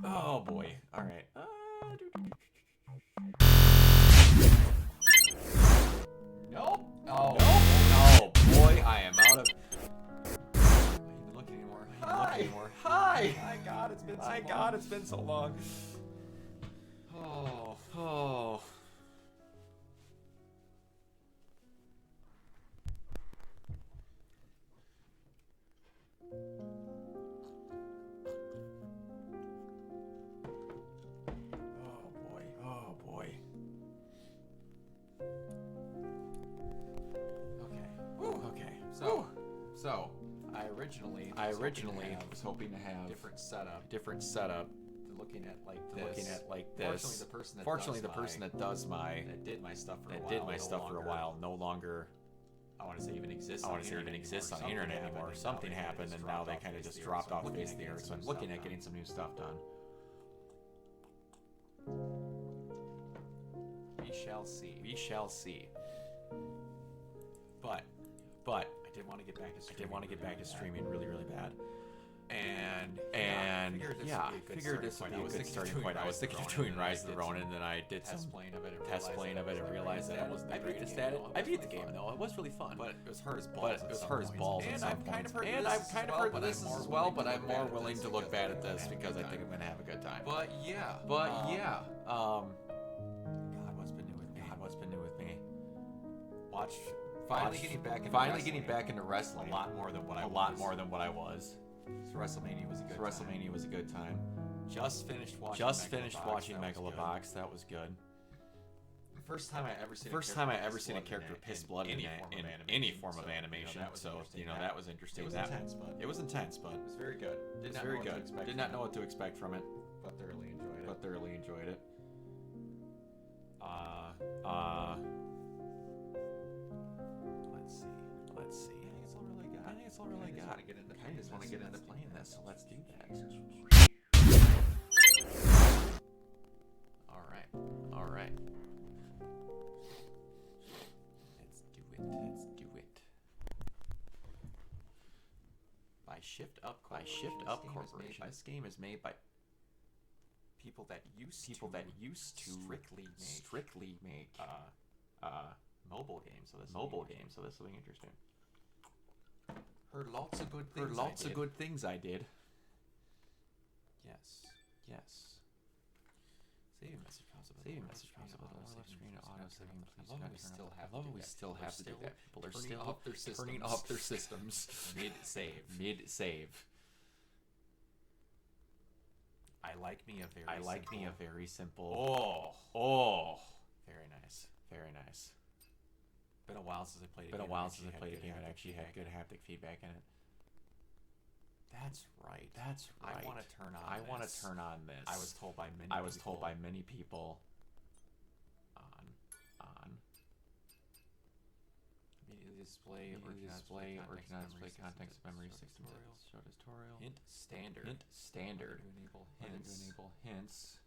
Oh boy. All right. Nope. Oh. Nope. Oh boy, I am out of. I ain't even looking anymore. Hi. My God, it's been so long. My God, it's been so long. Oh. Oh. Oh boy. Okay. Whew. Okay. So I originally was hoping to have different setup. Looking at like this. Fortunately, the person that did my stuff for a while no longer. I want to say even exists on the internet anymore. Something happened, and now they kind of just dropped off the face of the earth. So I'm looking at getting some new stuff done. We shall see. But I did want to get back to streaming really bad. And yeah, figured this would be a good starting point. I was thinking of doing Rise of the Ronin, and then I did some test playing of it and realized that I wasn't the greatest at it. I beat the game though; it was really fun. But it was hard as balls. And I've kind of heard this as well, but I'm more willing to look bad at this because I think I'm gonna have a good time. But yeah. God, what's been new with me? Finally getting back into wrestling. A lot more than what I was. So WrestleMania was a good time. Just finished watching Megalobox. That was good. First time I ever seen a character piss blood in any form of animation. So that was interesting. It was intense, but it was very good. Did not know what to expect from it, but thoroughly enjoyed it. Let's see. I think it's all really got. I just want to get into playing this, so let's do that. All right. Let's do it. By Shift Up Corporation. This game is made by people that used to strictly make mobile games. So this will be interesting. Heard lots of good things I did. Yes. Save message possibility. Auto saving. I love we still have to do that. People are still turning up their systems. Mid save. I like me a very simple. Oh. Very nice. Been a while since I played a game that actually had good haptic feedback in it. That's right. I want to turn on this. I was told by many people on immediately display or cannot display context of memory system show tutorial. Hint standard. Enable hints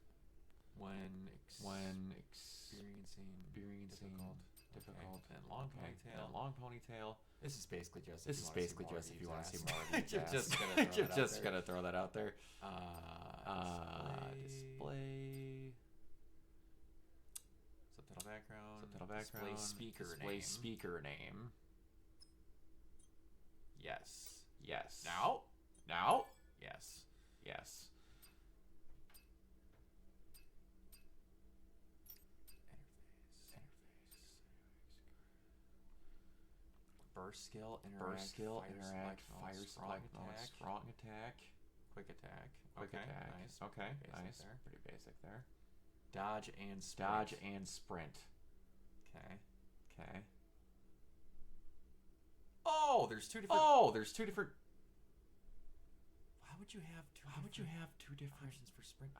when experiencing difficult and long ponytail. This is basically just if you want to see more of these. just gonna throw that out there. Display. Subtitle background. Display speaker name. Yes. Now. Yes. Burst skill, interact, fire select mode, strong attack, quick attack. Nice. Pretty basic there. Dodge and sprint. Okay. Oh, there's two different. Why would you have two different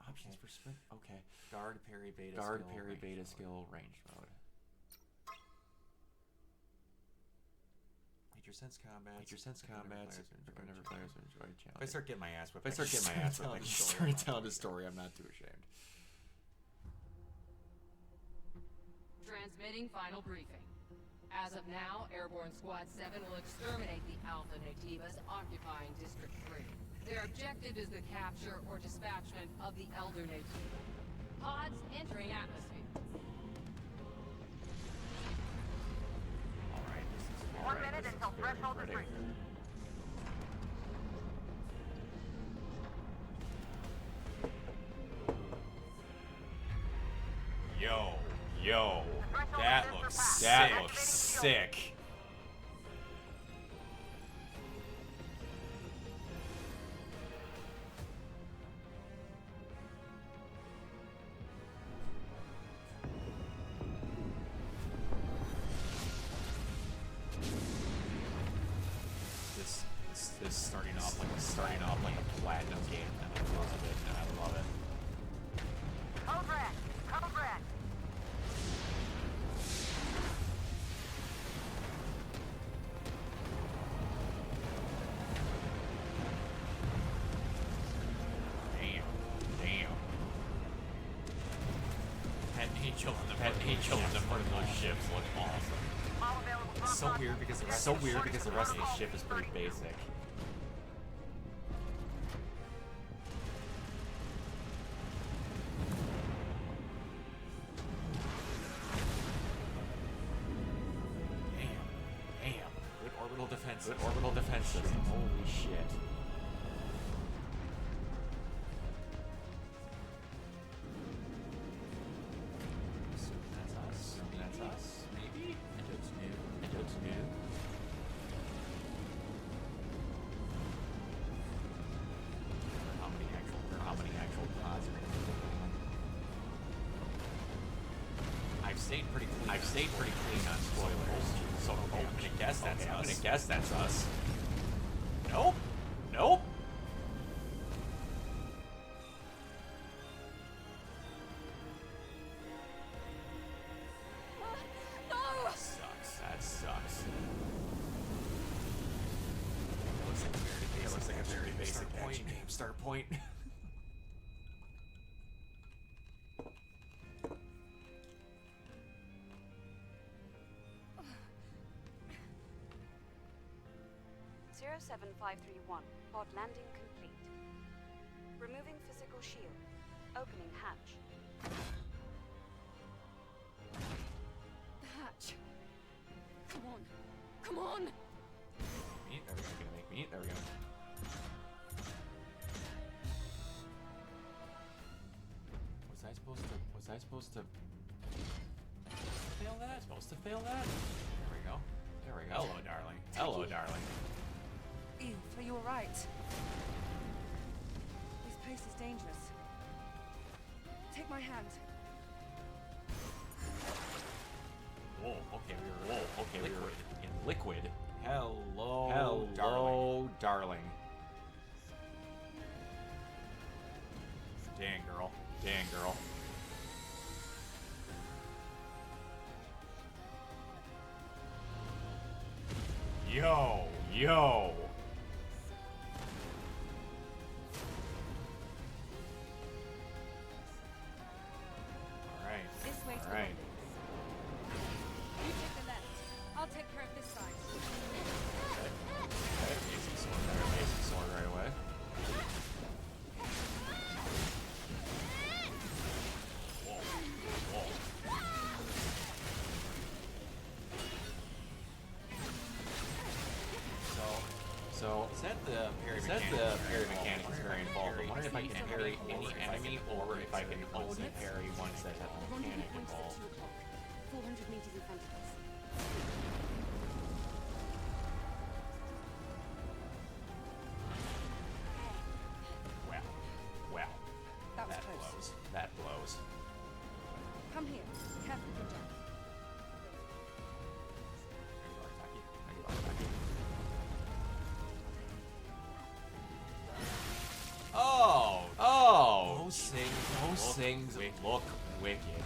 options for sprint? Okay. Guard, parry, beta skill, range mode. Major sense combat. Whenever players enjoy a challenge. If I start getting my ass whipped, I started telling the story. I'm not too ashamed. Transmitting final briefing. As of now, Airborne Squad 7 will exterminate the Alpha Nativas occupying District 3. Their objective is the capture or dispatchment of the Elder Nation. Pods entering atmosphere. Alright, this is... 1 minute until threshold is reached. Yo, that looks sick. This starting off like a platinum game, and I love it. Code red. Code red. Damn. Pet angel in the front of those ships look awesome. All available. It's so weird because the rest of the ship is pretty basic. Damn. Good orbital defense system. Holy shit. That's us. Maybe? It looks new. How many actual pods are in it? I've stayed pretty clean on spoilers. So I'm gonna guess that's us. Nope. That sucks. It looks like a very basic action game start point. Zero 7531. Pod landing complete. Removing physical shield. Opening hatch. The hatch. Come on. Meat? Are we gonna make meat? There we go. Was I supposed to fail that? There we go. Hello, darling. Eve, are you alright? This place is dangerous. Take my hand. Whoa, okay, we were in liquid. Hello, darling. Dang, girl. Yo. Alright. This way to the Alright. right. You take the left. I'll take care of this side. Okay, easy sword right away. Whoa. So said the parry mechanic is very involved. I'm wondering if I can parry any enemy or if I can only parry ones that have a mechanic involved. 400 meters in front of us. Well. That was close. That blows. Come here. Careful, good job. Oh! Those things look wicked.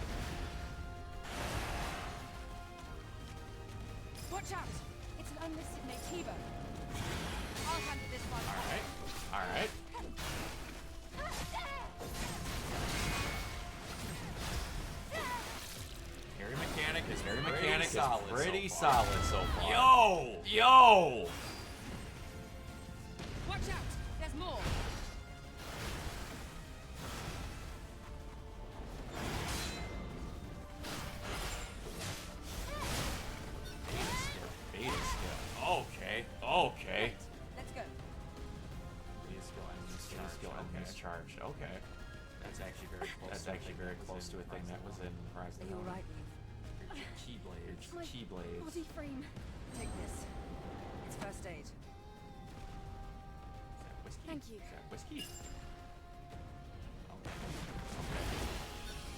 Watch out! It's an unlisted Nativo. I'll handle this one. Alright. Parry mechanic is pretty solid so far. Yo! Watch out! There's more. close to a thing that was in Rise of the Are you Ronin. alright, Eve? Keyblades. My Keyblades. body frame. Take this. It's first aid. Is that whiskey? Thank you. Is that whiskey? Okay.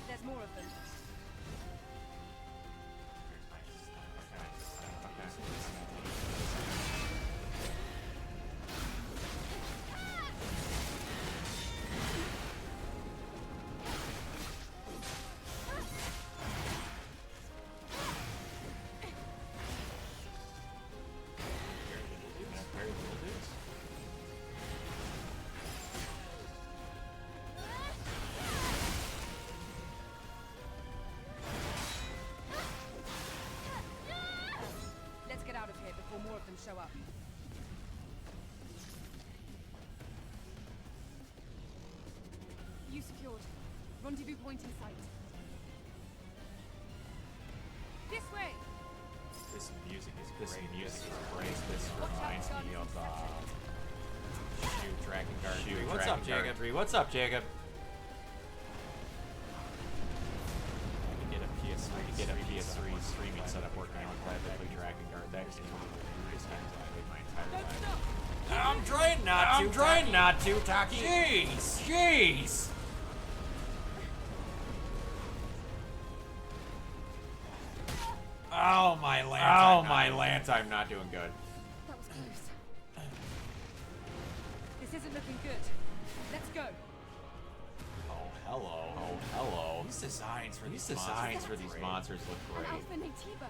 There's more of them. Very little dudes. Let's get out of here before more of them show up. You secured. Rendezvous point in sight. This way! This music is great. This reminds me of Dragon Guard 3. What's up, Jacob? What's up, Jacob? I could get a PS3 streaming setup working on Classically Dragon Guard. That is one of the weirdest games I've played my entire life. I'm trying not to, Taki. Jeez. Oh my Lance, I'm not doing good. That was close. This isn't looking good. Let's go. Oh hello. These designs for these monsters look An great. Alpha Nativa.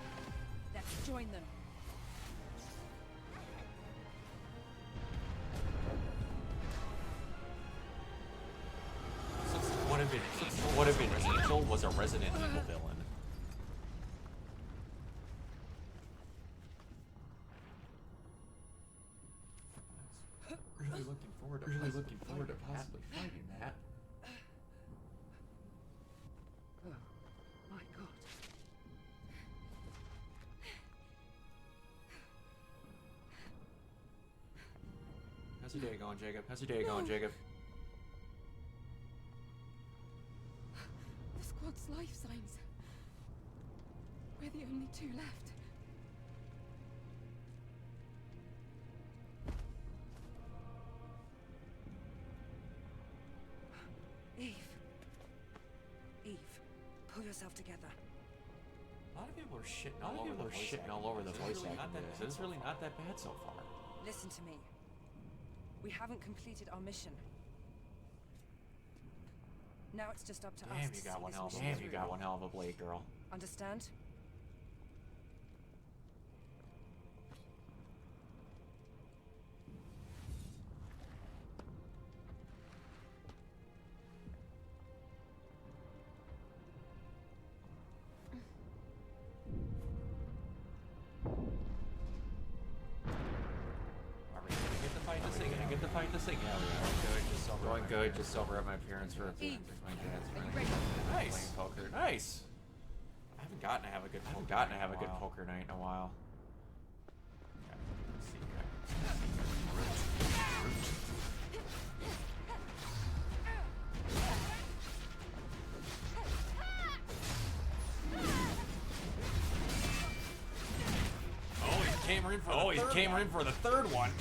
Let's join them. What if Angel was a Resident Evil villain? Really looking forward to possibly fighting that. Oh my god. How's your day going, Jacob? The squad's life signs. We're the only two left. Eve, pull yourself together. A lot of people are shitting all over the voice acting. It's really not that bad so far. Listen to me. We haven't completed our mission. Now it's just up to us Damn, to you see got one this hell of mission a through. hell of a blade, girl. Understand? Are we gonna get the fight this thing? Yeah, we are. Going good. Just over at my parents for my dad's Are you friend. ready? Nice. Playing poker. Nice. I haven't gotten to have a good poker night in a while. Let's see. Oh, he came in for the third one.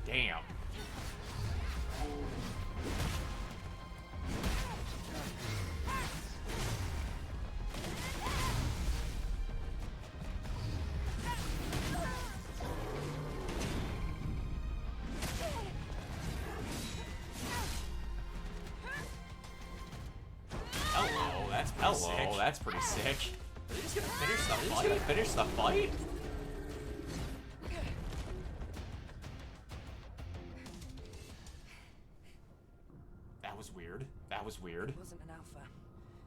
Damn. Hello, that's pretty sick. Are they just gonna finish the fight? That was weird. It wasn't an alpha,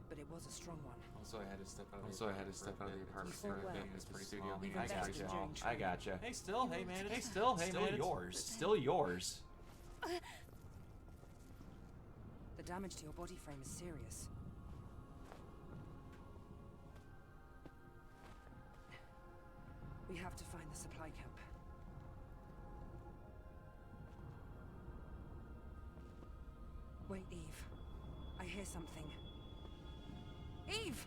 but it was a strong one. Also, I had to step out of the apartment for a bit. It's pretty studio. Even better than during I gotcha. training. Hey, still, yours. It's still yours. The damage to your body frame is serious. We have to find the supply camp. Wait, Eve. I hear something. Eve!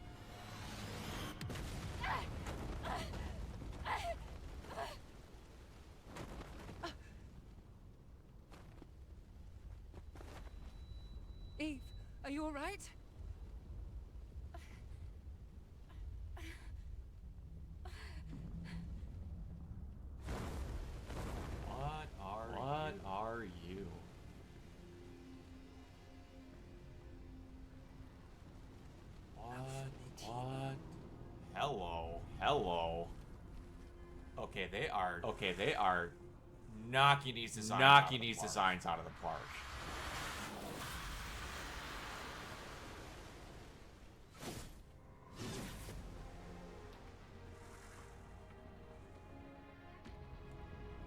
Eve, are you alright? What are you? What? Hello. Okay, they are knocking these designs out of the park.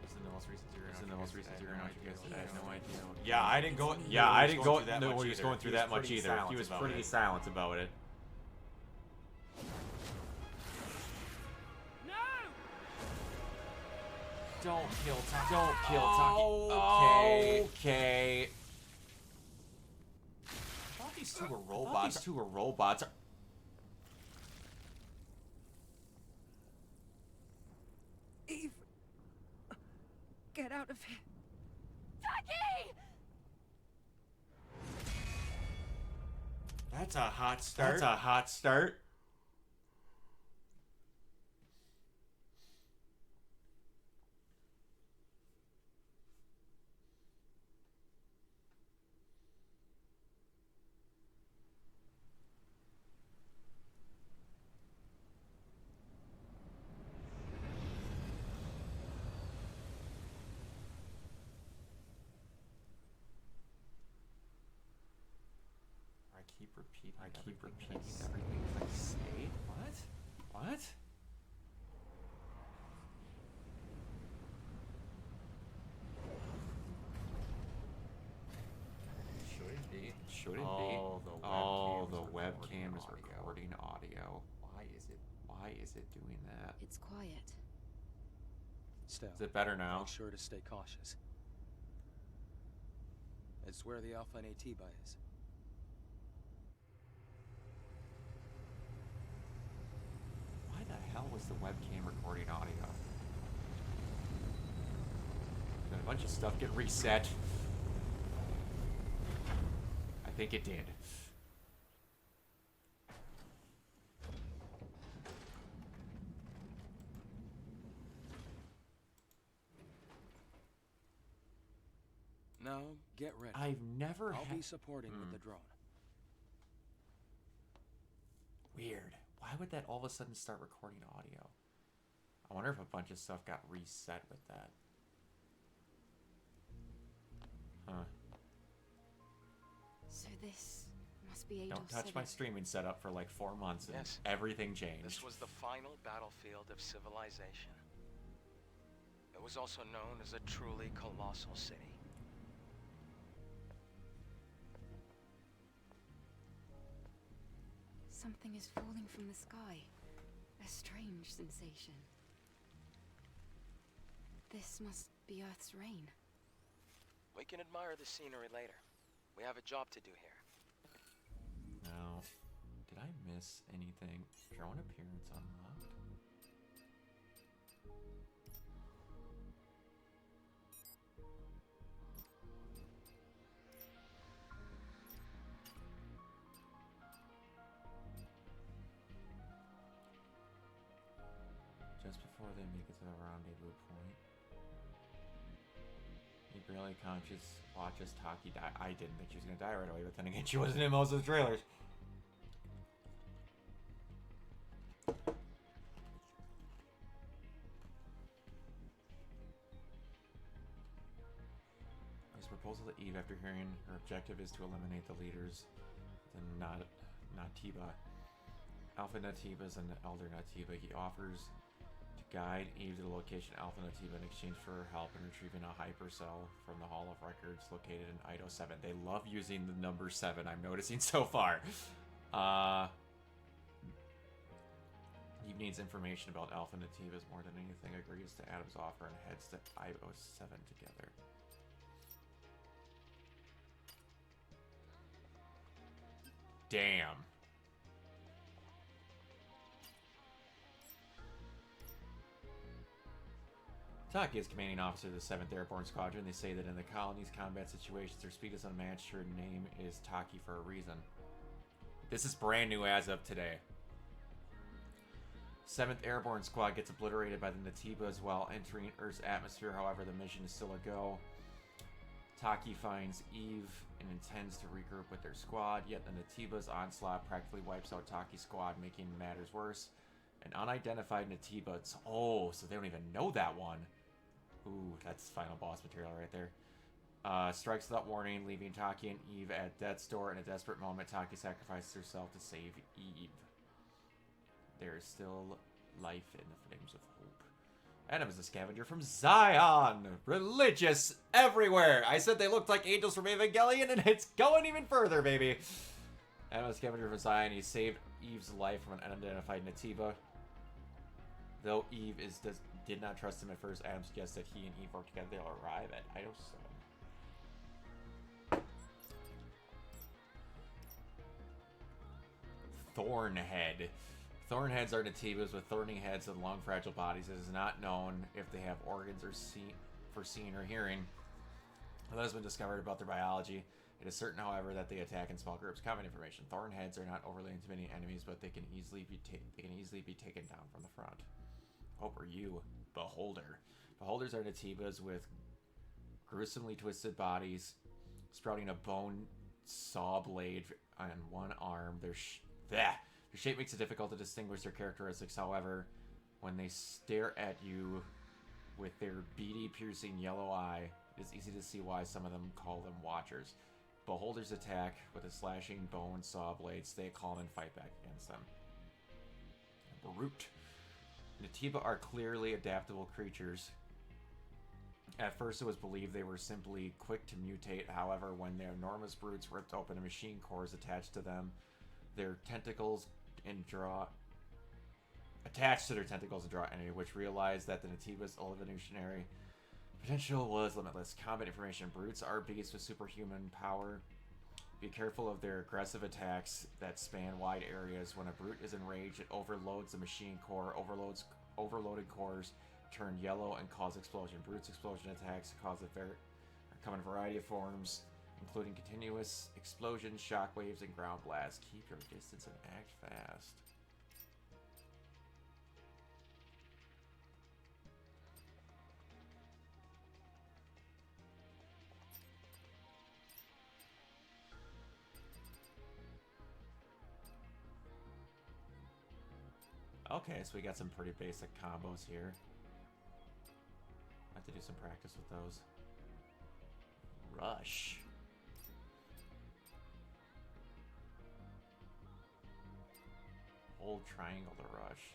This is the most recent zero knowledge you guys did. I have no idea. Yeah, I didn't go. No, he was going through that much either. He was pretty silent about it. Don't kill Taki. Okay. I thought these two were robots. Eve! Get out of here. Taki! That's a hot start. I keep repeating everything I say. What? Should it be? Oh, the webcam is recording audio. Why is it doing that? It's quiet. Still, Is it better now? make sure to stay cautious. It's where the Alpha and Atiba is. Why the hell was the webcam recording audio? Did a bunch of stuff get reset? I think it did. Now, get ready. I've never I'll had... be supporting with the drone. Weird. Why would that all of a sudden start recording audio? I wonder if a bunch of stuff got reset with that. Huh. So this must be Age Don't touch my streaming setup for like 4 months and Yes. everything changed. This was the final battlefield of civilization. It was also known as a truly colossal city. Something is falling from the sky. A strange sensation. This must be Earth's rain. We can admire the scenery later. We have a job to do here. Now, did I miss anything? Drone appearance unlocked? Just before they make it to the rendezvous point, he barely conscious watches Taki die. I didn't think she was gonna die right away, but then again, she wasn't in most of the trailers. His proposal to Eve after hearing her objective is to eliminate the leaders, the Natiba. Alpha Natibas and Elder Natiba. He offers to guide Eve to the location Alpha Natiba in exchange for her help in retrieving a hypercell from the Hall of Records located in Ido 7. They love using the number 7, I'm noticing so far. Eve needs information about Alpha Nativas more than anything, agrees to Adam's offer and heads to Ido 7 together. Damn. Taki is commanding officer of the 7th Airborne Squadron. They say that in the colony's combat situations, their speed is unmatched. Her name is Taki for a reason. This is brand new as of today. 7th Airborne Squad gets obliterated by the Natibas while entering Earth's atmosphere. However, the mission is still a go. Taki finds Eve and intends to regroup with their squad, yet the Natiba's onslaught practically wipes out Taki's squad, making matters worse. An unidentified Natiba... Oh, so they don't even know that one. Ooh, that's final boss material right there. Strikes without warning, leaving Taki and Eve at death's door. In a desperate moment, Taki sacrifices herself to save Eve. There is still life in the flames of hope. Adam is a scavenger from Zion. Religious everywhere. I said they looked like angels from Evangelion, and it's going even further, baby. Adam is a scavenger from Zion. He saved Eve's life from an unidentified Natiba. Though Eve did not trust him at first, Adam suggests that he and Eve work together. They'll arrive at Idosum. Thornhead. Thornheads are Natibas with thorny heads and long, fragile bodies. It is not known if they have organs or for seeing or hearing. That has been discovered about their biology. It is certain, however, that they attack in small groups. Common information: Thornheads are not overly intimidating enemies, but they can easily be taken down from the front. What were you, Beholder? Beholders are Natibas with gruesomely twisted bodies, sprouting a bone saw blade on one arm. Their shape makes it difficult to distinguish their characteristics. However, when they stare at you with their beady, piercing yellow eye, it is easy to see why some of them call them Watchers. Beholders attack with a slashing bone saw blade, stay calm, and fight back against them. Brute. Natiba are clearly adaptable creatures. At first, it was believed they were simply quick to mutate. However, when their enormous brutes ripped open and machine cores attached to them, their tentacles attached to their tentacles and draw energy, which realized that the Natiba's evolutionary potential was limitless. Combat information: brutes are beasts with superhuman power. Be careful of their aggressive attacks that span wide areas. When a brute is enraged, it overloads the machine core. Overloaded cores turn yellow and cause explosion. Brutes' explosion attacks come in a variety of forms, including continuous explosions, shockwaves, and ground blasts. Keep your distance and act fast. Okay, so we got some pretty basic combos here. I have to do some practice with those. Rush. Hold triangle to rush.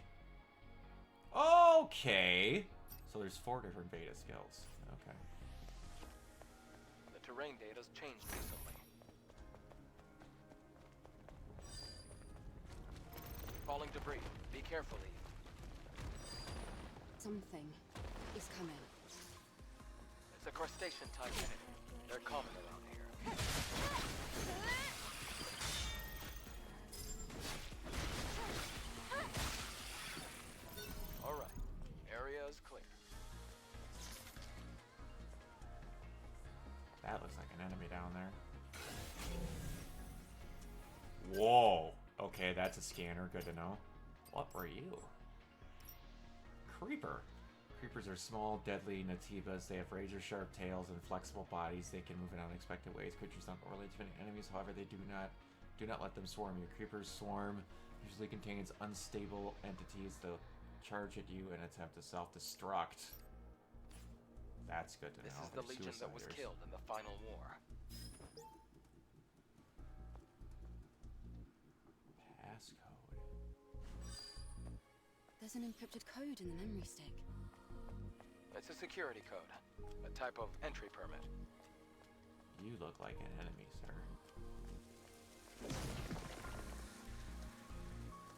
Okay. So there's 4 different beta skills. Okay. The terrain data's changed recently. Falling debris. Be careful, Eve. Something is coming. It's a crustacean type enemy. They're common around here. Alright. Area is clear. That looks like an enemy down there. Whoa. Okay, that's a scanner. Good to know. What were you? Creeper. Creepers are small, deadly Natibas. They have razor-sharp tails and flexible bodies. They can move in unexpected ways. Creatures not overly intimidating enemies. However, they do not let them swarm you. Creepers swarm usually contains unstable entities. They'll charge at you and attempt to self-destruct. That's good to know. This is the Legion that was killed in the final war. Passcode. There's an encrypted code in the memory stick. It's a security code. A type of entry permit. You look like an enemy, sir.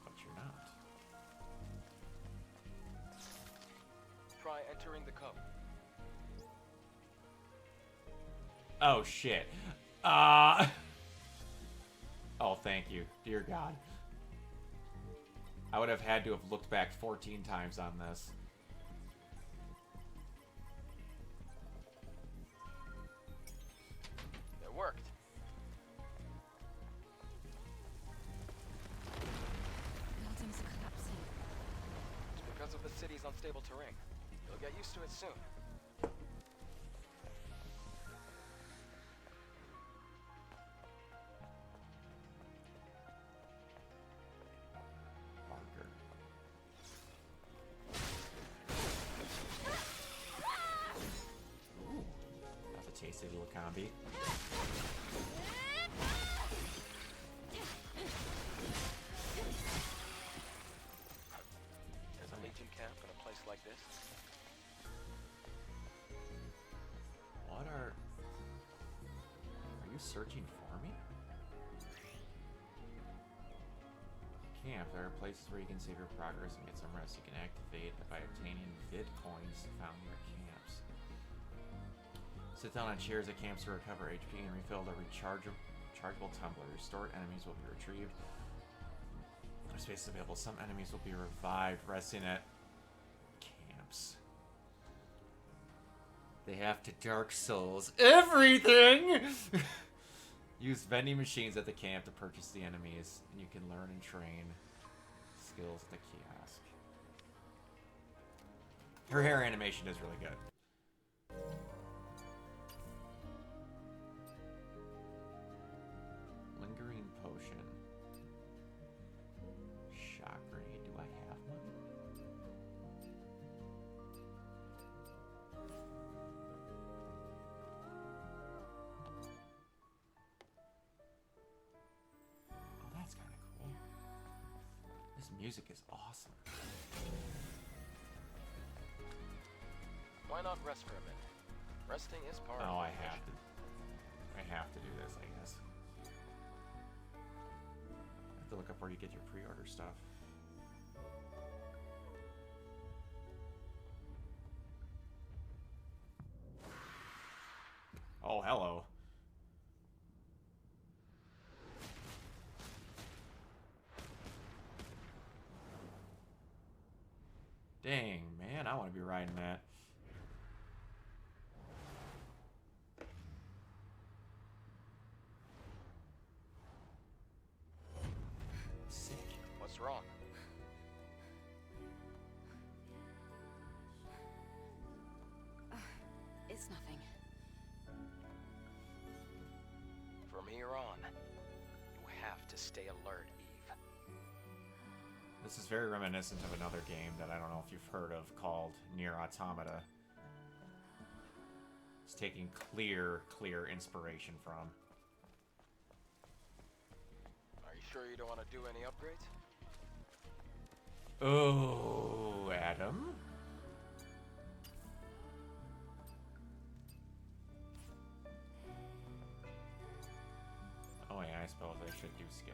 But you're not. Try entering the code. Oh, shit. Oh, thank you. Dear God. I would have had to have looked back 14 times on this. It worked. Buildings are collapsing. It's because of the city's unstable terrain. You'll get used to it soon. Barker. Ooh, that's a tasty little combi. There's a Legion camp in a place like this. What are you searching for me? Camp. There are places where you can save your progress and get some rest. You can activate by obtaining vid coins found near camps. Sit down on chairs at camps to recover HP and refill the rechargeable tumbler. Restored enemies will be retrieved. There's space available. Some enemies will be revived resting at camps. They have to Dark Souls everything! Use vending machines at the camp to purchase the enemies, and you can learn and train skills at the kiosk. Her hair animation is really good. Lingering potion. Shock grenade. Do I have one? Oh, that's kind of cool. This music is awesome. Why not rest for a minute? Resting is part of Oh, the I mission. have to. I have to do this, I guess. I have to look up where you get your pre-order stuff. Oh, hello. Dang, man, I want to be riding that. Sick. What's wrong? It's nothing. From here on, you have to stay alert, Eve. This is very reminiscent of another game that I don't know if you've heard of called Nier Automata. It's taking clear inspiration from. Are you sure you don't want to do any upgrades? Oh, Adam? Oh yeah, I suppose I should do skills.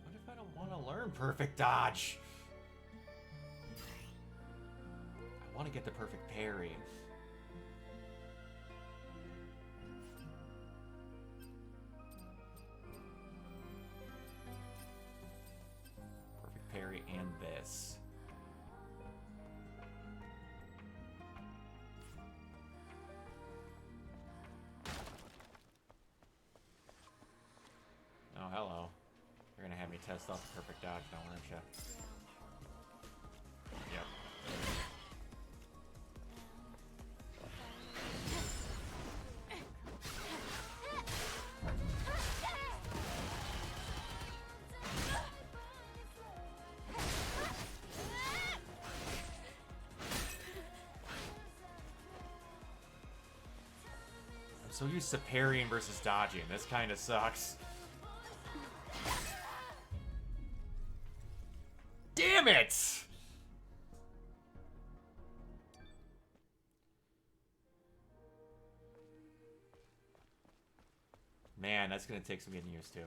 What if I don't want to learn perfect dodge? I want to get the perfect parry. Perfect parry and this. Oh, hello. You're gonna have me test out the perfect dodge now, aren't you? Yep. I'm so used to parrying versus dodging. This kind of sucks. Damn it! Man, that's gonna take some getting used to.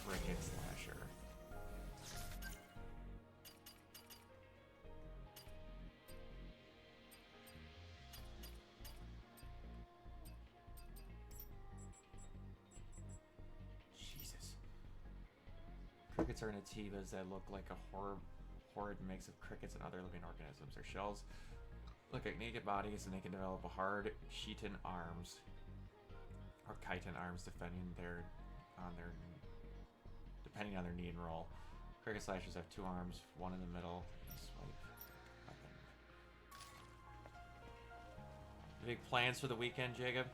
Frickin' slasher. Jesus. Crickets are nativas that look like a horrid mix of crickets and other living organisms. Their shells look like naked bodies, and they can develop a hard chitin arms or chitin arms depending on their need and role. Cricket slashers have 2 arms, one in the middle, and a swipe weapon. Big plans for the weekend, Jacob?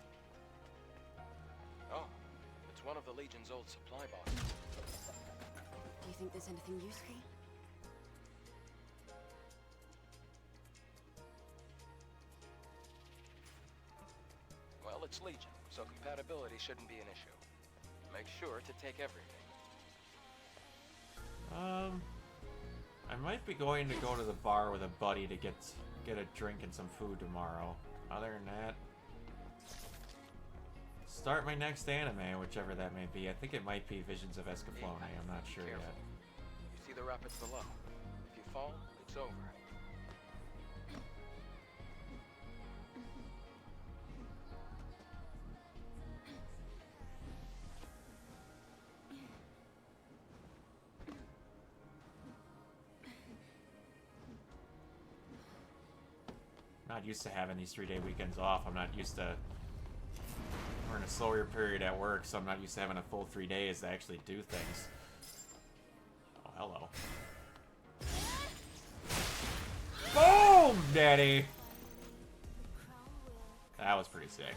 Oh, it's one of the Legion's old supply boxes. Do you think there's anything useful? Well, it's Legion, so compatibility shouldn't be an issue. Make sure to take everything. I might be going to go to the bar with a buddy to get a drink and some food tomorrow. Other than that, start my next anime, whichever that may be. I think it might be Visions of Escaflowne. I'm not sure Careful. yet. You see the rapids below. If you fall, it's over. Not used to having these 3-day weekends off. I'm not used to. We're in a slower period at work, so I'm not used to having a full 3 days to actually do things. Oh, hello. Boom, daddy! That was pretty sick.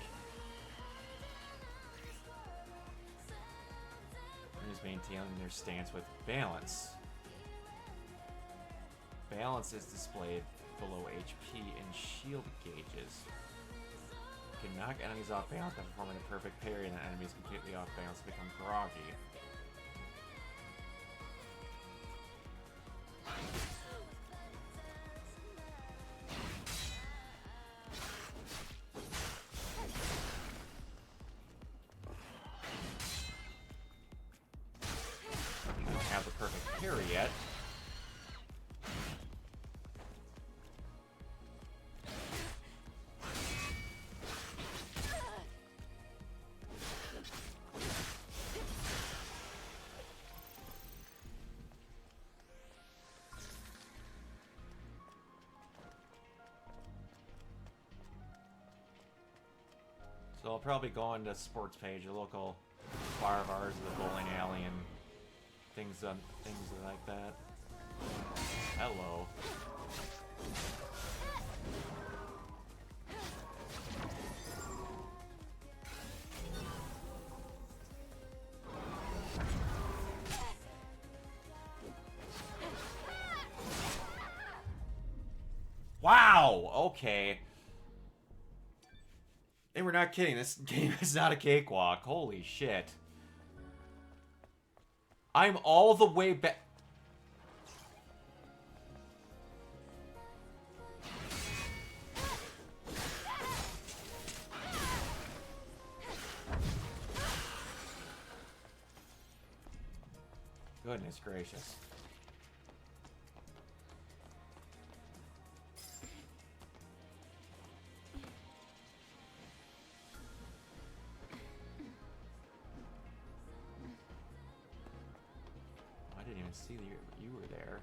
Enemies maintaining their stance with balance. Balance is displayed below HP and shield gauges. You can knock enemies off balance by performing a perfect parry, and the enemies completely off balance become groggy. I don't have the perfect parry yet. So I'll probably go on to Sports Page, a local bar of ours, the bowling alley, and things like that. Hello. Wow! Okay. They were not kidding. This game is not a cakewalk. Holy shit. I'm all the way back. Goodness gracious. I didn't even see that you were there.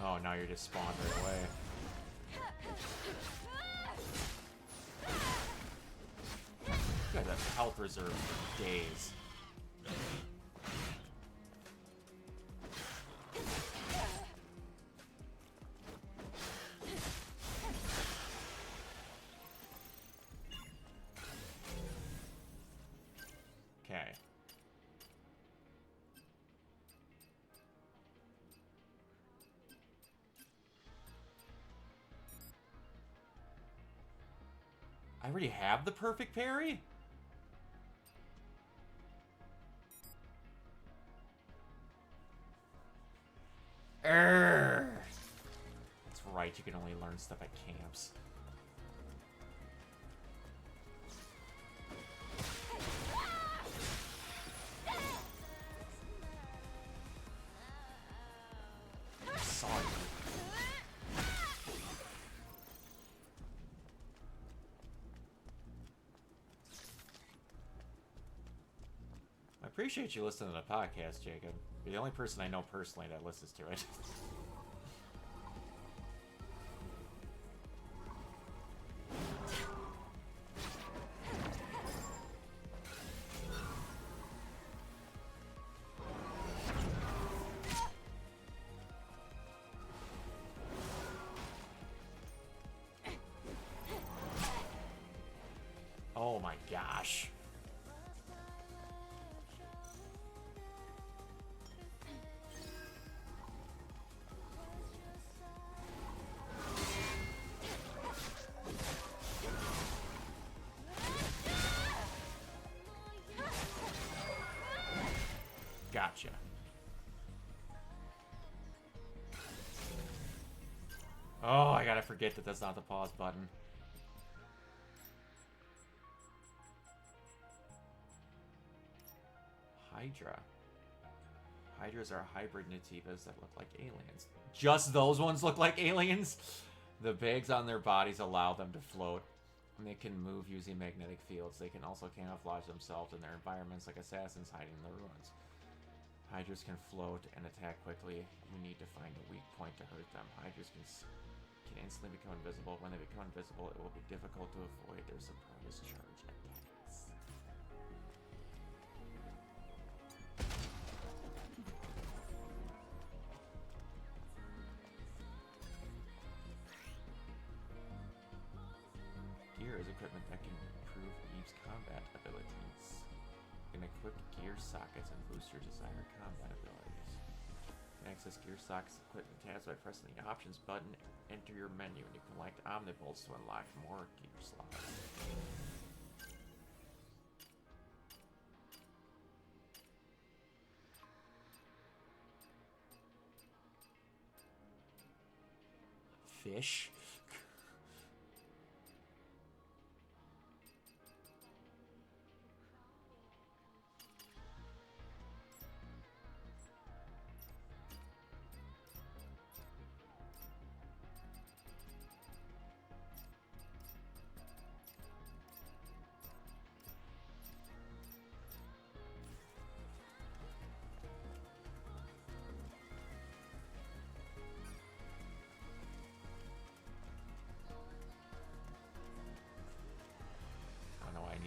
Oh, now you're just spawned right away. health reserves for days. Okay. I already have the perfect parry? That's right, you can only learn stuff at camps. Sorry. I appreciate you listening to the podcast, Jacob. You're the only person I know personally that listens to it. Oh my gosh. Gotcha. Oh, I gotta forget that that's not the pause button. Hydra. Hydras are hybrid nativas that look like aliens. Just those ones look like aliens? The bags on their bodies allow them to float, and they can move using magnetic fields. They can also camouflage themselves in their environments like assassins hiding in the ruins. Hydras can float and attack quickly. We need to find a weak point to hurt them. Hydras can instantly become invisible. When they become invisible, it will be difficult to avoid their surprise charge attacks. Gear is equipment that can improve Eve's combat abilities. You can equip gear sockets and boost your desired combat abilities. You can access gear sockets equipment tabs by pressing the options button. Enter your menu and you can select omnibolts to unlock more gear slots. Fish?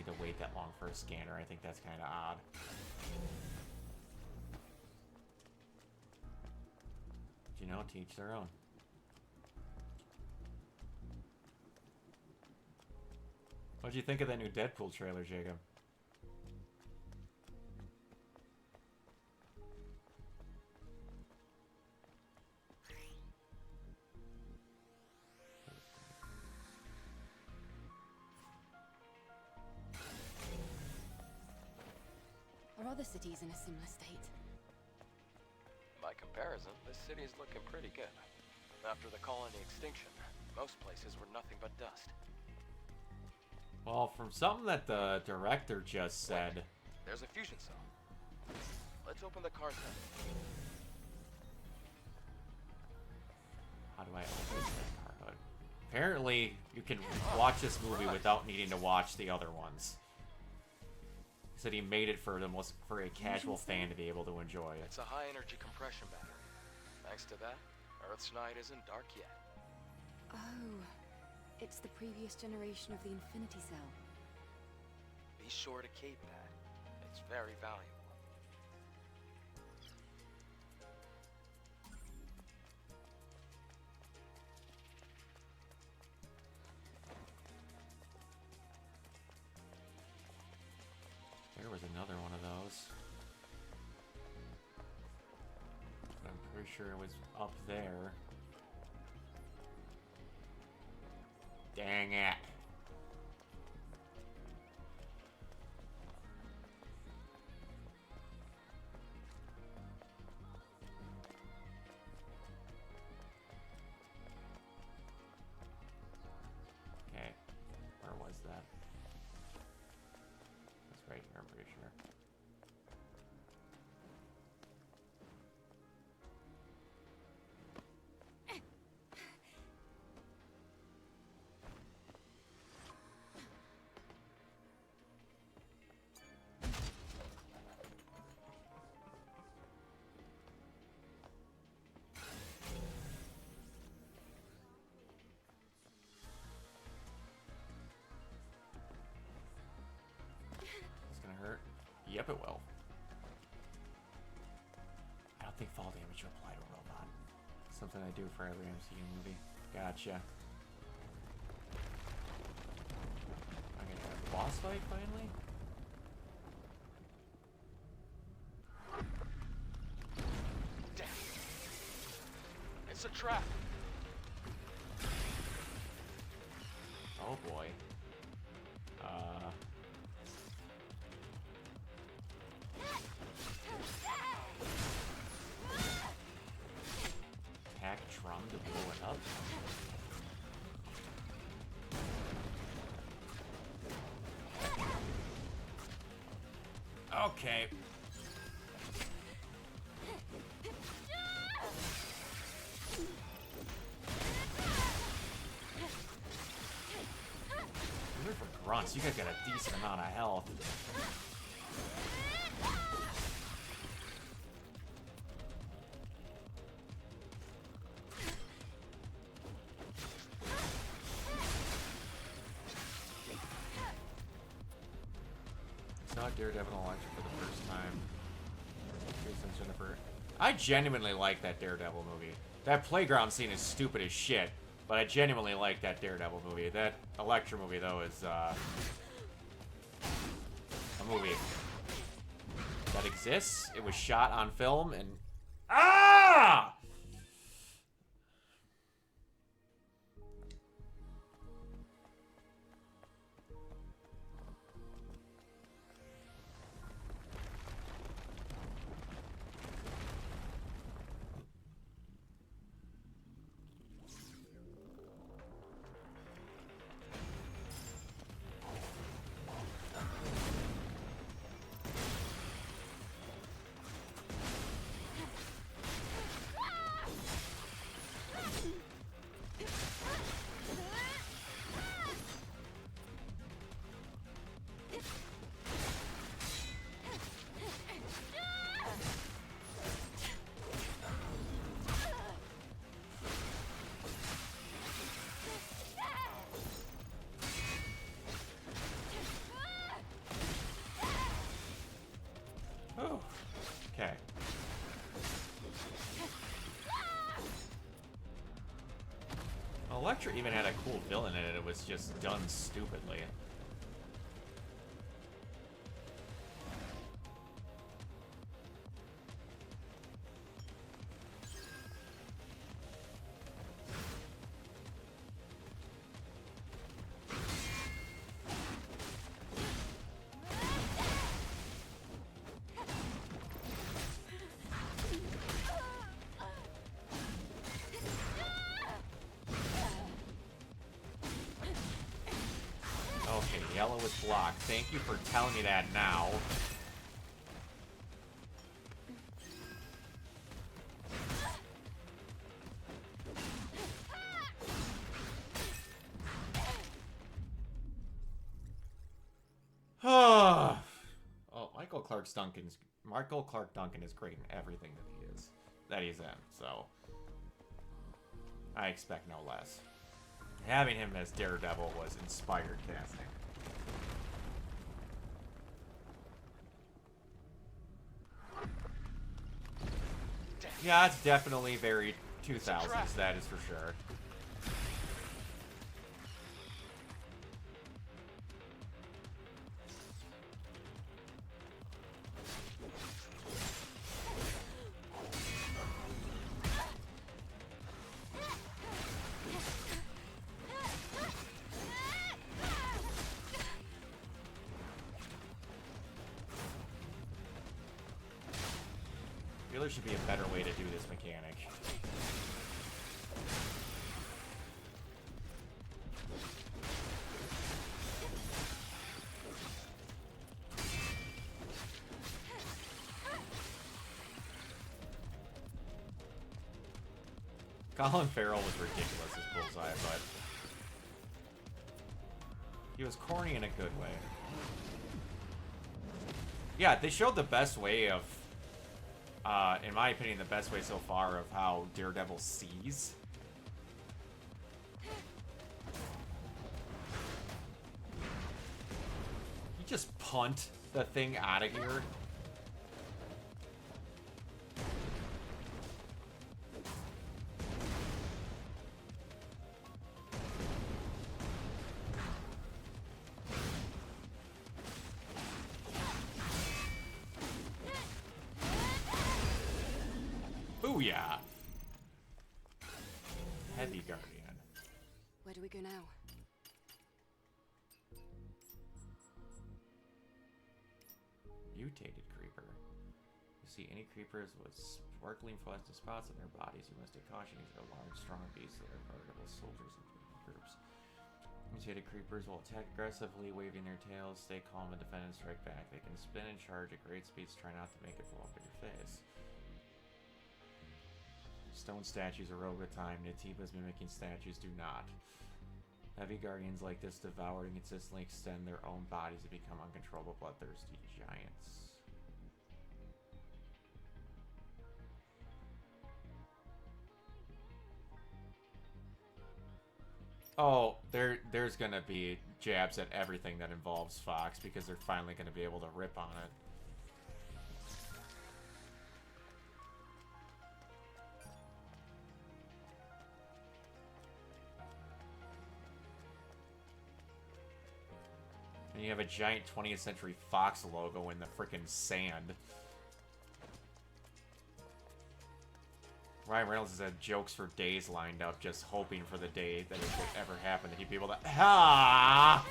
To wait that long for a scanner. I think that's kind of odd. But, you know, to each their own. What'd you think of that new Deadpool trailer, Jacob? Are other cities in a similar state? By comparison, this city is looking pretty good. After the colony extinction, most places were nothing but dust. Well, from something that the director just said... There's a fusion cell. Let's open the card then. How do I open that card? Apparently, you can watch this movie without needing to watch the other ones. He said he made it for a casual fan to be able to enjoy it. It's a high-energy compression battery. Thanks to that, Earth's night isn't dark yet. Oh, it's the previous generation of the Infinity Cell. Be sure to keep that. It's very valuable. There was another one of those. I'm pretty sure it was up there. Dang it. Okay. Where was that? It's right here, I'm pretty sure. It's gonna hurt. Yep, it will. I don't think fall damage will apply to a robot. Something I do for every MCU movie. Gotcha. Okay, the boss fight finally? Damn. It's a trap. Oh boy. Hack drum to blow it up? Okay. Even for grunts, you guys got a decent amount of health. Saw Daredevil and Electra for the first time. Jason Jennifer. I genuinely like that Daredevil movie. That playground scene is stupid as shit, but I genuinely like that Daredevil movie. That Electra movie, though, is a movie that exists. It was shot on film, and ah! Oh, okay. Electra even had a cool villain in it. It was just done stupidly. Okay, yellow is blocked. Thank you for telling me that now. Oh, Michael Clark Duncan is great in everything that he's in, so I expect no less. Having him as Daredevil was inspired casting. Yeah, it's definitely very 2000s, that is for sure. I feel there should be a better way to do this mechanic. Colin Farrell was ridiculous as Bullseye, but he was corny in a good way. Yeah, they showed the best way of, in my opinion, the best way so far of how Daredevil sees. You just punt the thing out of here. Booyah! Heavy Guardian. Where do we go now? Mutated creeper. You see any creepers with sparkling fluorescent spots on their bodies, you must take caution. These are large, strong beasts that are veritable soldiers in groups. Mutated creepers will attack aggressively, waving their tails. Stay calm and defend and strike back. They can spin and charge at great speeds. Try not to make it blow up in your face. Stone statues erode with time. Nativa's mimicking statues do not. Heavy guardians like this devour and consistently extend their own bodies to become uncontrollable, bloodthirsty giants. Oh, there's gonna be jabs at everything that involves Fox because they're finally gonna be able to rip on it. And you have a giant 20th Century Fox logo in the frickin' sand. Ryan Reynolds has had jokes for days lined up, just hoping for the day that it would ever happen, that he'd be able to... Ah!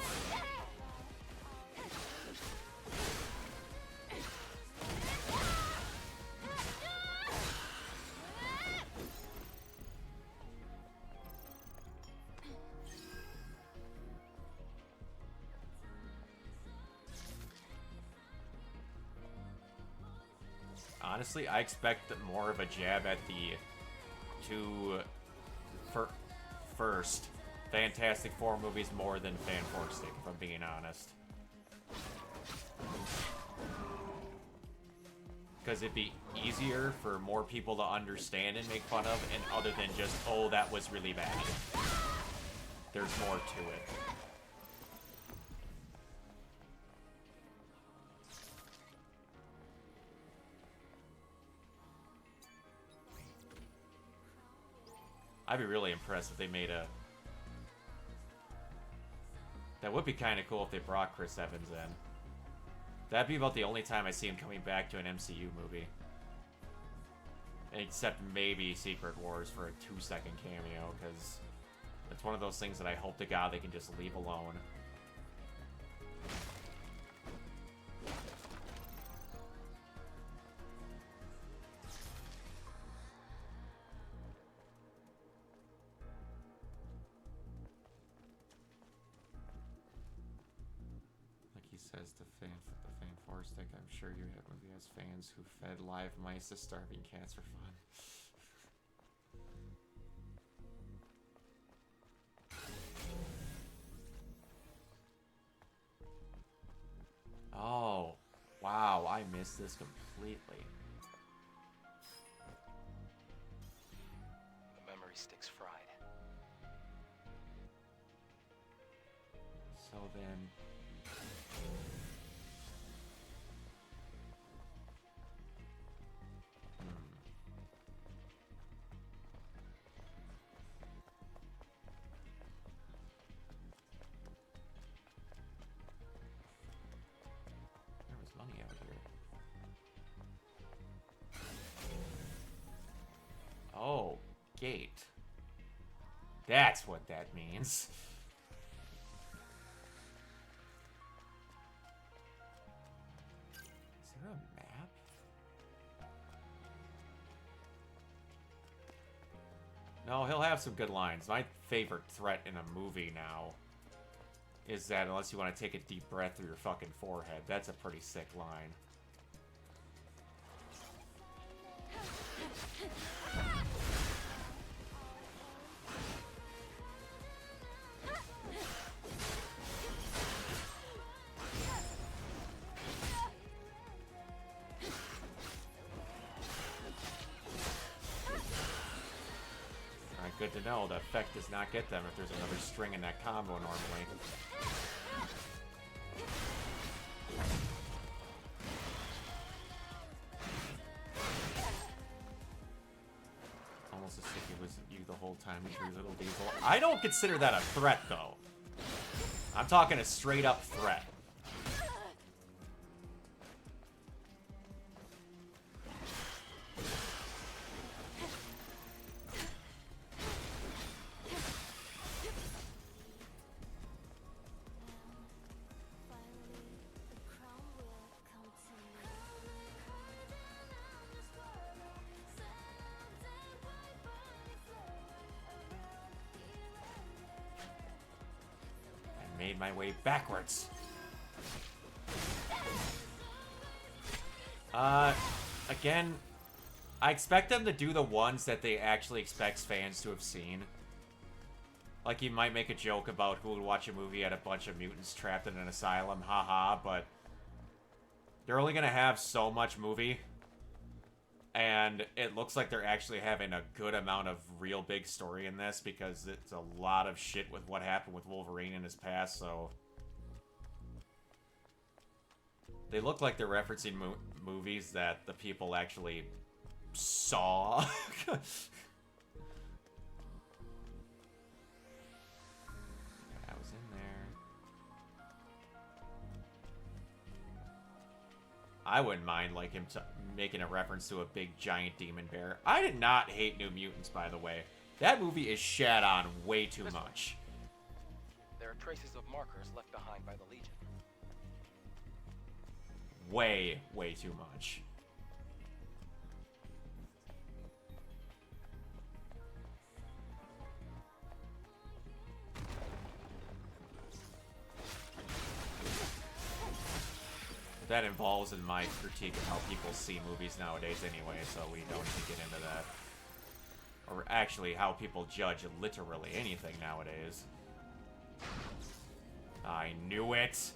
Honestly, I expect more of a jab at the first Fantastic Four movies more than Fan Four Stick, if I'm being honest. Because it'd be easier for more people to understand and make fun of, and other than just, oh, that was really bad. There's more to it. I'd be really impressed if they made a... That would be kind of cool if they brought Chris Evans in. That'd be about the only time I see him coming back to an MCU movie. Except maybe Secret Wars for a 2-second cameo, because it's one of those things that I hope to God they can just leave alone. Says the fan Four Stick, I'm sure your movie has fans who fed live mice to starving cats for fun. Oh, wow, I missed this completely. The memory stick's fried. So then... gate. That's what that means. Is there a map? No, he'll have some good lines. My favorite threat in a movie now is that unless you want to take a deep breath through your fucking forehead, that's a pretty sick line. Alright, good to know. The effect does not get them if there's another string in that combo normally. Almost as if it was you the whole time, you little diesel. I don't consider that a threat, though. I'm talking a straight-up threat. Made my way backwards. Again, I expect them to do the ones that they actually expect fans to have seen. Like, he might make a joke about who would watch a movie at a bunch of mutants trapped in an asylum, haha, but they're only gonna have so much movie. And it looks like they're actually having a good amount of real big story in this because it's a lot of shit with what happened with Wolverine in his past, so... They look like they're referencing movies that the people actually saw. I was in there. I wouldn't mind, like, him making a reference to a big giant demon bear. I did not hate New Mutants, by the way. That movie is shat on way too much. There are traces of markers left behind by the Legion. Way, way too much. That involves in my critique of how people see movies nowadays anyway, so we don't need to get into that. Or actually, how people judge literally anything nowadays. I knew it!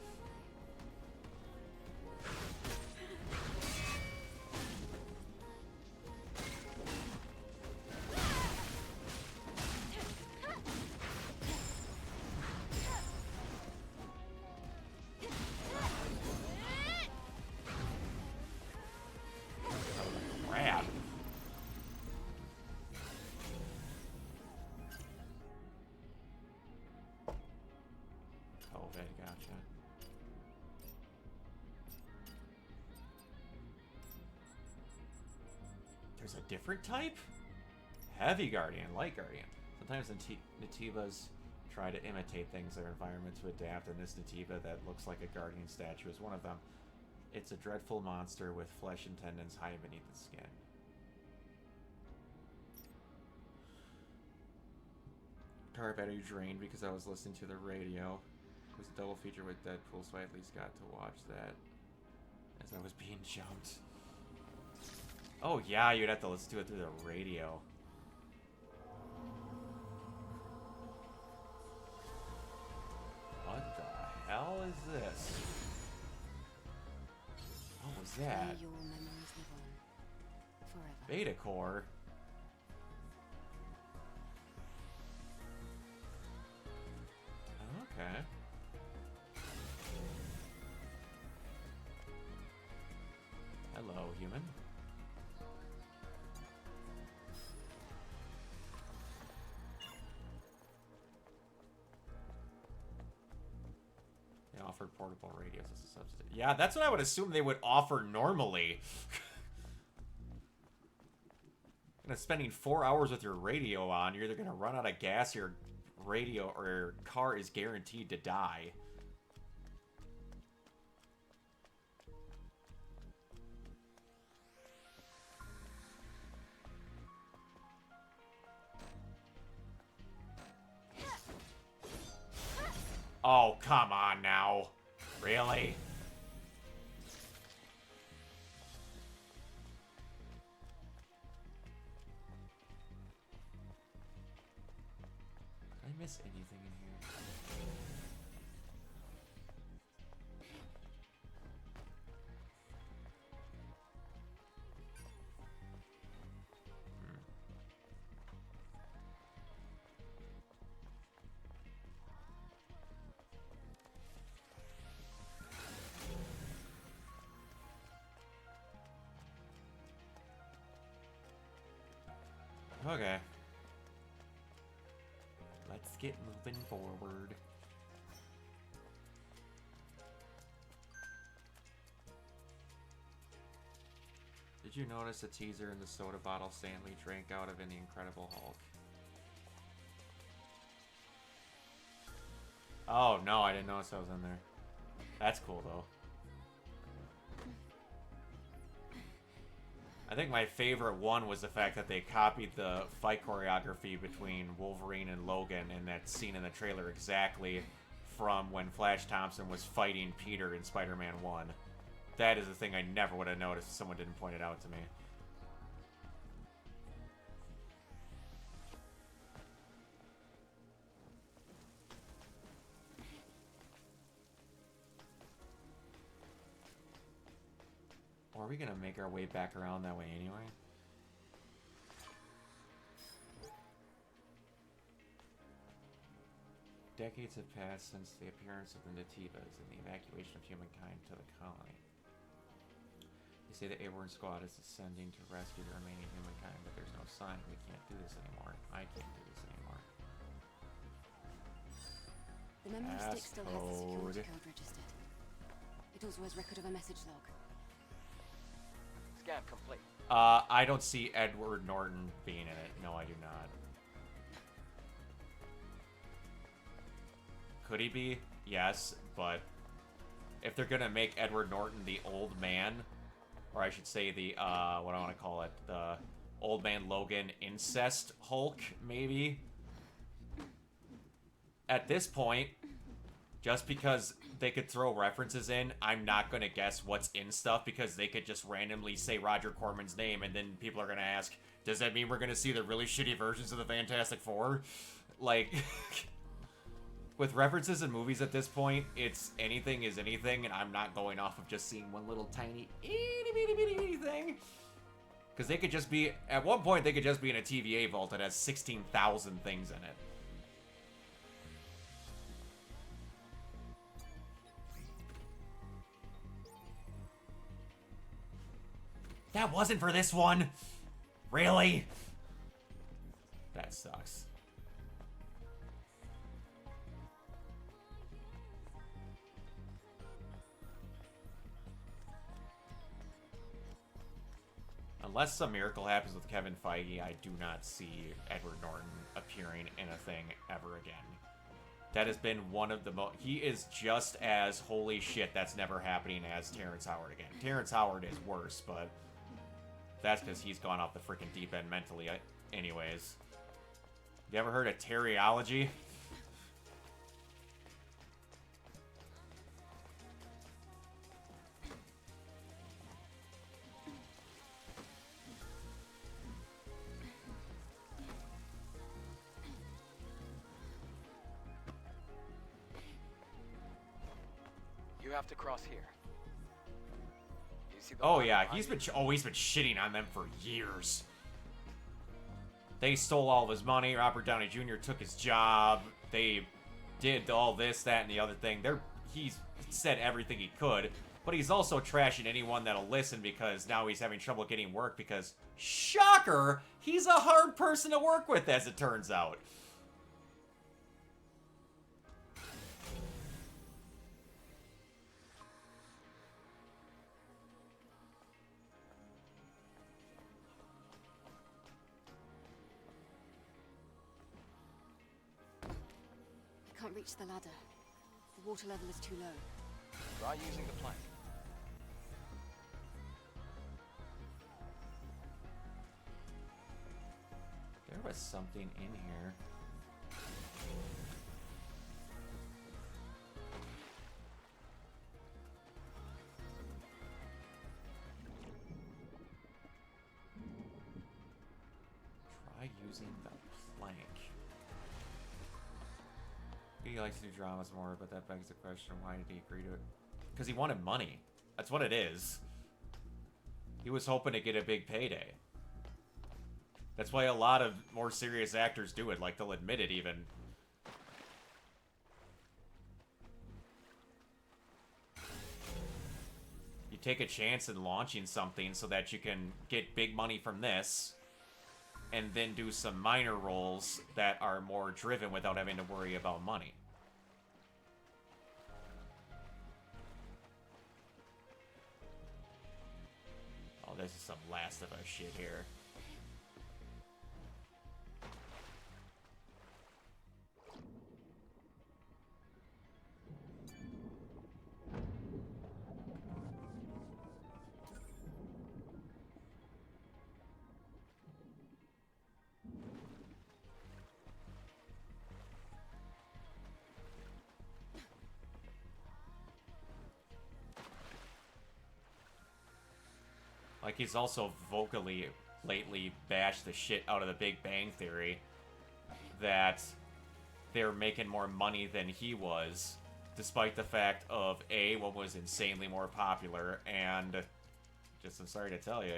There's a different type? Heavy Guardian, Light Guardian. Sometimes Nativas try to imitate things in their environment to adapt, and this Nativa that looks like a Guardian statue is one of them. It's a dreadful monster with flesh and tendons hiding beneath the skin. Car battery drained because I was listening to the radio. It was a double feature with Deadpool, so I at least got to watch that as I was being jumped. Oh yeah, you'd have to listen to it through the radio. What the hell is this? What was that? May your memories live on forever. Beta core. Okay. Hello, human. They offered portable radios as a substitute. Yeah, that's what I would assume they would offer normally. spending 4 hours with your radio on, you're either gonna run out of gas, your radio or your car is guaranteed to die. Oh, come on now. Really? Did I miss anything in here? Okay. Let's get moving forward. Did you notice a teaser in the soda bottle Stanley drank out of in The Incredible Hulk? Oh, no, I didn't notice that was in there. That's cool, though. I think my favorite one was the fact that they copied the fight choreography between Wolverine and Logan in that scene in the trailer exactly from when Flash Thompson was fighting Peter in Spider-Man 1. That is the thing I never would have noticed if someone didn't point it out to me. Or are we gonna make our way back around that way anyway? Decades have passed since the appearance of the Nativas and the evacuation of humankind to the colony. They say the airborne squad is ascending to rescue the remaining humankind, but there's no sign. We can't do this anymore. I can't do this anymore. The memory stick still has the security code registered. It also has record of a message log. Scan complete. I don't see Edward Norton being in it. No, I do not. Could he be? Yes, but if they're gonna make Edward Norton the old man, or I should say the, what do I want to call it? The Old Man Logan incest Hulk, maybe? At this point, just because they could throw references in, I'm not going to guess what's in stuff, because they could just randomly say Roger Corman's name, and then people are going to ask, does that mean we're going to see the really shitty versions of the Fantastic Four? Like, with references in movies at this point, it's anything is anything, and I'm not going off of just seeing one little tiny, itty bitty bitty bitty thing. Because they could just be, at one point, they could just be in a TVA vault that has 16,000 things in it. That wasn't for this one. Really? That sucks. Unless some miracle happens with Kevin Feige, I do not see Edward Norton appearing in a thing ever again. That has been one of the most... He is just as holy shit that's never happening as Terrence Howard again. Terrence Howard is worse, but... that's because he's gone off the freaking deep end mentally, anyways. You ever heard of Terryology? You have to cross here. You see the Oh line yeah, behind he's you? been always been shitting on them for years. They stole all of his money. Robert Downey Jr. took his job. They did all this, that, and the other thing. He's said everything he could, but he's also trashing anyone that'll listen because now he's having trouble getting work because, shocker, he's a hard person to work with, as it turns out. can't reach the ladder. The water level is too low. Try using the plank. There was something in here. Try using the plank. He likes to do dramas more, but that begs the question, why did he agree to it? Because he wanted money. That's what it is. He was hoping to get a big payday. That's why a lot of more serious actors do it, like they'll admit it even. You take a chance in launching something so that you can get big money from this, and then do some minor roles that are more driven without having to worry about money. Oh, this is some Last of Us shit here. Like, he's also vocally lately bashed the shit out of the Big Bang Theory that they're making more money than he was, despite the fact of A, one was insanely more popular, and just, I'm sorry to tell you,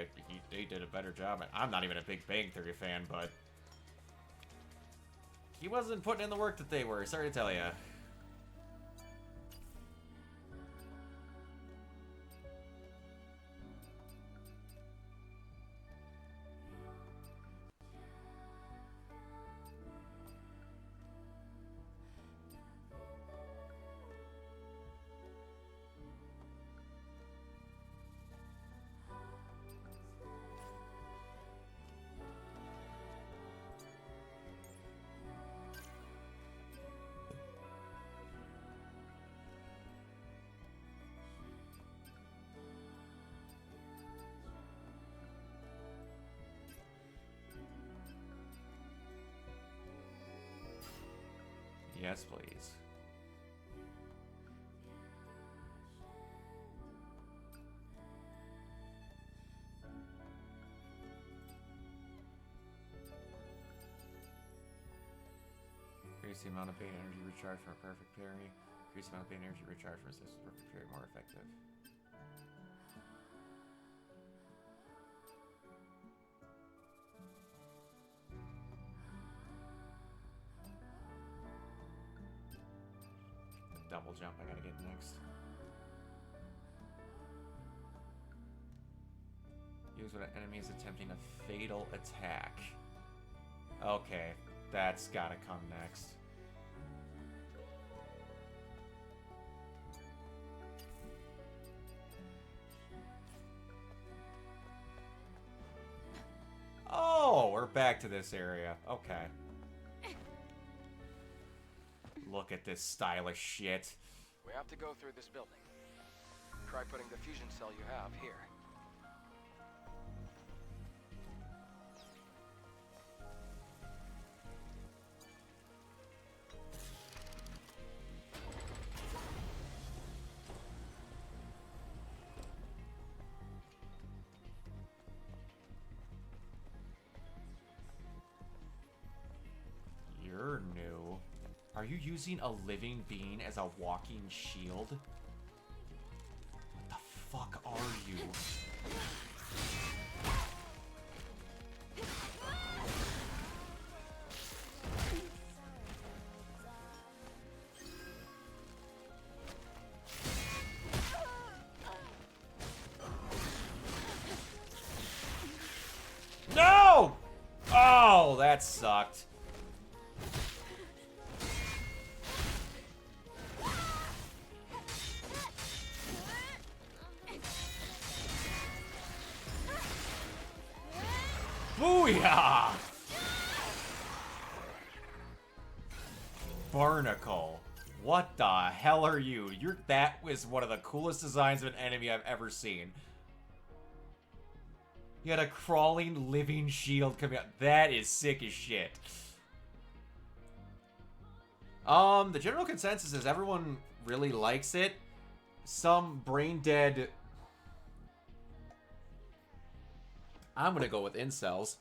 they did a better job. I'm not even a Big Bang Theory fan, but he wasn't putting in the work that they were, sorry to tell you. Yes, please. Increase the amount of bait energy recharged from a perfect parry. Increase the amount of bait energy recharged from a perfect parry more effective. Double jump I gotta get next. Use when an enemy is attempting a fatal attack. Okay, that's gotta come next. Oh, we're back to this area. Okay. Look at this stylish shit. We have to go through this building. Try putting the fusion cell you have here. You're new. Are you using a living being as a walking shield? What the fuck are you? No! Oh, that sucked. Booyah! Barnacle. What the hell are you? That was one of the coolest designs of an enemy I've ever seen. You had a crawling, living shield coming out. That is sick as shit. The general consensus is everyone really likes it. Some brain dead... I'm gonna go with incels.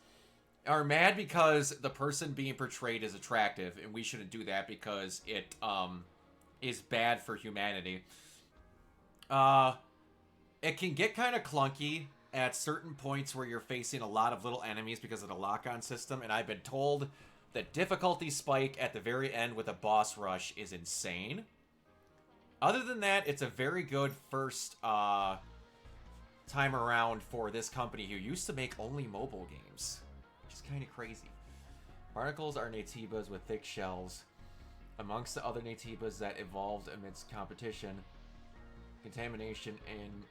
Are mad because the person being portrayed is attractive, and we shouldn't do that because it, is bad for humanity. It can get kind of clunky at certain points where you're facing a lot of little enemies because of the lock-on system, and I've been told that difficulty spike at the very end with a boss rush is insane. Other than that, it's a very good first time around for this company who used to make only mobile games, which is kind of crazy. Barnacles are Natibas with thick shells. Amongst the other Natibas that evolved amidst competition, contamination, and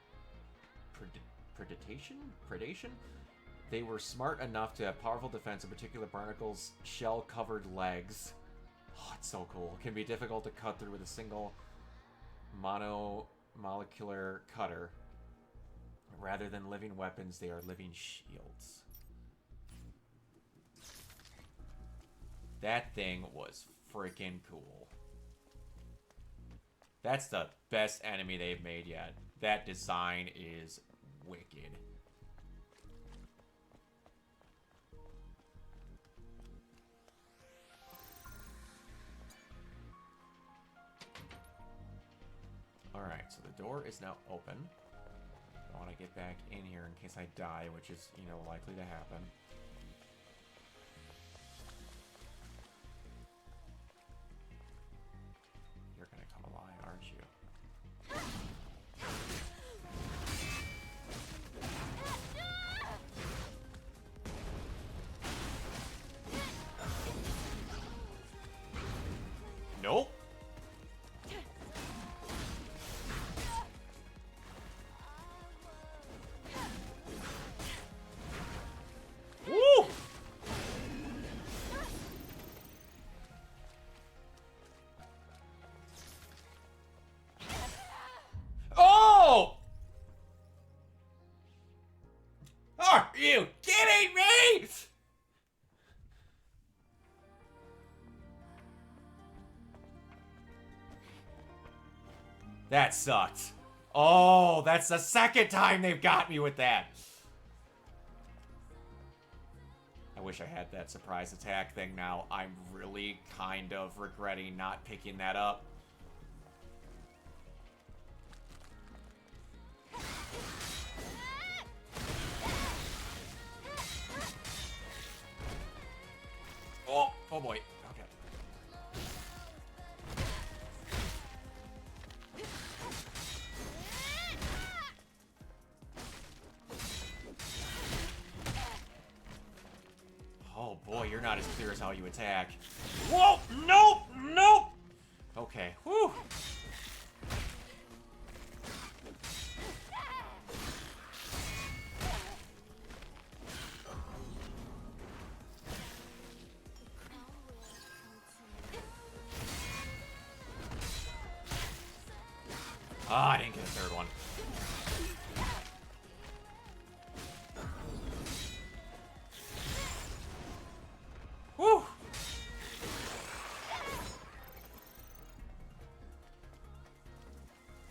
predation, they were smart enough to have powerful defense, in particular Barnacle's shell-covered legs. Oh, it's so cool. It can be difficult to cut through with a single monomolecular cutter. Rather than living weapons, they are living shields. That thing was freaking cool. That's the best enemy they've made yet. That design is wicked. Alright, so the door is now open. I want to get back in here in case I die, which is, you know, likely to happen. You're gonna come alive, aren't you? Nope. Woo! Oh! Are you kidding me? That sucked. Oh, that's the second time they've got me with that. I wish I had that surprise attack thing now. I'm really kind of regretting not picking that up. Oh boy. Okay. Oh boy, you're not as clear as how you attack. Whoa! Nope! Nope! Okay. Whew. Ah, I didn't get a third one. Woo!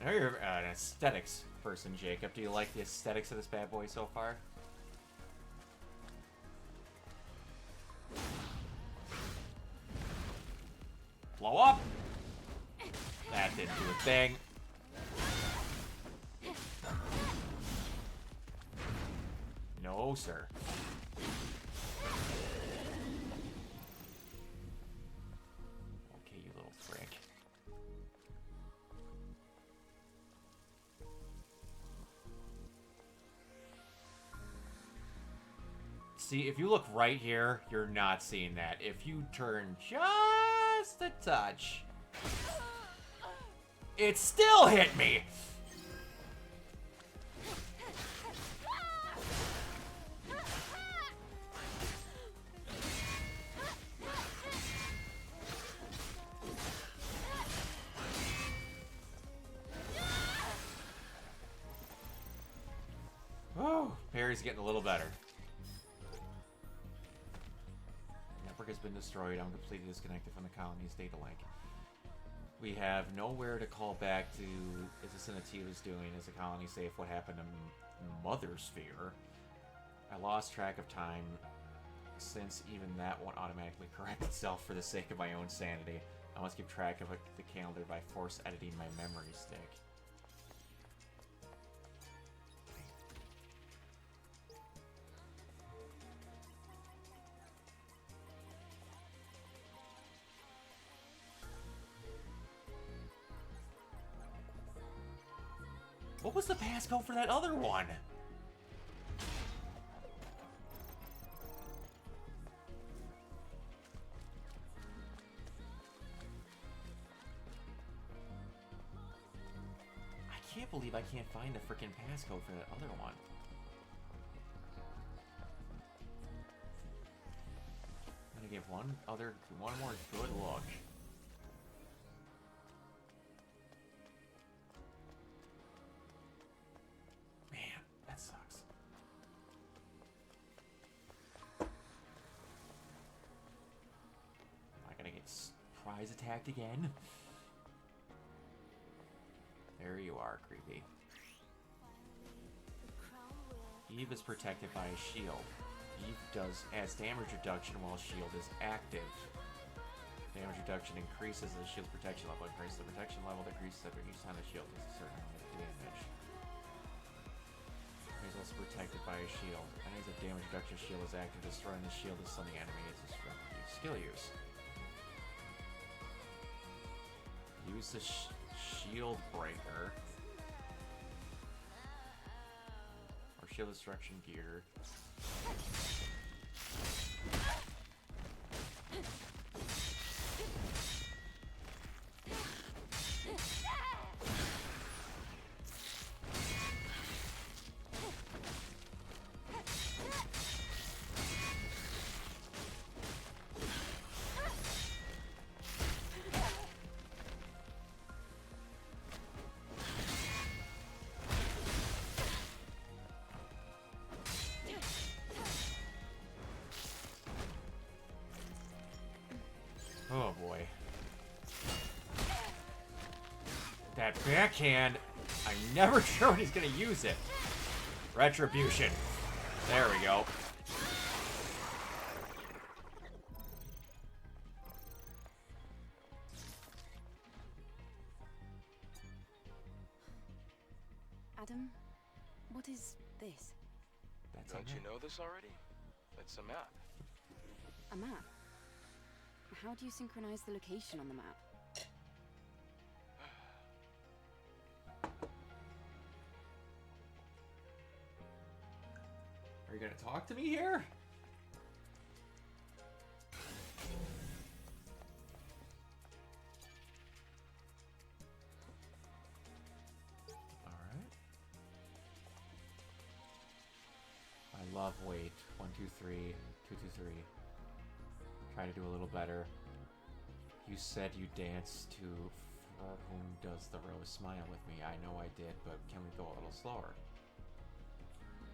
I know you're an aesthetics person, Jacob. Do you like the aesthetics of this bad boy so far? Blow up! That didn't do a thing. No, sir. Okay, you little frick. See, if you look right here, you're not seeing that. If you turn just a touch, it still hit me! area's getting a little better. Network has been destroyed. I'm completely disconnected from the colony's data link. We have nowhere to call back to. Is this Initiativa's doing? Is the colony safe? What happened to Mother Sphere? I lost track of time since even that won't automatically correct itself for the sake of my own sanity. I must keep track of the calendar by force editing my memory stick. What was the passcode for that other one? I can't believe I can't find the freaking passcode for that other one. I'm gonna give one more good look. Man, that sucks. Am I gonna get surprise attacked again? There you are, creepy. Eve is protected by a shield. Eve adds damage reduction while shield is active. Damage reduction increases as the shield's protection level increases. The protection level decreases after each time the shield does a certain amount of damage. He's also protected by a shield. Enemies of damage reduction shield is active. Destroying the shield is something enemy is skill use. Use the shield breaker. Or shield destruction gear. Oh boy. That backhand, I'm never sure when he's gonna use it. Retribution. There we go. Adam, what is this? Don't you know this already? It's a map. A map? How do you synchronize the location on the map? Are you gonna talk to me here? Alright. I love weight. 1, 2, 3, 2, 2, 3. Try to do a little better. You said you danced to For Whom Does the Rose Smile with me. I know I did, but can we go a little slower?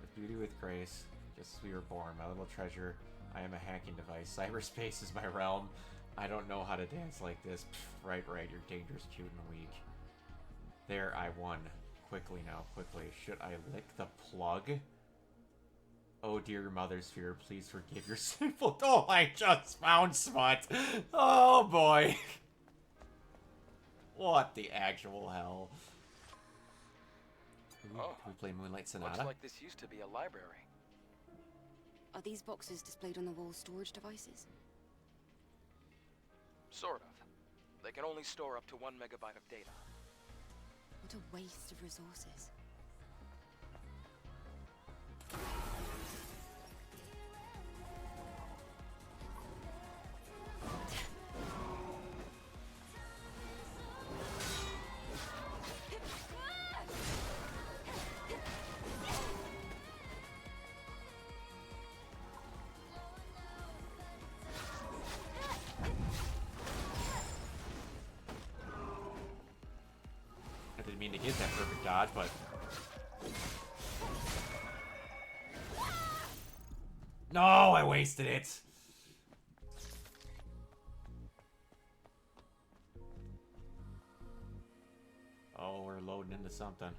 With beauty, with grace, just as we were born, my little treasure. I am a hacking device. Cyberspace is my realm. I don't know how to dance like this. Pff, right, you're dangerous, cute, and weak. There, I won. Quickly now, quickly. Should I lick the plug? Oh dear Mother Sphere, please forgive your sinful... Oh, I just found Smut! Oh boy! What the actual hell? Ooh, Oh, can we play Moonlight Sonata? Looks like this used to be a library. Are these boxes displayed on the wall storage devices? Sort of. They can only store up to 1 megabyte of data. What a waste of resources. I didn't mean to get that perfect dodge, but... No, I wasted it. Oh, we're loading into something.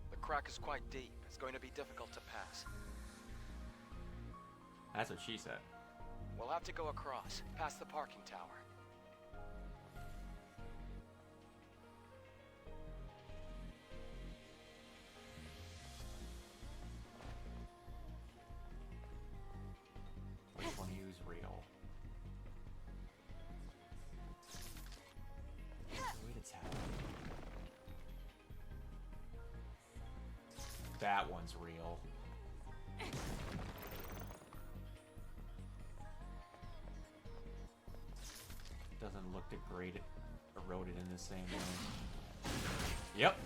The crack is quite deep. It's going to be difficult to pass. That's what she said. We'll have to go across, past the parking tower. Which one use real? Wait a tap. That one's real. Doesn't look degraded, eroded in the same way. Yep.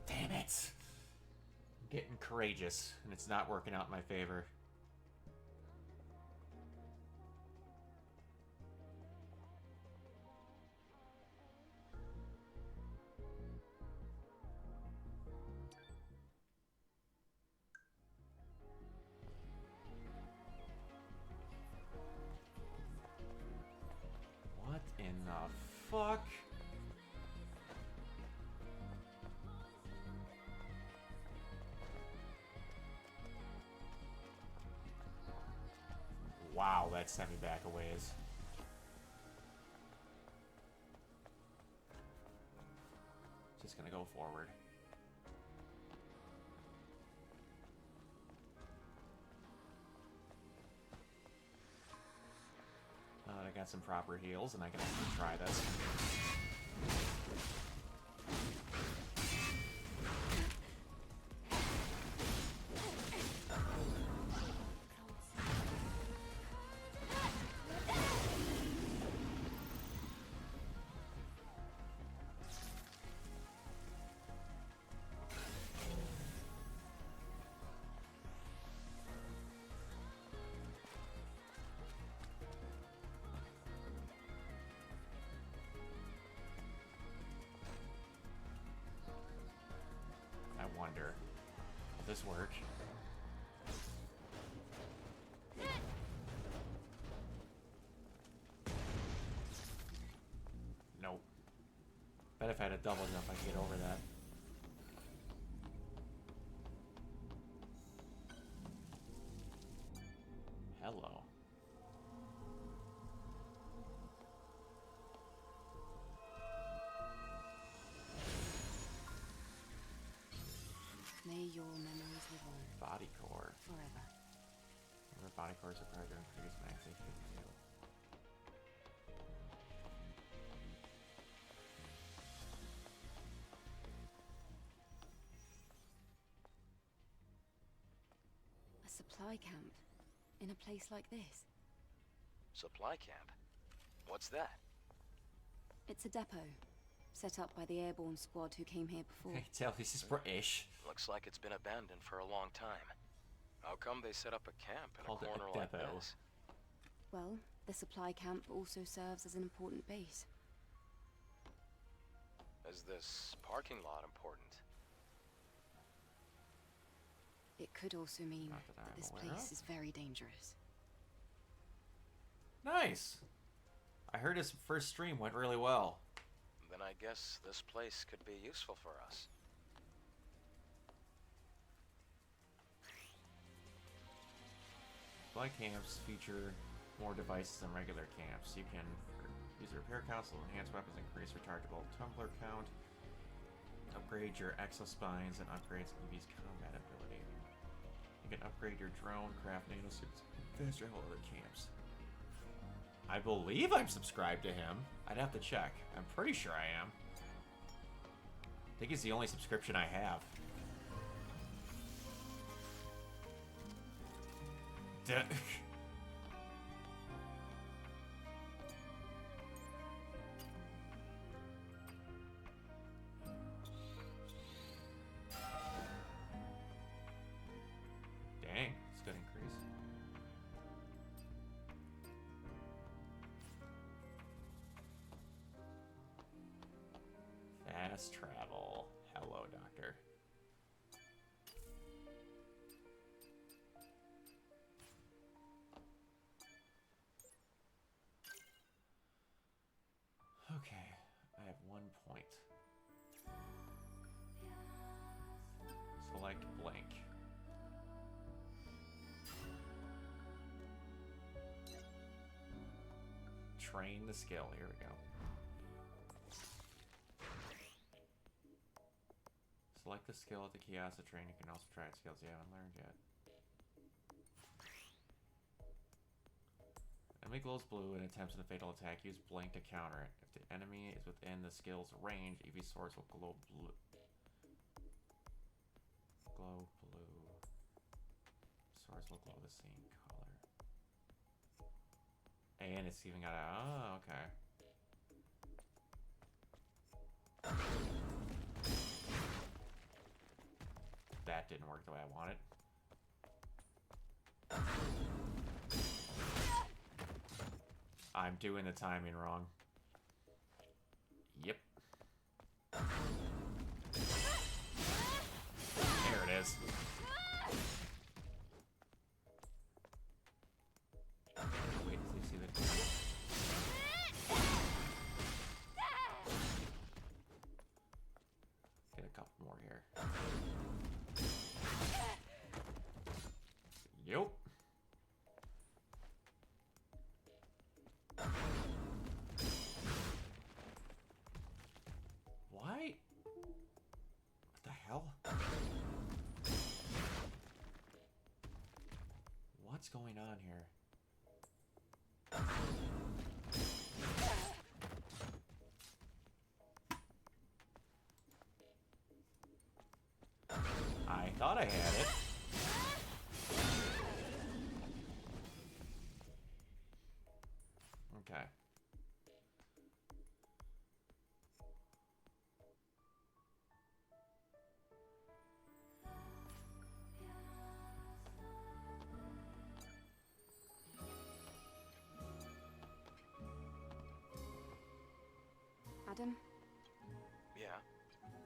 Damn it. I'm getting courageous, and it's not working out in my favor. What in the fuck? Wow, that sent me back a ways. Just gonna go forward. I got some proper heals, and I can actually try this. I wonder, will this work? Nope. Bet if I had a double jump, I could get over that. Hello. May your memories live on Body core. forever. Remember, body cores are probably during previous max HP too. A supply camp in a place like this. Supply camp? What's that? It's a depot set up by the airborne squad who came here before. Hey, tell this is British. Looks like it's been abandoned for a long time. How come they set up a camp in a Called it a corner like depot. this? Well, the supply camp also serves as an important base. Is this parking lot important? It could also mean Not that that I'm this aware place of. is very dangerous. Nice. I heard his first stream went really well. Then I guess this place could be useful for us. Supply camps feature more devices than regular camps. You can use the repair console, enhance weapons, increase rechargeable tumbler count, upgrade your exospines, and upgrade EV's combat ability. You can upgrade your drone, craft nanosuits, faster hold other camps. I believe I'm subscribed to him. I'd have to check. I'm pretty sure I am. I think it's the only subscription I have. Dang, it's a good increase. Fast travel. Hello, Doctor. Okay, I have 1 point. Select blank. Train the skill. Here we go. Select the skill at the kiosk to train. You can also try its skills you haven't learned yet. Enemy glows blue and attempts a fatal attack. Use blank to counter it. If the enemy is within the skill's range, EV swords will glow blue. Glow blue. Swords will glow the same color. And it's even got a... Oh, okay. That didn't work the way I wanted. I'm doing the timing wrong. Yep. There it is. Wait till you see the... Get a couple more here. Yup. Why? What the hell? What's going on here? I thought I had it. Okay. Adam, Yeah?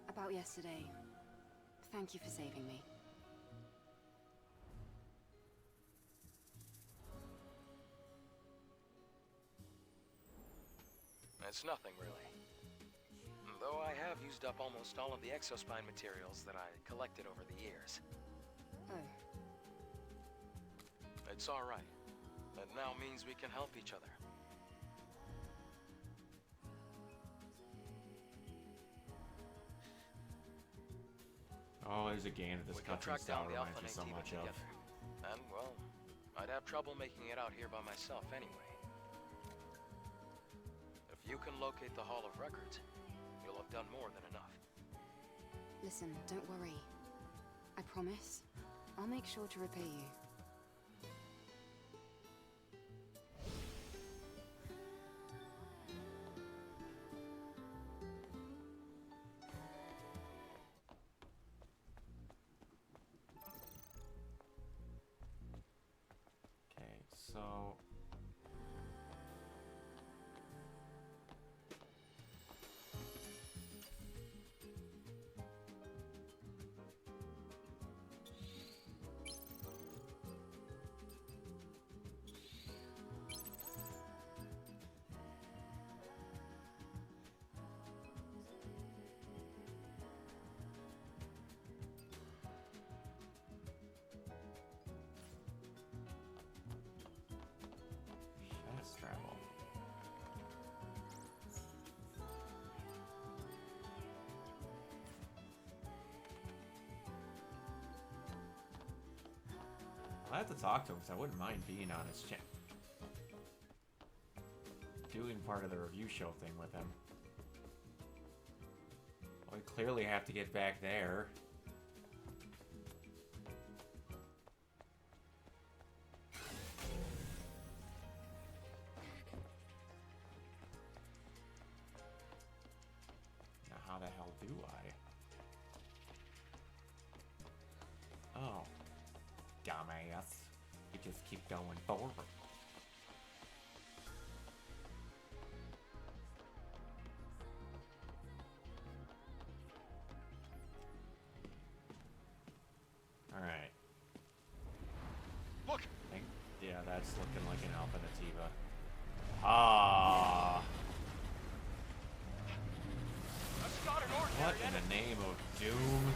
about yesterday. Thank you for saving me. It's nothing, really. Though I have used up almost all of the exospine materials that I collected over the years. Oh, It's alright. That now means we can help each other. Oh, there's a game that this We can country track down style the reminds Alpha me so Nativa much of. together. And, well, I'd have trouble making it out here by myself anyway. If you can locate the Hall of Records, you'll have done more than enough. listen, don't worry. I promise. I'll make sure to repay you. Okay, so... Fast travel. I'll have to talk to him because I wouldn't mind being on his channel. Doing part of the review show thing with him. Well, we clearly have to get back there. Now, how the hell do I? Oh. Dumbass. You just keep going forward. Ah. That's not an ordinary What in the name of doom?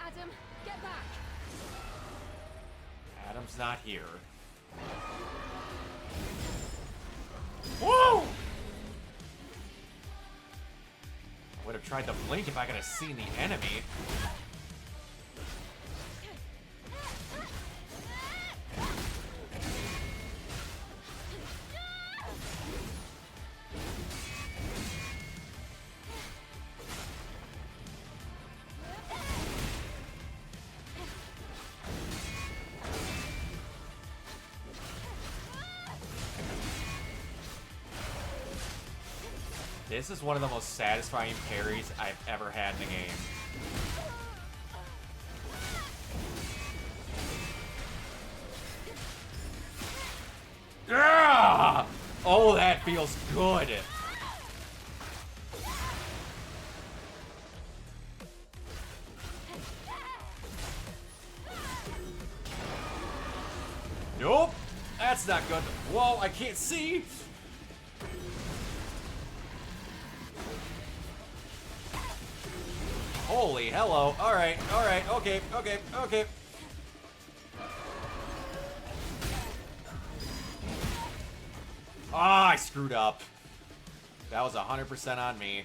Adam, get back! Adam's not here. Whoa! I would have tried to blink if I could have seen the enemy. This is one of the most satisfying parries I've ever had in the game. Yeah! Oh, that feels good. Nope, that's not good. Whoa, I can't see. Holy hello. Alright, okay. Ah, I screwed up. That was 100% on me.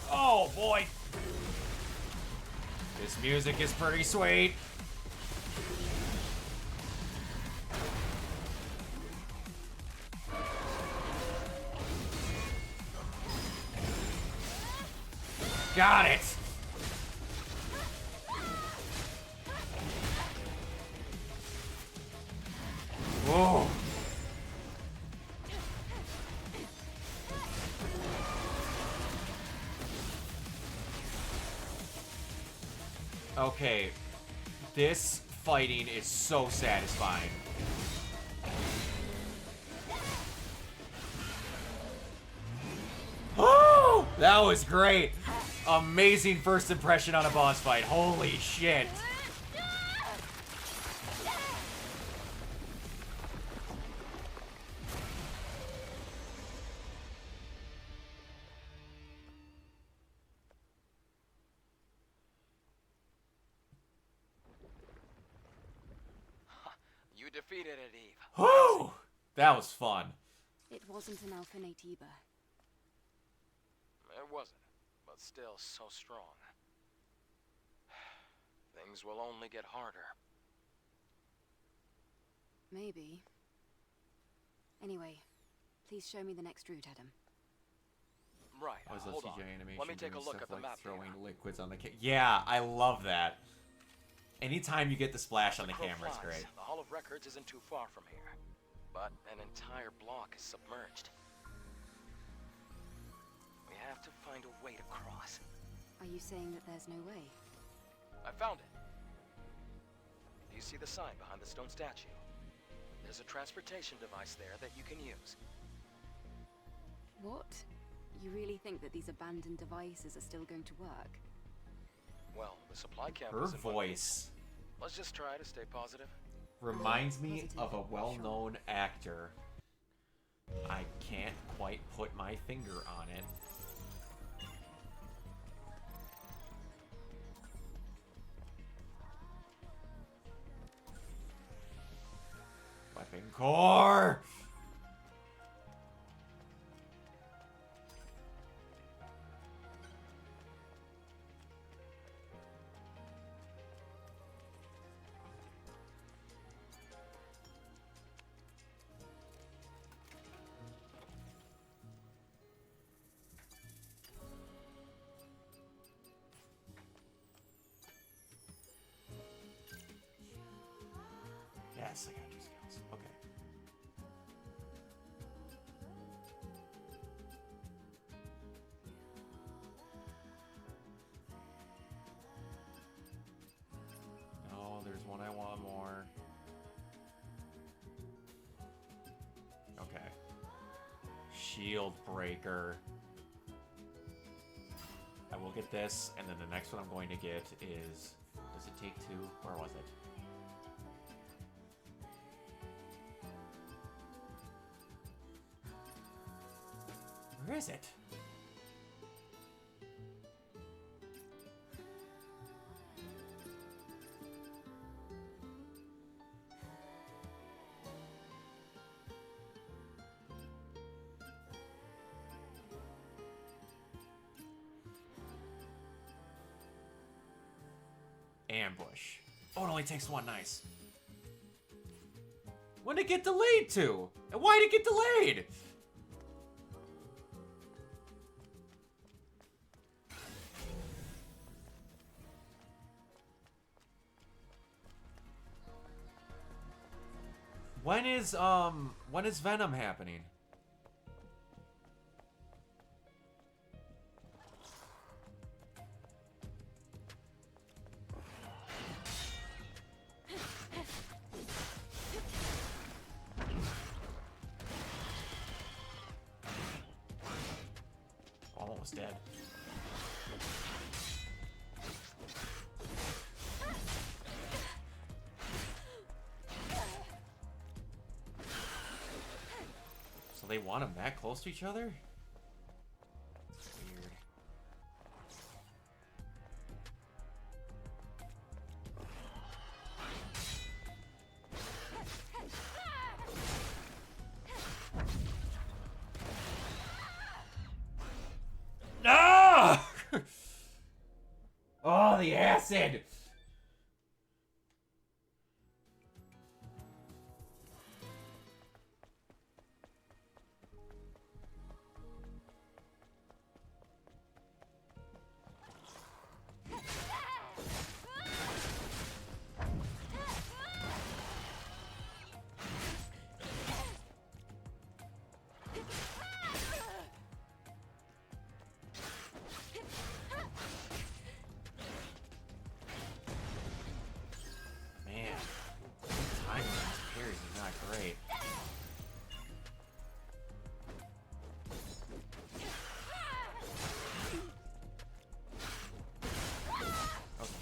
Oh boy! This music is pretty sweet. Got it! Whoa! Okay, this fighting is so satisfying. Oh, that was great. Amazing first impression on a boss fight. Holy shit. You defeated it, Eve. Whew! That was fun. It wasn't an Alphanate either. It wasn't, but still so strong. Things will only get harder. Maybe. Anyway, please show me the next route, Adam. Right, I hold on. animation. Let me take a doing look stuff at the like map throwing here. liquids on the Yeah, I love that. Anytime you get the splash on the crow camera, it's flies, great. The Hall of Records isn't too far from here, but an entire block is submerged. We have to find a way to cross. Are you saying that there's no way? I found it. Do you see the sign behind the stone statue? There's a transportation device there that you can use. What? You really think that these abandoned devices are still going to work? Well, the supply camp Her isn't what- voice Let's just try to stay positive. reminds me Positive, of a well-known actor. I can't quite put my finger on it. Weapon core! Yes, I got 2 scales. Okay. No, there's one I want more. Okay. Shield breaker. I will get this, and then the next one I'm going to get is... Does it take 2? Where was it? Where is it? Ambush. Oh, it only takes 1. Nice. When did it get delayed to? And why did it get delayed? When is Venom happening? Almost dead. So they want them that close to each other? Weird. No! Oh, the acid!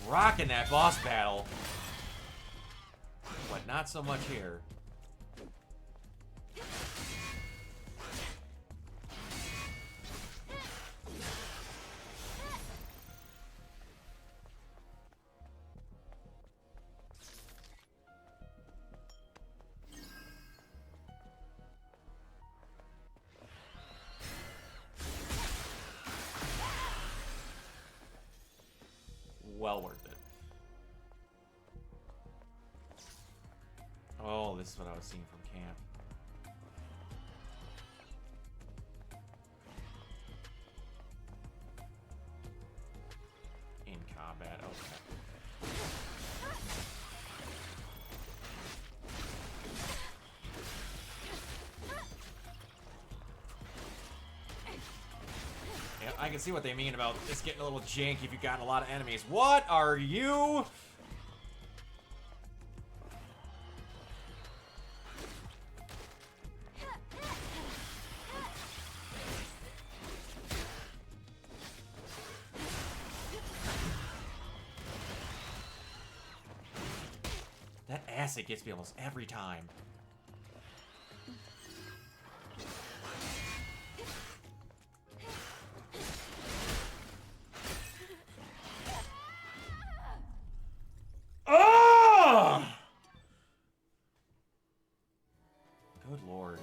Rocking that boss battle, but not so much here. Well worth it. Oh, this is what I was seeing from camp. In combat, okay. Yeah, I can see what they mean about this getting a little janky if you've got a lot of enemies. What are you? That acid gets me almost every time. Oh! Good lord.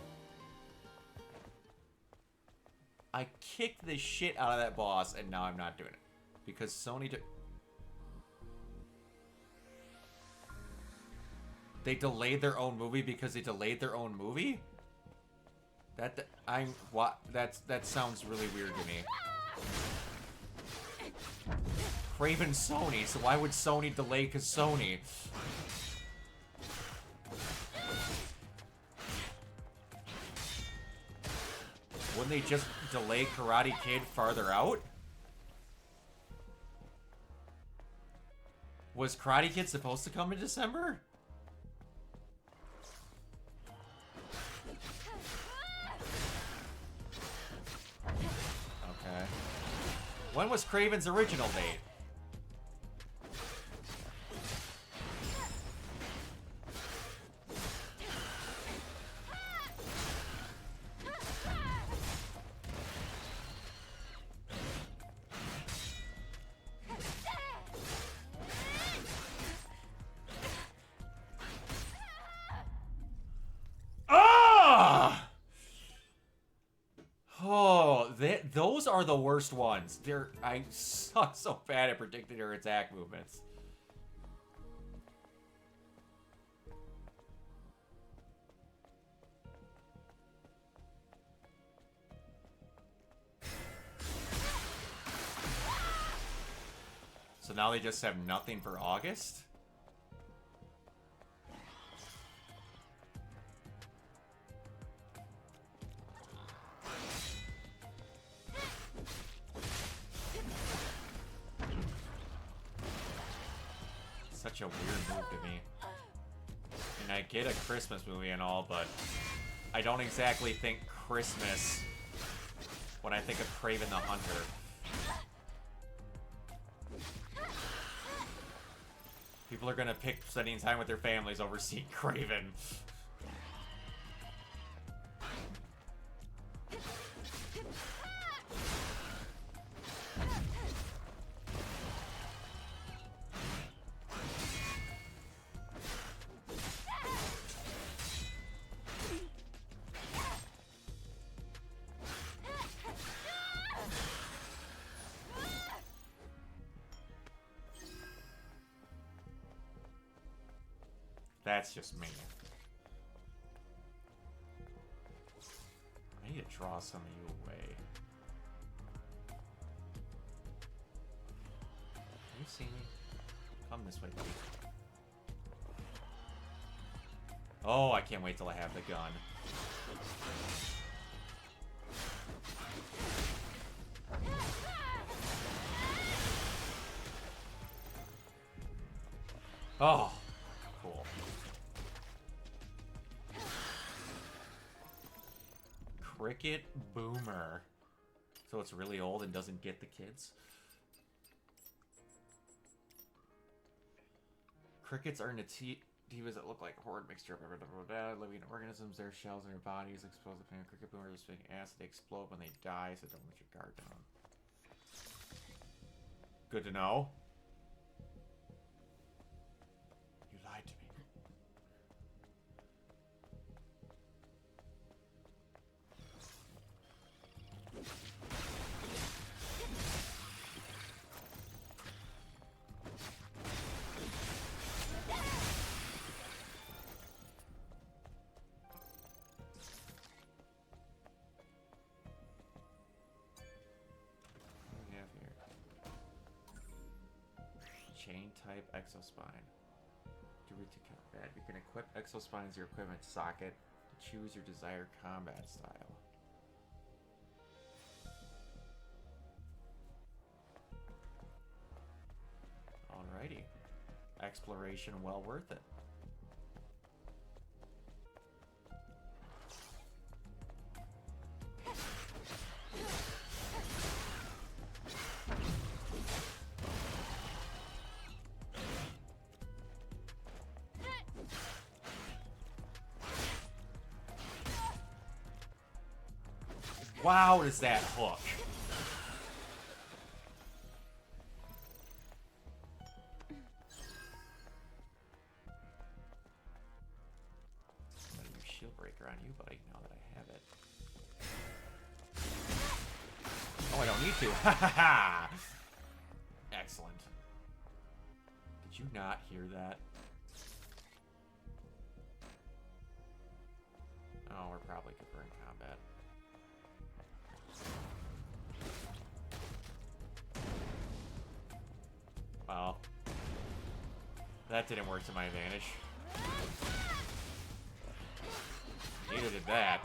I kicked the shit out of that boss, and now I'm not doing it. Because Sony took... They delayed their own movie because they delayed their own movie? That sounds really weird to me. Craven Sony, so why would Sony delay because Sony? Wouldn't they just delay Karate Kid farther out? Was Karate Kid supposed to come in December? Okay. When was Craven's original date? Those are the worst ones. I suck so bad at predicting her attack movements. So now they just have nothing for August? Such a weird move to me. And I get a Christmas movie and all, but I don't exactly think Christmas when I think of Kraven the Hunter. People are gonna pick spending time with their families over seeing Kraven. That's just me. I need to draw some of you away. Can you see me? Come this way, please. Oh, I can't wait till I have the gun. Oh, cool. Cricket Boomer. So it's really old and doesn't get the kids? Crickets are divas that look like horde mixture of living organisms. Their shells in their bodies expose the pain. Cricket boomers are spitting acid. They explode when they die, so don't let your guard down. Good to know. You lied to me. Chain type exospine. Do it to combat. You can equip exospine as your equipment socket to choose your desired combat style. Alrighty. Exploration well worth it. Wow, is that hook? I'm gonna use shield breaker on you, buddy, now that I have it. Oh, I don't need to. Ha ha ha! Excellent. Did you not hear that? Oh, we're probably good for in combat. Well, that didn't work to my advantage. Neither did that.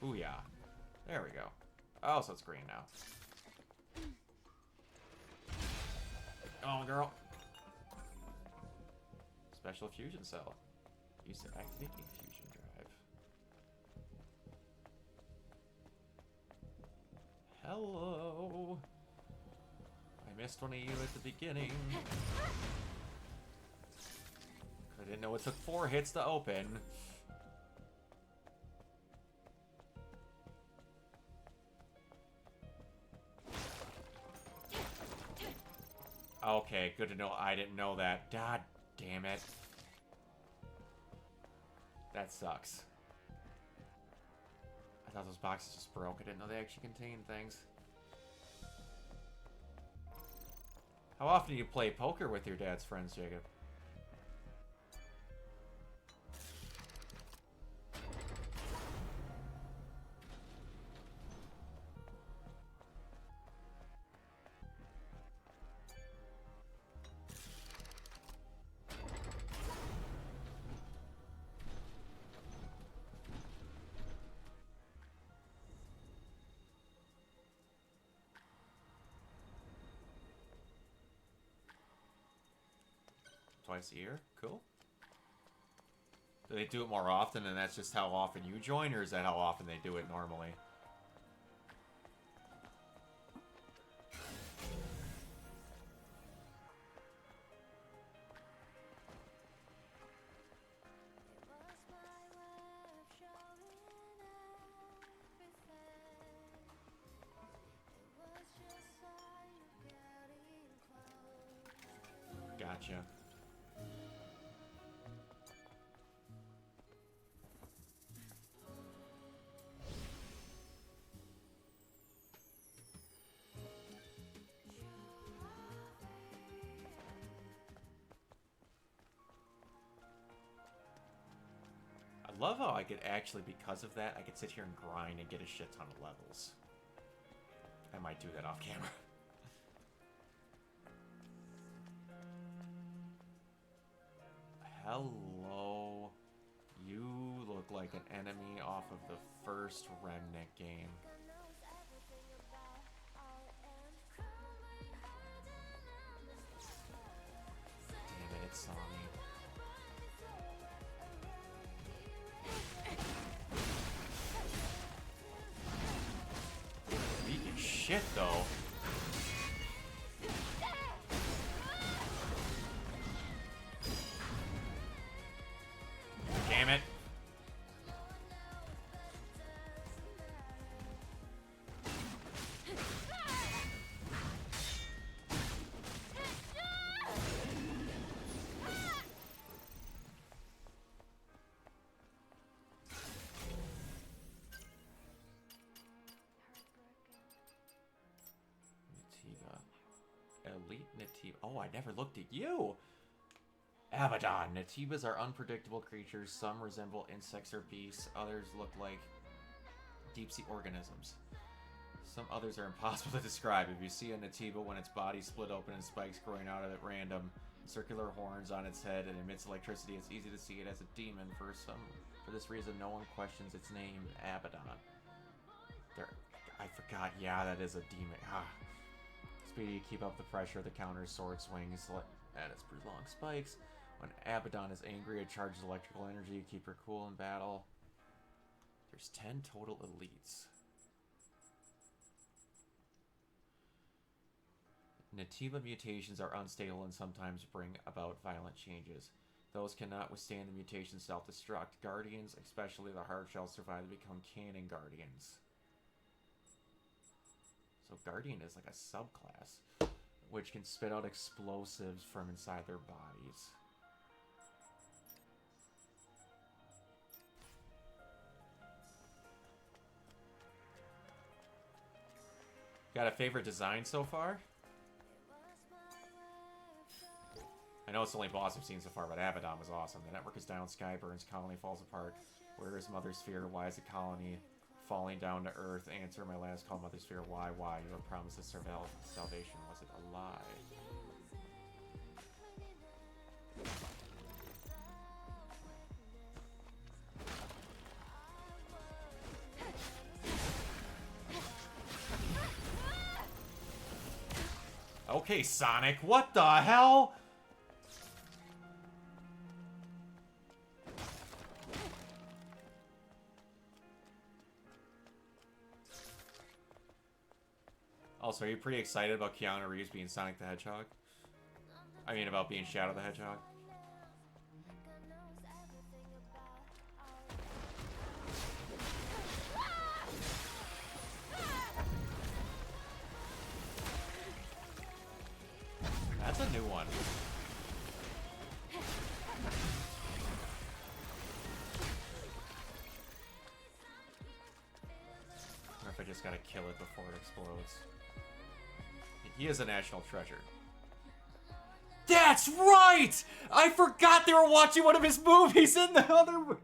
Ooh, yeah. There we go. Oh, so it's green now. Oh, girl. Special fusion cell. Used to activate the fusion drive. Hello. I missed one of you at the beginning. I didn't know it took 4 hits to open. Okay, good to know. I didn't know that. God damn it. That sucks. I thought those boxes just broke. I didn't know they actually contained things. How often do you play poker with your dad's friends, Jacob? Twice a year? Cool. Do they do it more often and that's just how often you join, or is that how often they do it normally? Gotcha. I love how I could actually, because of that, I could sit here and grind and get a shit ton of levels. I might do that off camera. Hello. You look like an enemy off of the first Remnant game. Damn it, it saw me. Weak as shit, though. Damn it. Elite Nativa. Oh, I never looked at you! Abaddon. Natibas are unpredictable creatures. Some resemble insects or beasts. Others look like deep-sea organisms. Some others are impossible to describe. If you see a Natiba when its body split open and spikes growing out of it random, circular horns on its head, and emits electricity, it's easy to see it as a demon. For this reason, no one questions its name, Abaddon. I forgot. Yeah, that is a demon. Speedy, keep up the pressure. The counter sword swings at its prolonged spikes. When Abaddon is angry, it charges electrical energy to keep her cool in battle. There's 10 total elites. Natiba mutations are unstable and sometimes bring about violent changes. Those cannot withstand the mutation self-destruct. Guardians, especially the hard shell, survive to become Cannon Guardians. So Guardian is like a subclass, which can spit out explosives from inside their bodies. Got a favorite design so far? I know it's the only boss I've seen so far, but Abaddon was awesome. The network is down, sky burns, colony falls apart. Where is Mother Sphere? Why is the colony falling down to Earth? Answer my last call, Mother Sphere. Why? Your promise of salvation. Was it a lie? Okay, Sonic, what the hell? Also, are you pretty excited about Keanu Reeves being Sonic the Hedgehog? I mean, about being Shadow the Hedgehog? That's a new one. Or if I just gotta kill it before it explodes. He is a national treasure. That's right! I forgot they were watching one of his movies in the other...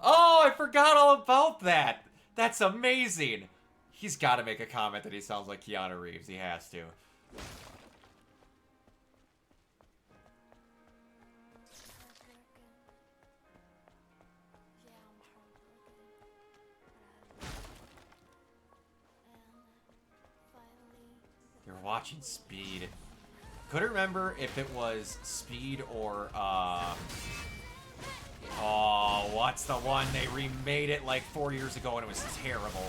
Oh, I forgot all about that. That's amazing. He's got to make a comment that he sounds like Keanu Reeves. He has to. You're watching Speed. Couldn't remember if it was Speed or, oh, what's the one? They remade it like 4 years ago and it was terrible.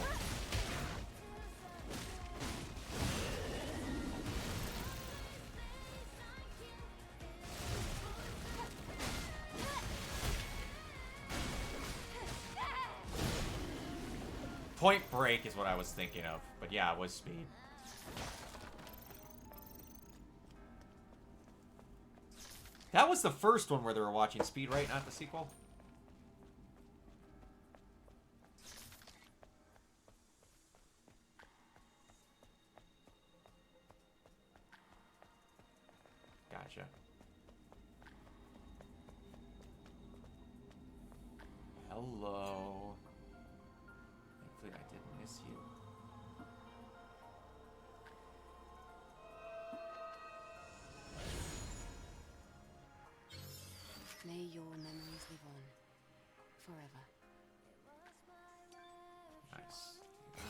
Point Break is what I was thinking of. But yeah, it was Speed. That was the first one where they were watching Speed, right? Not the sequel? Gotcha. Hello. Hopefully I didn't miss you. May your memories live on forever. Nice.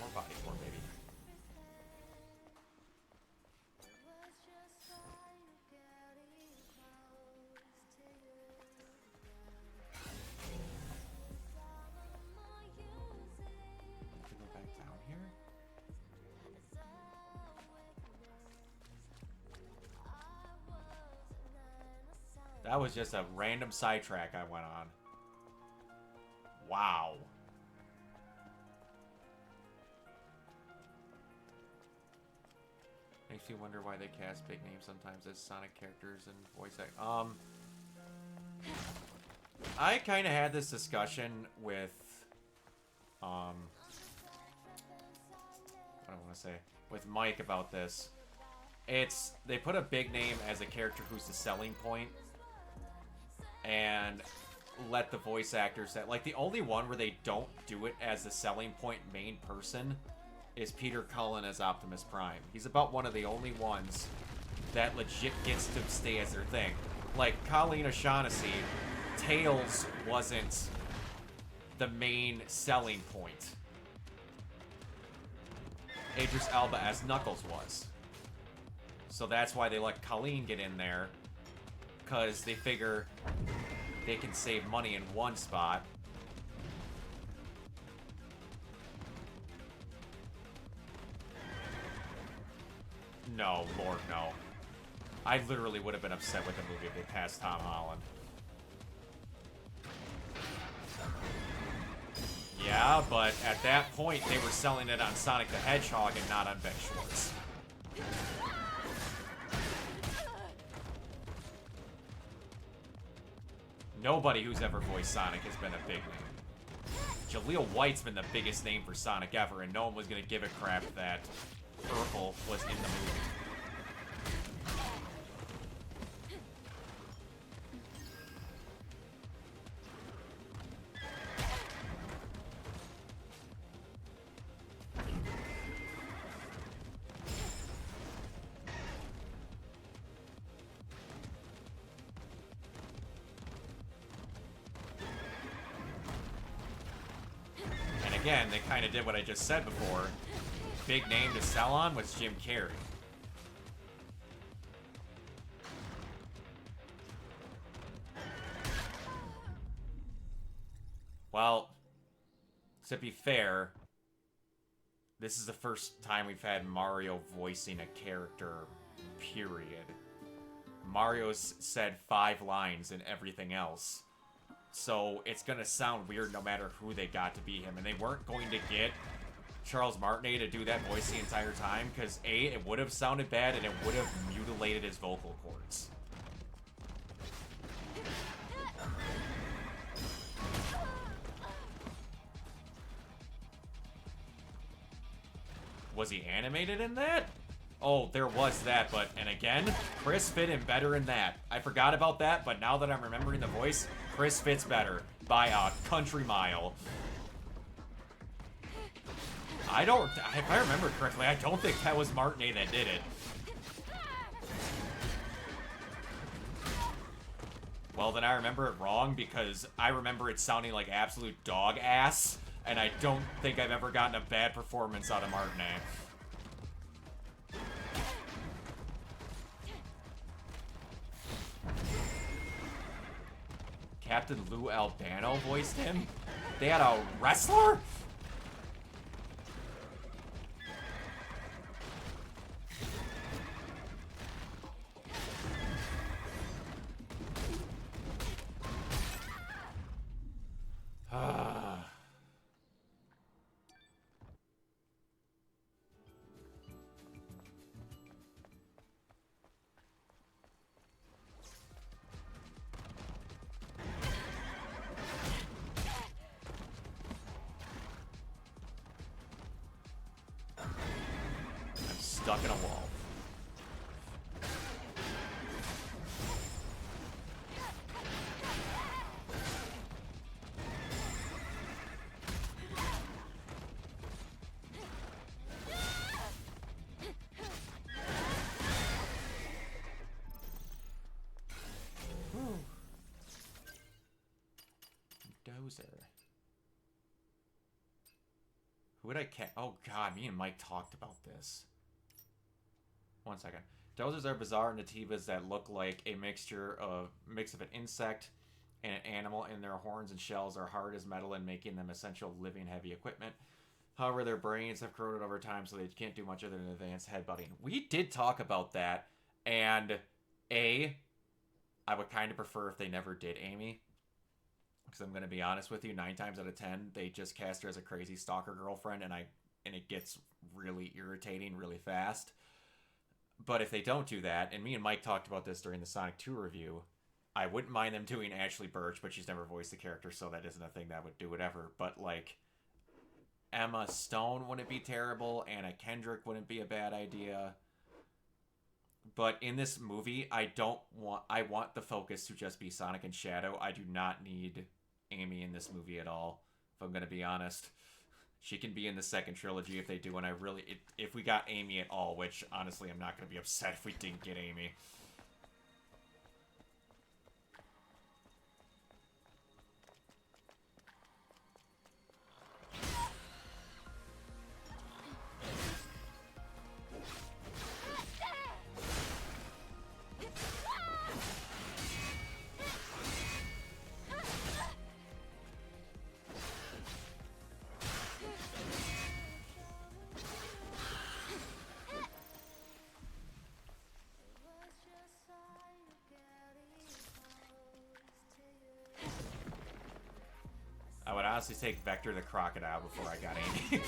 More body for baby. Have to go back down here? That was just a random sidetrack I went on. Wow. Makes you wonder why they cast big names sometimes as Sonic characters and voice act. I kind of had this discussion with, what do I want to say? With Mike about this. It's, they put a big name as a character who's the selling point. And let the voice actors that, like, the only one where they don't do it as the selling point main person is Peter Cullen as Optimus Prime. He's about one of the only ones that legit gets to stay as their thing. Like, Colleen O'Shaughnessy, Tails wasn't the main selling point. Idris Elba as Knuckles was. So that's why they let Colleen get in there. Because they figure they can save money in one spot. No, Lord, no. I literally would have been upset with the movie if they passed Tom Holland. Yeah, but at that point, they were selling it on Sonic the Hedgehog and not on Ben Schwartz. Nobody who's ever voiced Sonic has been a big name. Jaleel White's been the biggest name for Sonic ever, and no one was going to give a crap that Urkel was in the movie. Again, they kind of did what I just said before. Big name to sell on was Jim Carrey. Well, to be fair, this is the first time we've had Mario voicing a character, period. Mario's said 5 lines and everything else. So it's going to sound weird no matter who they got to be him. And they weren't going to get Charles Martinet to do that voice the entire time because A, it would have sounded bad and it would have mutilated his vocal cords. Was he animated in that? Oh, there was that, but, and again, Chris fit in better in that. I forgot about that, but now that I'm remembering the voice, Chris fits better by a country mile. If I remember correctly, I don't think that was Martinet that did it. Well, then I remember it wrong because I remember it sounding like absolute dog ass, and I don't think I've ever gotten a bad performance out of Martinet. Captain Lou Albano voiced him? They had a wrestler? Stuck in a wall. Dozer. Who would I catch? Oh god, me and Mike talked about this. 1 second. Dozers are bizarre nativas that look like a mix of an insect and an animal, and their horns and shells are hard as metal and making them essential living heavy equipment. However, their brains have corroded over time, so they can't do much other than advanced headbutting. We did talk about that, and I would kind of prefer if they never did Amy. Because I'm going to be honest with you, 9 times out of 10, they just cast her as a crazy stalker girlfriend, and it gets really irritating really fast. But if they don't do that, and me and Mike talked about this during the Sonic 2 review, I wouldn't mind them doing Ashley Birch, but she's never voiced the character, so that isn't a thing that would do whatever. But, like, Emma Stone wouldn't be terrible, Anna Kendrick wouldn't be a bad idea. But in this movie, I want the focus to just be Sonic and Shadow. I do not need Amy in this movie at all, if I'm going to be honest. She can be in the second trilogy if they do, and if we got Amy at all, which, honestly, I'm not going to be upset if we didn't get Amy. I would honestly take Vector the Crocodile before I got Amy.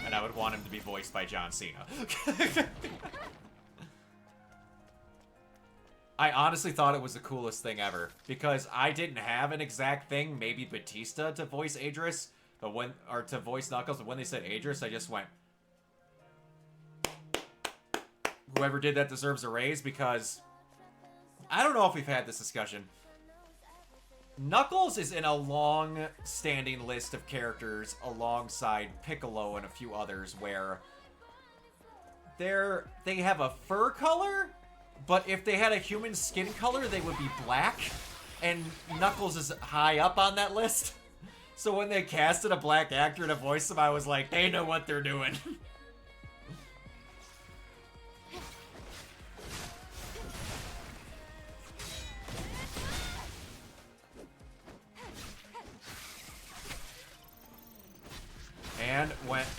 And I would want him to be voiced by John Cena. I honestly thought it was the coolest thing ever, because I didn't have an exact thing, maybe Batista to voice Idris, or to voice Knuckles, but when they said Idris, I just went, whoever did that deserves a raise, because I don't know if we've had this discussion. Knuckles is in a long-standing list of characters alongside Piccolo and a few others where they have a fur color, but if they had a human skin color, they would be black, and Knuckles is high up on that list. So when they casted a black actor to voice him, I was like, they know what they're doing.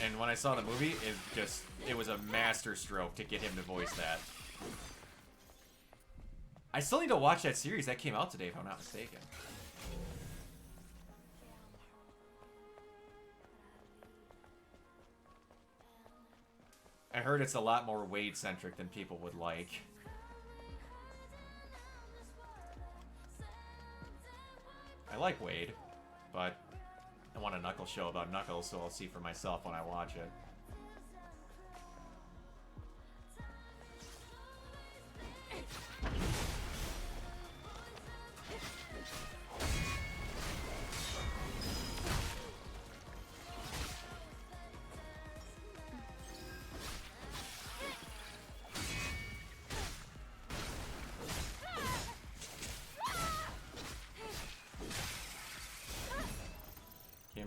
And when I saw the movie, it was a master stroke to get him to voice that. I still need to watch that series that came out today, if I'm not mistaken. I heard it's a lot more Wade-centric than people would like. I like Wade, but I want a Knuckles show about Knuckles, so I'll see for myself when I watch it.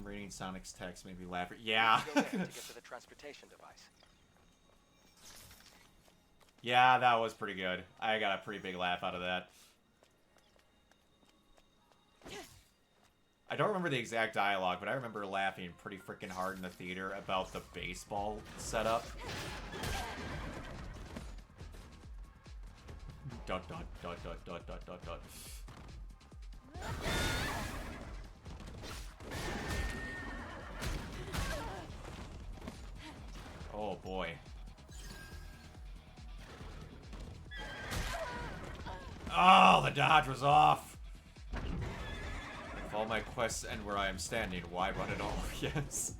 Reading Sonic's text made me laugh. Yeah. Go there to get to the transportation device. Yeah, that was pretty good. I got a pretty big laugh out of that. I don't remember the exact dialogue, but I remember laughing pretty freaking hard in the theater about the baseball setup. Dot dot dot dot dot dot dot dot. Oh boy. Oh, the dodge was off. If all my quests end where I am standing, why run at all? Yes.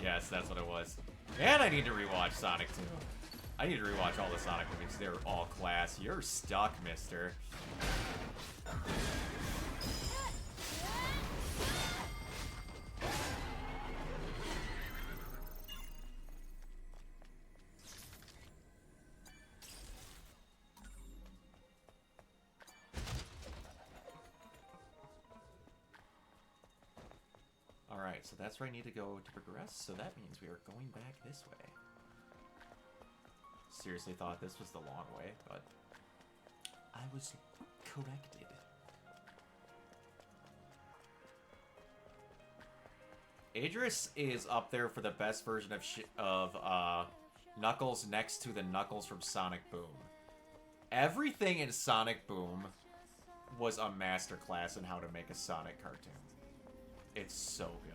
Yes, that's what it was. And I need to rewatch Sonic 2. I need to rewatch all the Sonic movies. They're all class. You're stuck, mister. Alright, so that's where I need to go to progress, so that means we are going back this way. Seriously thought this was the long way, but I was corrected. Idris is up there for the best version of Knuckles next to the Knuckles from Sonic Boom. Everything in Sonic Boom was a masterclass in how to make a Sonic cartoon. It's so good.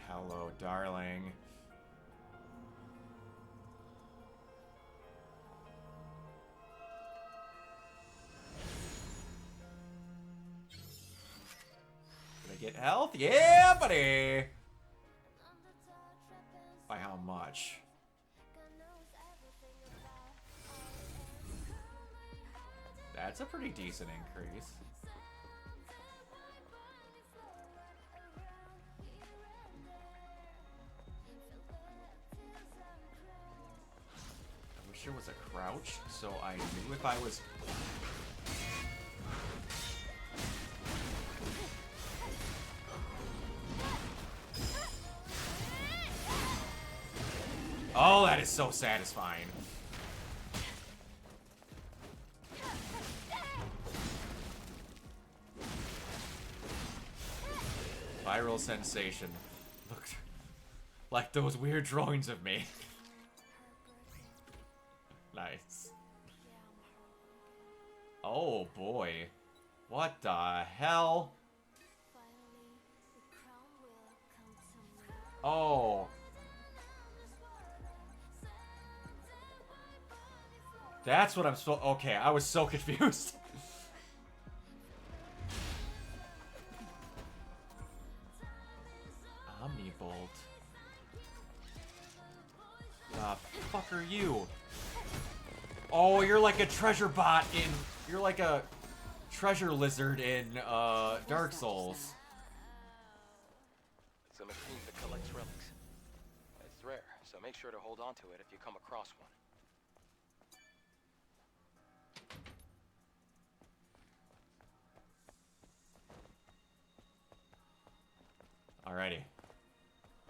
Hello, darling. Get health? Yeah, buddy! By how much? That's a pretty decent increase. I wish there was a crouch, so I knew if I was... Oh, that is so satisfying. Viral sensation. Looked like those weird drawings of me. Nice. Oh boy. What the hell? Oh. That's what I'm supposed. Okay, I was so confused. Omnibolt. The fuck are you? Oh, you're like a treasure bot in. You're like a treasure lizard in Dark Souls. It's a machine that collects relics. It's rare, so make sure to hold on to it if you come across one. Alrighty.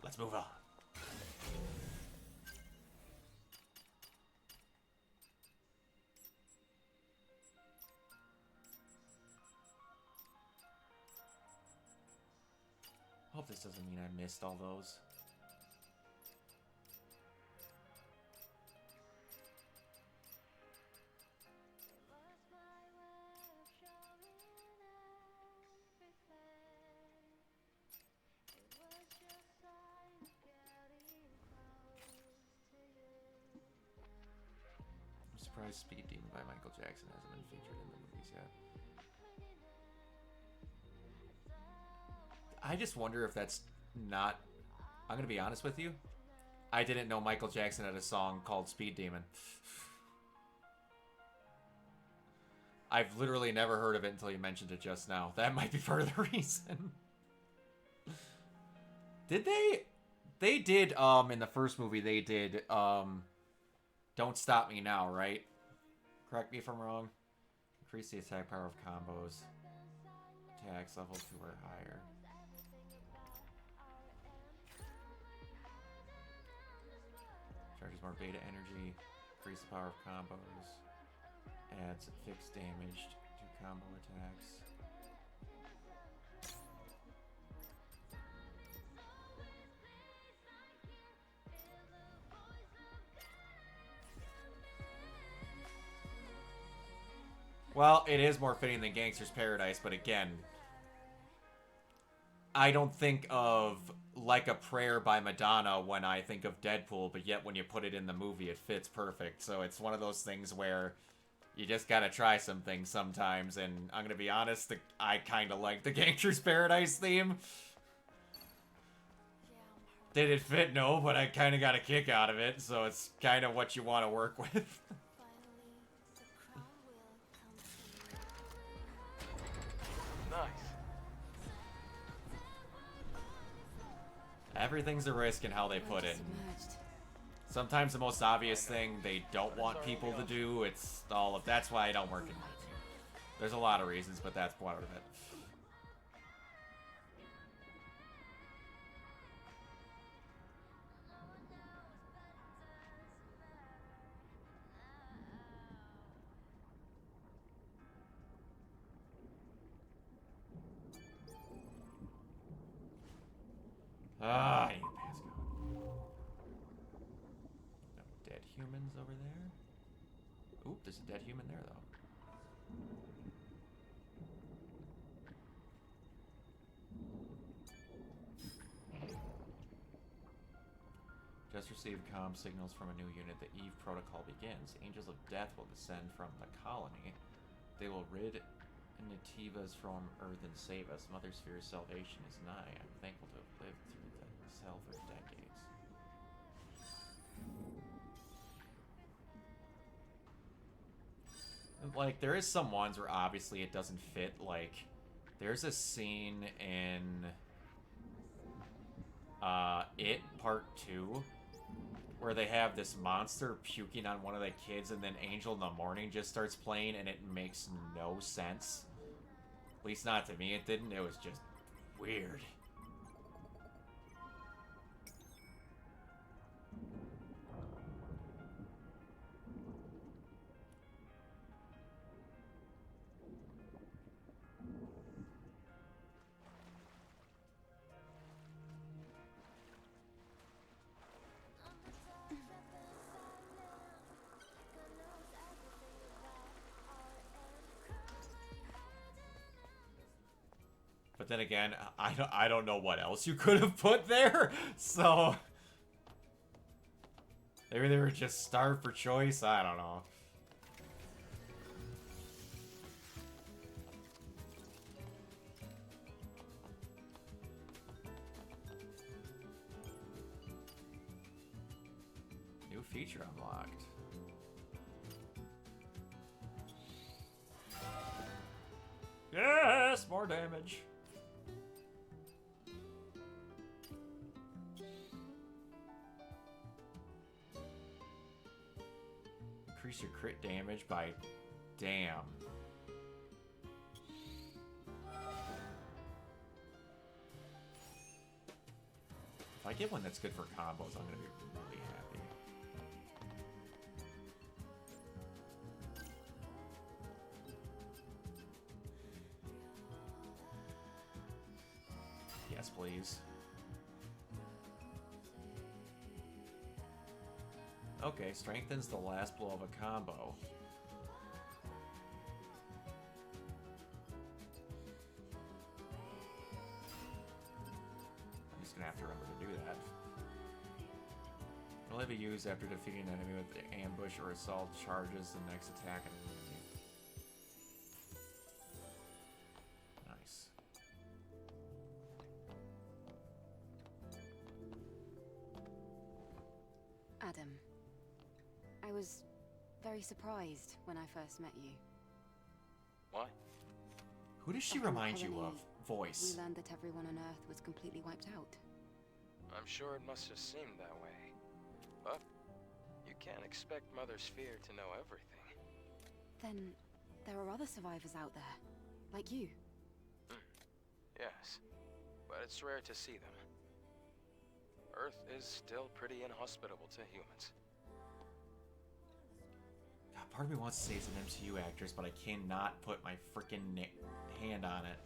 Let's move on. Hope this doesn't mean I missed all those. I'm surprised Speed Demon by Michael Jackson hasn't been featured in the movies yet. I just wonder if that's not... I'm going to be honest with you. I didn't know Michael Jackson had a song called Speed Demon. I've literally never heard of it until you mentioned it just now. That might be part of the reason. Did they? They did, in the first movie, they did, Don't Stop Me Now, right? Correct me if I'm wrong. Increase the attack power of combos. Attacks level 2 or higher. Charges more beta energy. Increase the power of combos. Adds fixed damage to combo attacks. Well, it is more fitting than Gangster's Paradise, but again, I don't think of Like a Prayer by Madonna when I think of Deadpool, but yet when you put it in the movie, it fits perfect. So it's one of those things where you just gotta try some things sometimes, and I'm gonna be honest, I kind of like the Gangster's Paradise theme. Did it fit? No, but I kind of got a kick out of it, so it's kind of what you want to work with. Nice. Everything's a risk in how they put it. Sometimes the most obvious thing they don't want people to do, it's all of... That's why I don't work in movies. There's a lot of reasons, but that's part of it. Ah, I need a passcode. No dead humans over there. Oop, there's a dead human there, though. Just received comm signals from a new unit. The Eve protocol begins. Angels of Death will descend from the colony. They will rid nativas from Earth and save us. Mother Sphere's salvation is nigh. I'm thankful to have lived through this hell for decades. Like, there is some ones where obviously it doesn't fit. Like, there's a scene in It Part 2 where they have this monster puking on one of the kids, and then Angel in the Morning just starts playing, and it makes no sense. At least not to me, it didn't. It was just weird. then again, I don't know what else you could have put there. So maybe they were just starved for choice. I don't know. New feature unlocked. Yes, more damage. Increase your crit damage by... Damn. If I get one that's good for combos, I'm gonna be really happy. Yes, please. Okay, strengthens the last blow of a combo. I'm just gonna have to remember to do that. It'll only be used after defeating an enemy with the ambush or assault charges the next attack. Nice. Adam, I was very surprised when I first met you. Why? Who does she Back in the remind you of? colony, Voice. We learned that everyone on Earth was completely wiped out. I'm sure it must have seemed that way. But you can't expect Mother Sphere to know everything. Then there are other survivors out there, like you. Yes, but it's rare to see them. Earth is still pretty inhospitable to humans. God, part of me wants to say it's an MCU actress, but I cannot put my freaking hand on it.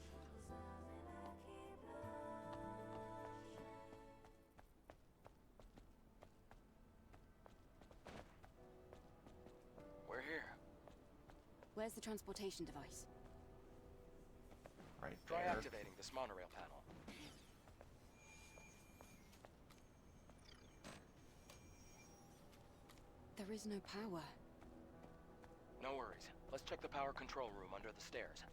We're here. Where's the transportation device? Right Try there. activating this monorail panel. There is no power. No worries. Let's check the power control room under the stairs.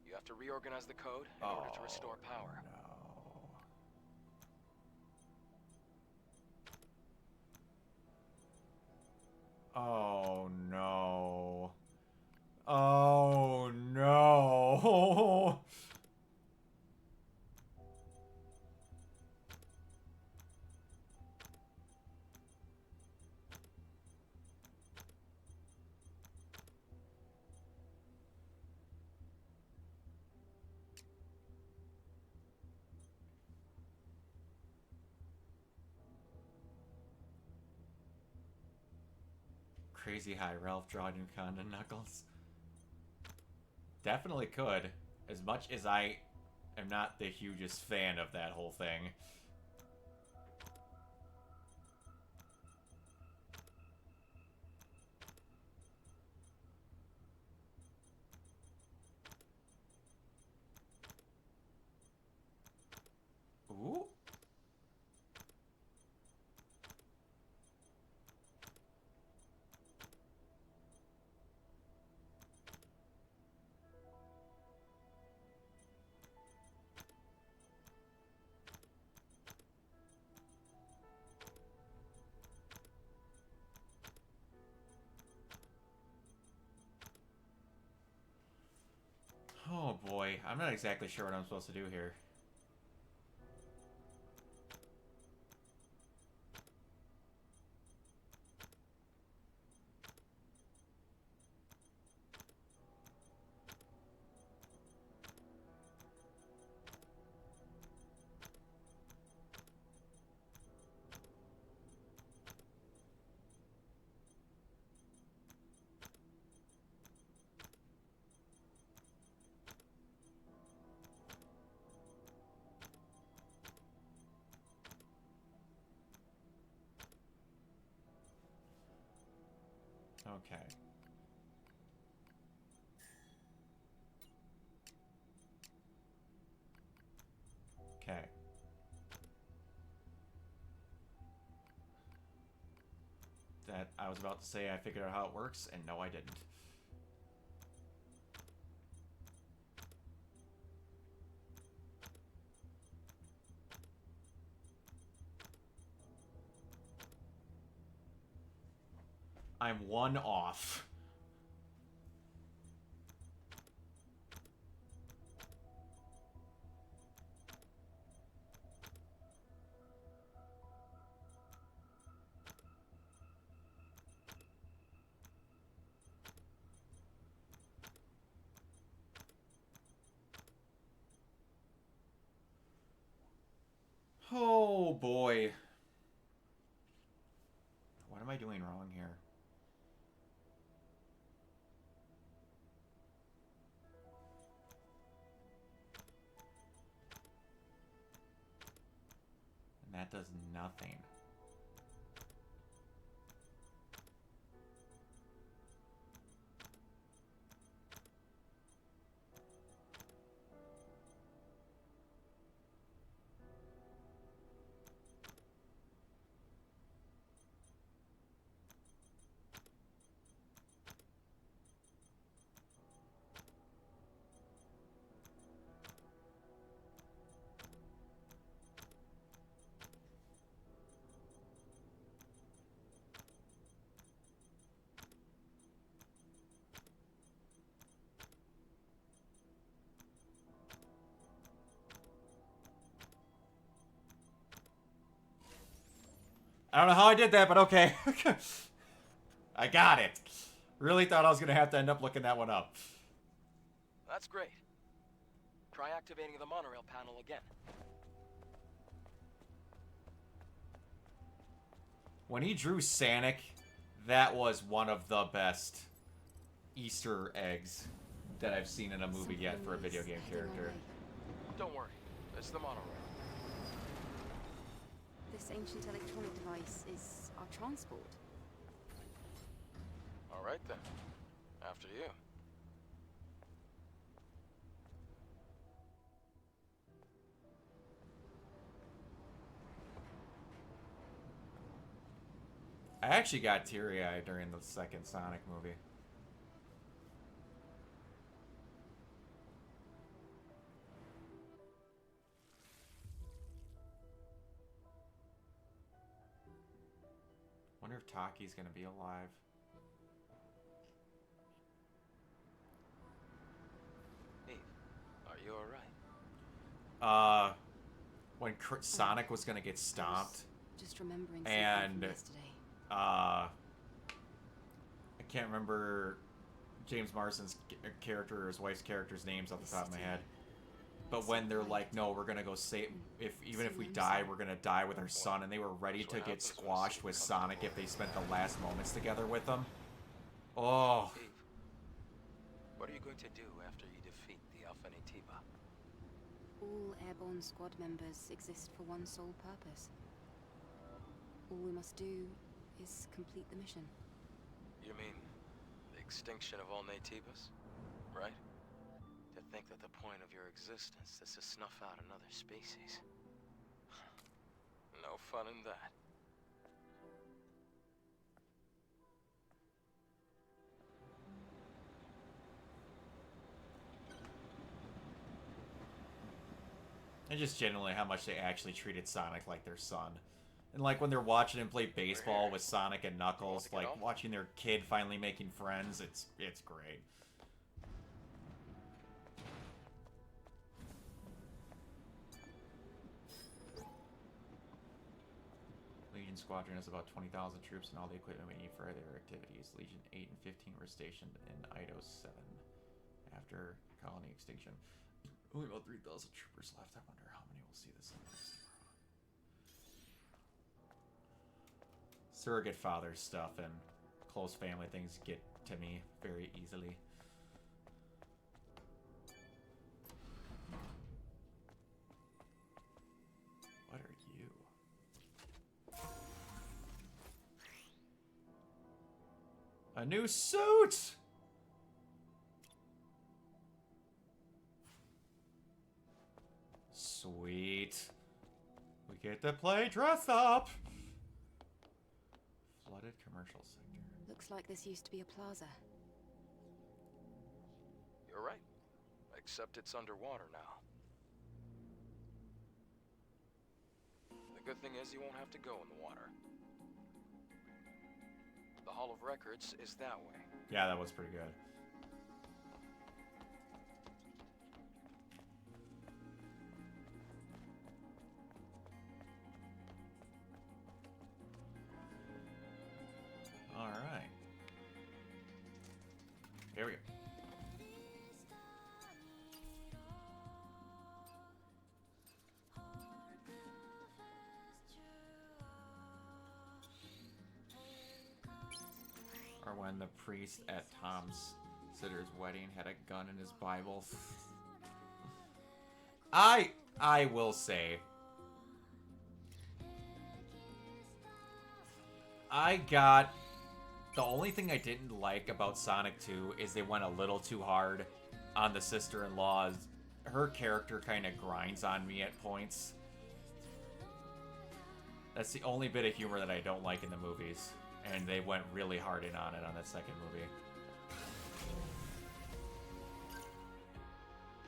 You have to reorganize the code in order to restore power. No. Oh no. Oh no. Crazy high Ralph draw new Condon Knuckles. Definitely could. As much as I am not the hugest fan of that whole thing. Ooh. Oh boy, I'm not exactly sure what I'm supposed to do here. Okay. Okay. That I was about to say I figured out how it works, and no, I didn't. I'm one off. Oh boy. What am I doing wrong here? And that does nothing. I don't know how I did that, but okay. I got it. Really thought I was going to have to end up looking that one up. That's great. Try activating the monorail panel again. When he drew Sonic, that was one of the best Easter eggs that I've seen in a movie yet for a video game character. Don't worry, it's the monorail. This ancient electronic device is our transport. All right then. After you. I actually got teary-eyed during the second Sonic movie. Wonder if Taki's gonna be alive. Eve, are you alright? When Sonic was gonna get stomped, Just remembering and something from yesterday. I can't remember James Marsden's character or his wife's character's names off the top of my head. But when they're like, no, we're gonna go save, even if we die, we're gonna die with our son, and they were ready to get squashed with Sonic if they spent the last moments together with him. Oh. Eve, what are you going to do after you defeat the Alpha Natiba? All airborne squad members exist for one sole purpose. All we must do is complete the mission. You mean the extinction of all Natibas? Right? To think that the point of your existence is to snuff out another species. No fun in that. And just generally how much they actually treated Sonic like their son. And like when they're watching him play baseball with Sonic and Knuckles, like watching their kid finally making friends, it's great. Legion Squadron has about 20,000 troops and all the equipment we need for their activities. Legion 8 and 15 were stationed in Ido 7 after colony extinction. Only about 3,000 troopers left. I wonder how many will see this in the next tomorrow. Surrogate father stuff and close family things get to me very easily. What are you? A new suit! Sweet. We get to play dress up! Flooded commercial sector. Looks like this used to be a plaza. You're right. Except it's underwater now. The good thing is you won't have to go in the water. The Hall of Records is that way. Yeah, that was pretty good. All right. Here we go. Or when the priest at Tom's sitter's wedding had a gun in his Bible. I will say, the only thing I didn't like about Sonic 2 is they went a little too hard on the sister-in-laws. Her character kind of grinds on me at points. That's the only bit of humor that I don't like in the movies. And they went really hard in on it on that second movie.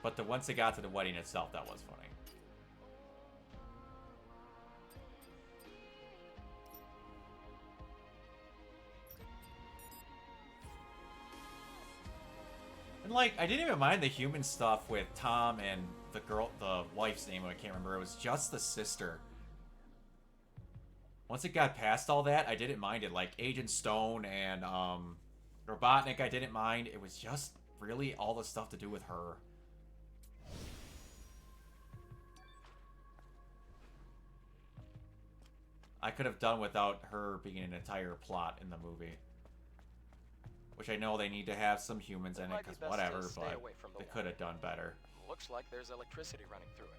But once they got to the wedding itself, that was funny. And like, I didn't even mind the human stuff with Tom and the wife's name, I can't remember. It was just the sister. Once it got past all that, I didn't mind it. Like, Agent Stone and Robotnik, I didn't mind. It was just really all the stuff to do with her. I could have done without her being an entire plot in the movie. Which I know they need to have some humans in it, because whatever, but they could have done better. Looks like there's electricity running through it.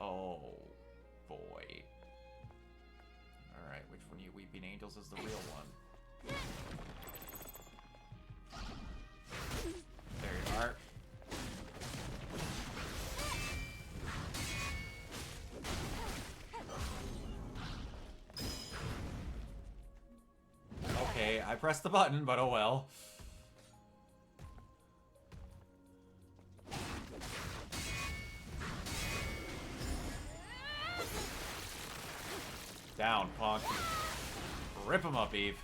Oh, boy. Alright, which one of you Weeping Angels is the real one? There you are. Okay, I pressed the button, but oh well. Down, punk. Rip him up, Eve.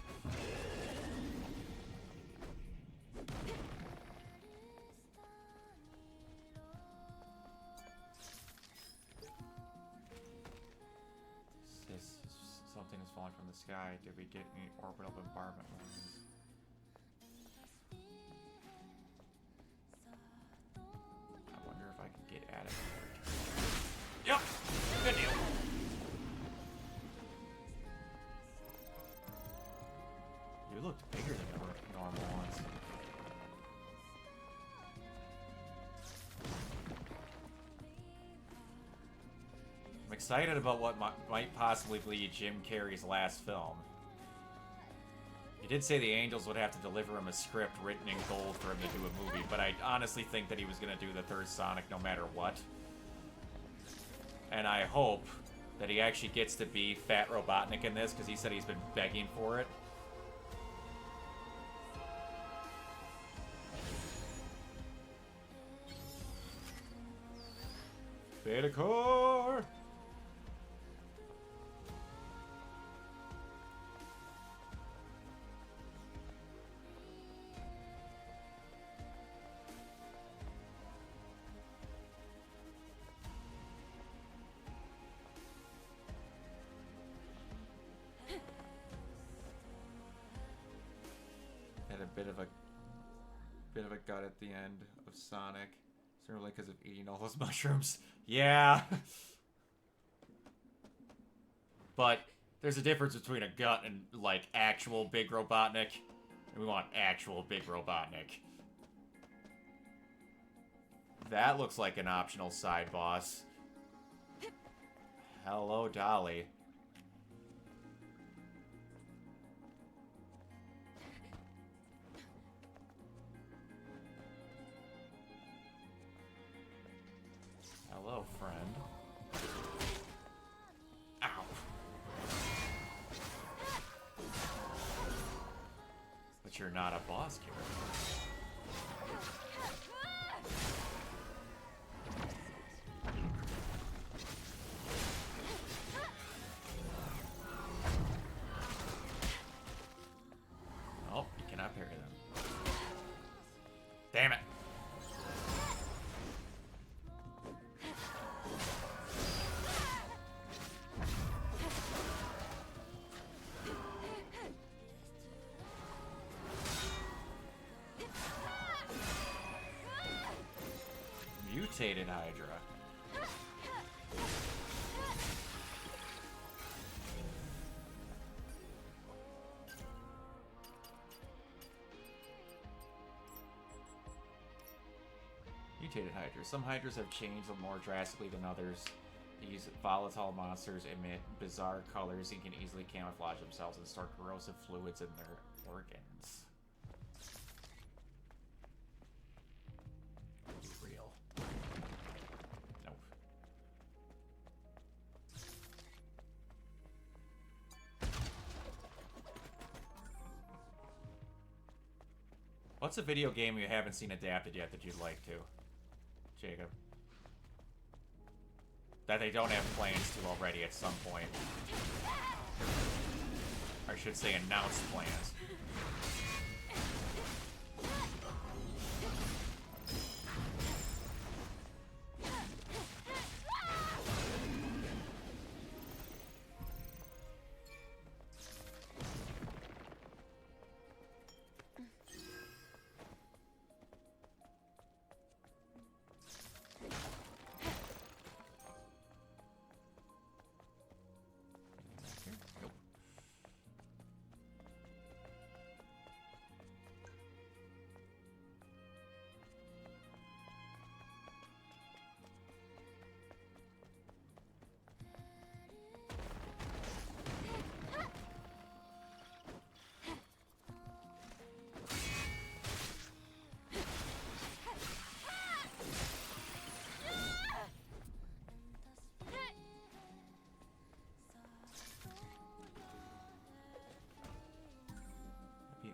Something is falling from the sky. Did we get any orbital bombardment warnings? I wonder if I can get at it. Yep! Good deal. You looked bigger than the normal ones. I'm excited about what might possibly be Jim Carrey's last film. He did say the Angels would have to deliver him a script written in gold for him to do a movie, but I honestly think that he was going to do the third Sonic no matter what. And I hope that he actually gets to be Fat Robotnik in this, because he said he's been begging for it. Beta core! Had a bit of a gut at the end of Sonic. Certainly because of eating all those mushrooms. Yeah. But there's a difference between a gut and, like, actual Big Robotnik. And we want actual Big Robotnik. That looks like an optional side boss. Hello, Dolly. Hello, friend. Ow. But you're not a boss character. Oh, you cannot parry them. Damn it. Mutated Hydra. Mutated Hydra. Some Hydras have changed more drastically than others. These volatile monsters emit bizarre colors and can easily camouflage themselves and store corrosive fluids in their organs. Real. Nope. What's a video game you haven't seen adapted yet that you'd like to, Jacob? That they don't have plans to already at some point. Or I should say announced plans.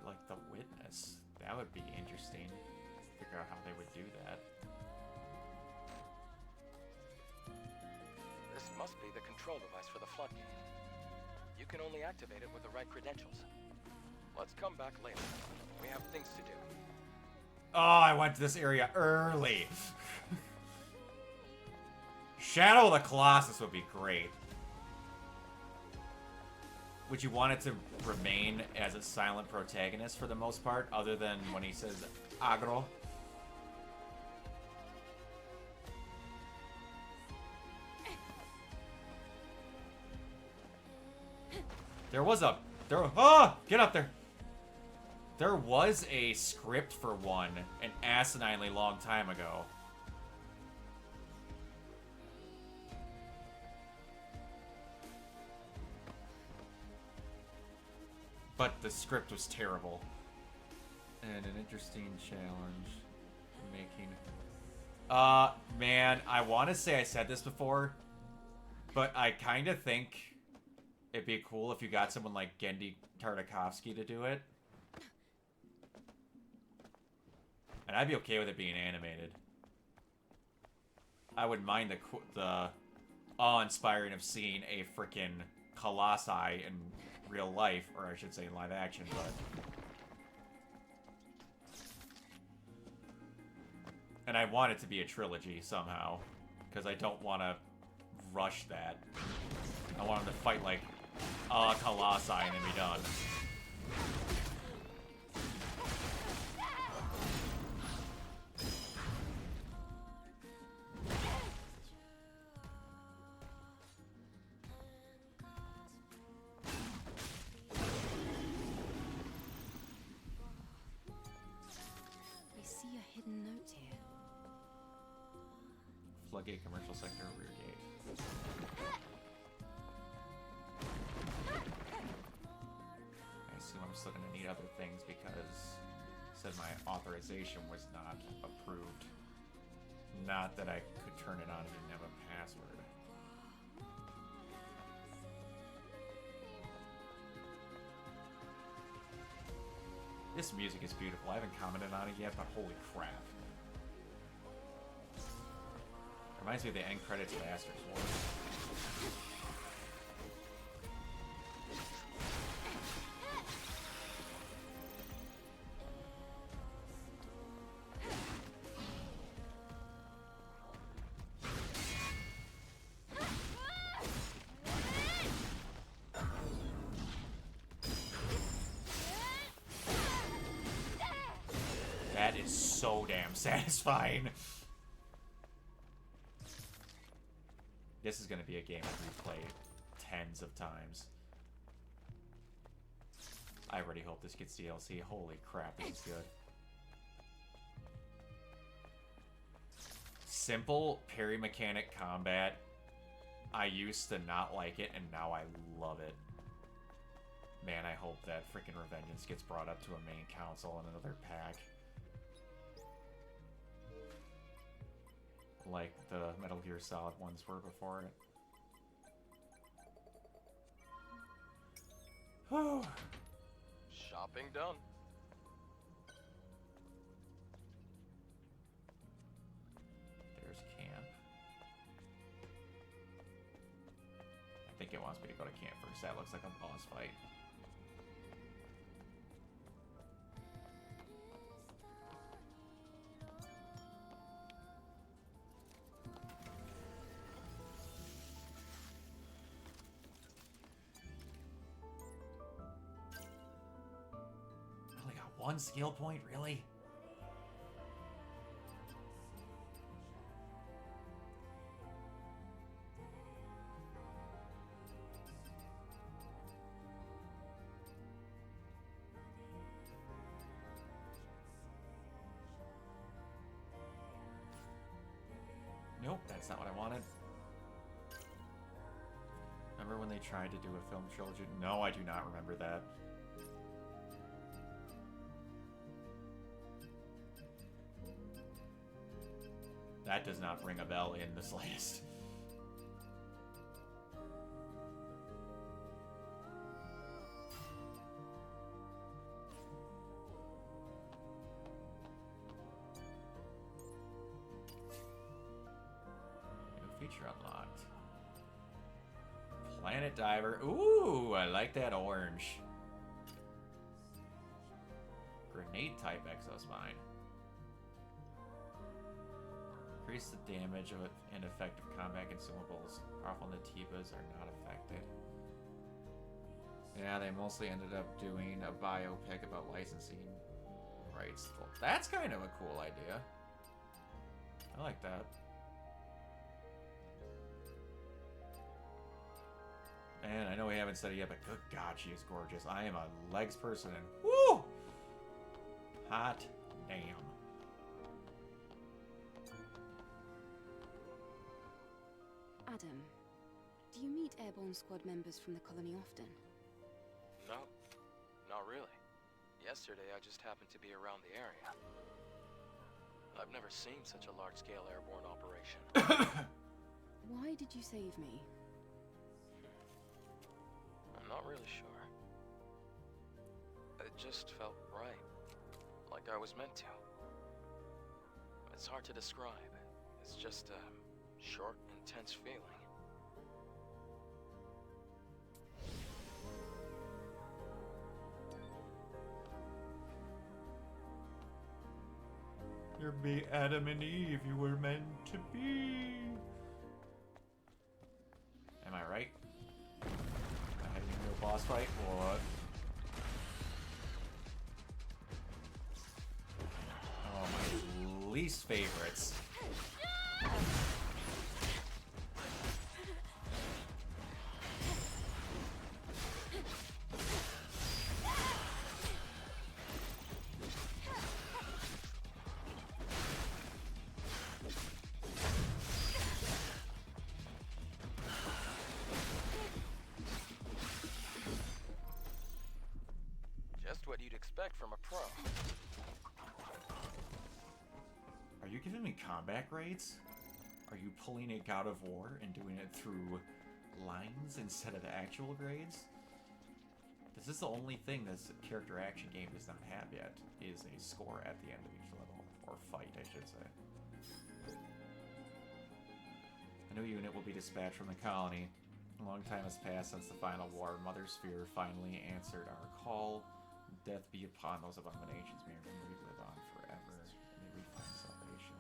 Like the Witness. That would be interesting. Figure out how they would do that. This must be the control device for the floodgate. You can only activate it with the right credentials. Let's come back later. We have things to do. Oh, I went to this area early. Shadow of the Colossus would be great. Would you want it to remain as a silent protagonist for the most part, other than when he says agro? Get up there! There was a script for one an asininely long time ago. But the script was terrible. And an interesting challenge making... man, I want to say I said this before, but I kind of think it'd be cool if you got someone like Gendy Tartakovsky to do it. And I'd be okay with it being animated. I wouldn't mind the awe-inspiring of seeing a freaking Colossi in real life, or I should say live action, but... And I want it to be a trilogy somehow, because I don't want to rush that. I want him to fight like a Colossi and then be done. Floodgate, commercial sector, rear gate. I assume I'm still going to need other things because it said my authorization was not approved. Not that I could turn it on and didn't have a password. This music is beautiful. I haven't commented on it yet, but holy crap. Reminds me of the end credits of Astor's War. That is so damn satisfying. This is going to be a game I replay tens of times. I already hope this gets DLC. Holy crap, this is good. Simple parry mechanic combat. I used to not like it, and now I love it. Man, I hope that freaking Revengeance gets brought up to a main console in another pack. Like the Metal Gear Solid ones were before it. Whew. Shopping done. There's camp. I think it wants me to go to camp first. That looks like a boss fight. One skill point, really? Nope, that's not what I wanted. Remember when they tried to do a film trilogy? No, I do not remember that. That does not ring a bell in this list. New feature unlocked. Planet Diver. Ooh, I like that orange. Grenade type exospine. Increase the damage of ineffective combat consumables. Powerful Natibas are not affected. Yeah, they mostly ended up doing a biopic about licensing rights. Well, that's kind of a cool idea. I like that. And I know we haven't said it yet, but good God, she is gorgeous. I am a legs person, and woo! Hot damn. Adam, do you meet airborne squad members from the colony often? No, not really. Yesterday, I just happened to be around the area. I've never seen such a large-scale airborne operation. Why did you save me? I'm not really sure. It just felt right. Like I was meant to. It's hard to describe. It's just a short, intense feeling. You're be Adam and Eve, you were meant to be. Am I right? Am I heading into a boss fight? What? Oh, my least favorites. Are you giving me combat grades? Are you pulling a God of War and doing it through lines instead of actual grades? This is the only thing this character action game does not have yet, is a score at the end of each level. Or fight, I should say. A new unit will be dispatched from the colony. A long time has passed since the final war. Mother Sphere finally answered our call. Death be upon those abominations. May we live on forever. May we find salvation.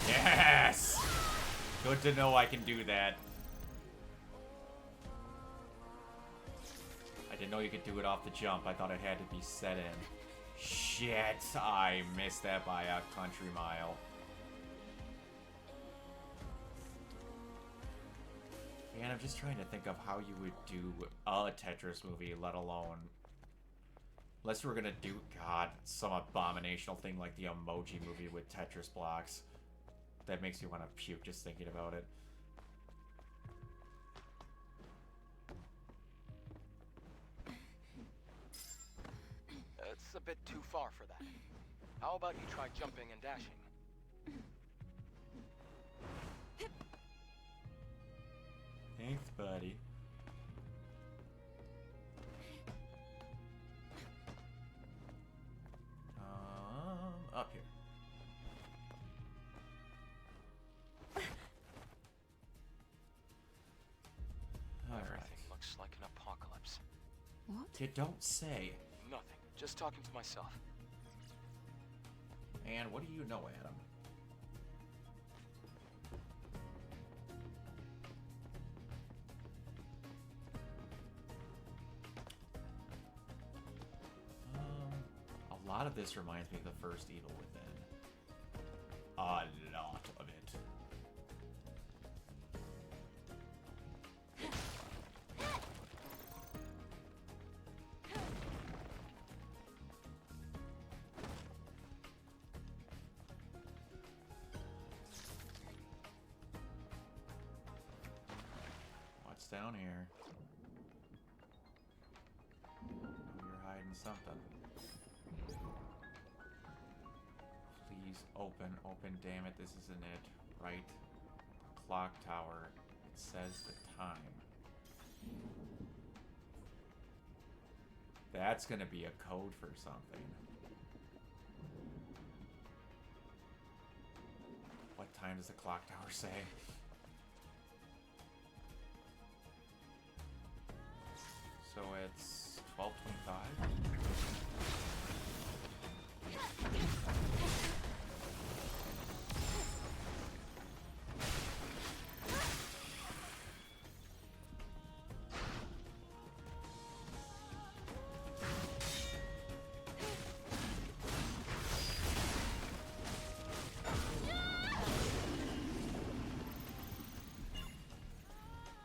Yes! Good to know I can do that. I didn't know you could do it off the jump. I thought it had to be set in. Shit, I missed that by a country mile. Man, I'm just trying to think of how you would do a Tetris movie, let alone... Unless we were gonna do, God, some abominational thing like the Emoji Movie with Tetris blocks. That makes me want to puke just thinking about it. It's a bit too far for that. How about you try jumping and dashing? Thanks, buddy. Up here. Everything looks like an apocalypse. What? You don't say. Nothing. Just talking to myself. And what do you know, Adam? A lot of this reminds me of the first Evil Within. A lot of it. What's down here? You're hiding something. Please open, open, damn it, this isn't it. Right? Clock tower. It says the time. That's gonna be a code for something. What time does the clock tower say? So it's 12:25?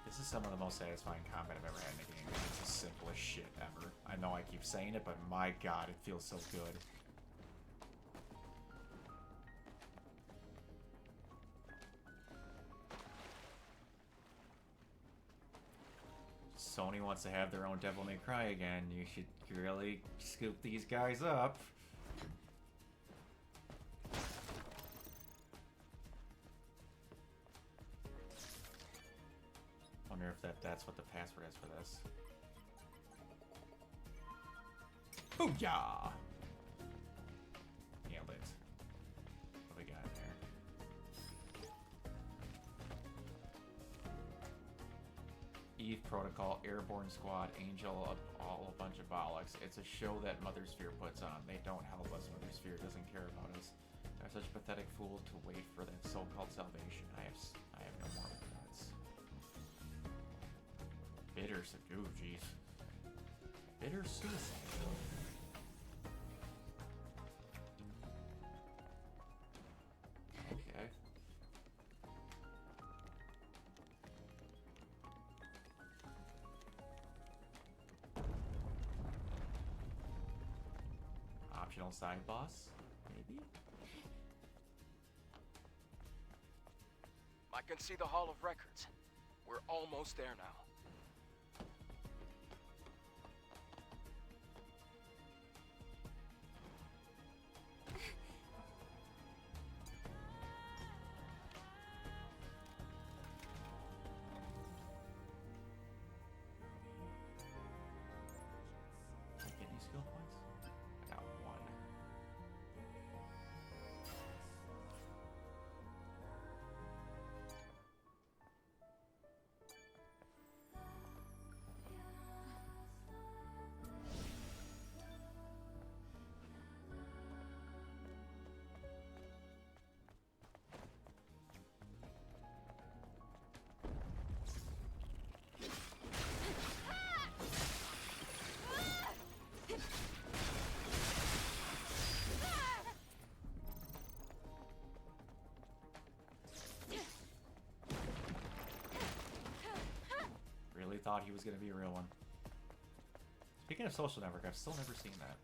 This is some of the most satisfying combat I've ever had in a game. It's the simplest shit ever. I know I keep saying it, but my god, it feels so good. Sony wants to have their own Devil May Cry again. You should really scoop these guys up. Wonder if that's what the password is for this. Booyah! Nailed it. What do we got there? Eve Protocol, Airborne Squad, Angel, all a bunch of bollocks. It's a show that Mother Sphere puts on. They don't help us. Mother Sphere doesn't care about us. They're such pathetic fools to wait for that so-called salvation. I have no more guts. Bitter, ooh, jeez. Bitter suicide. Okay. Optional side boss, maybe? I can see the Hall of Records. We're almost there now. Did I get any skill points? I got one. Really thought he was going to be a real one. Speaking of social network, I've still never seen that.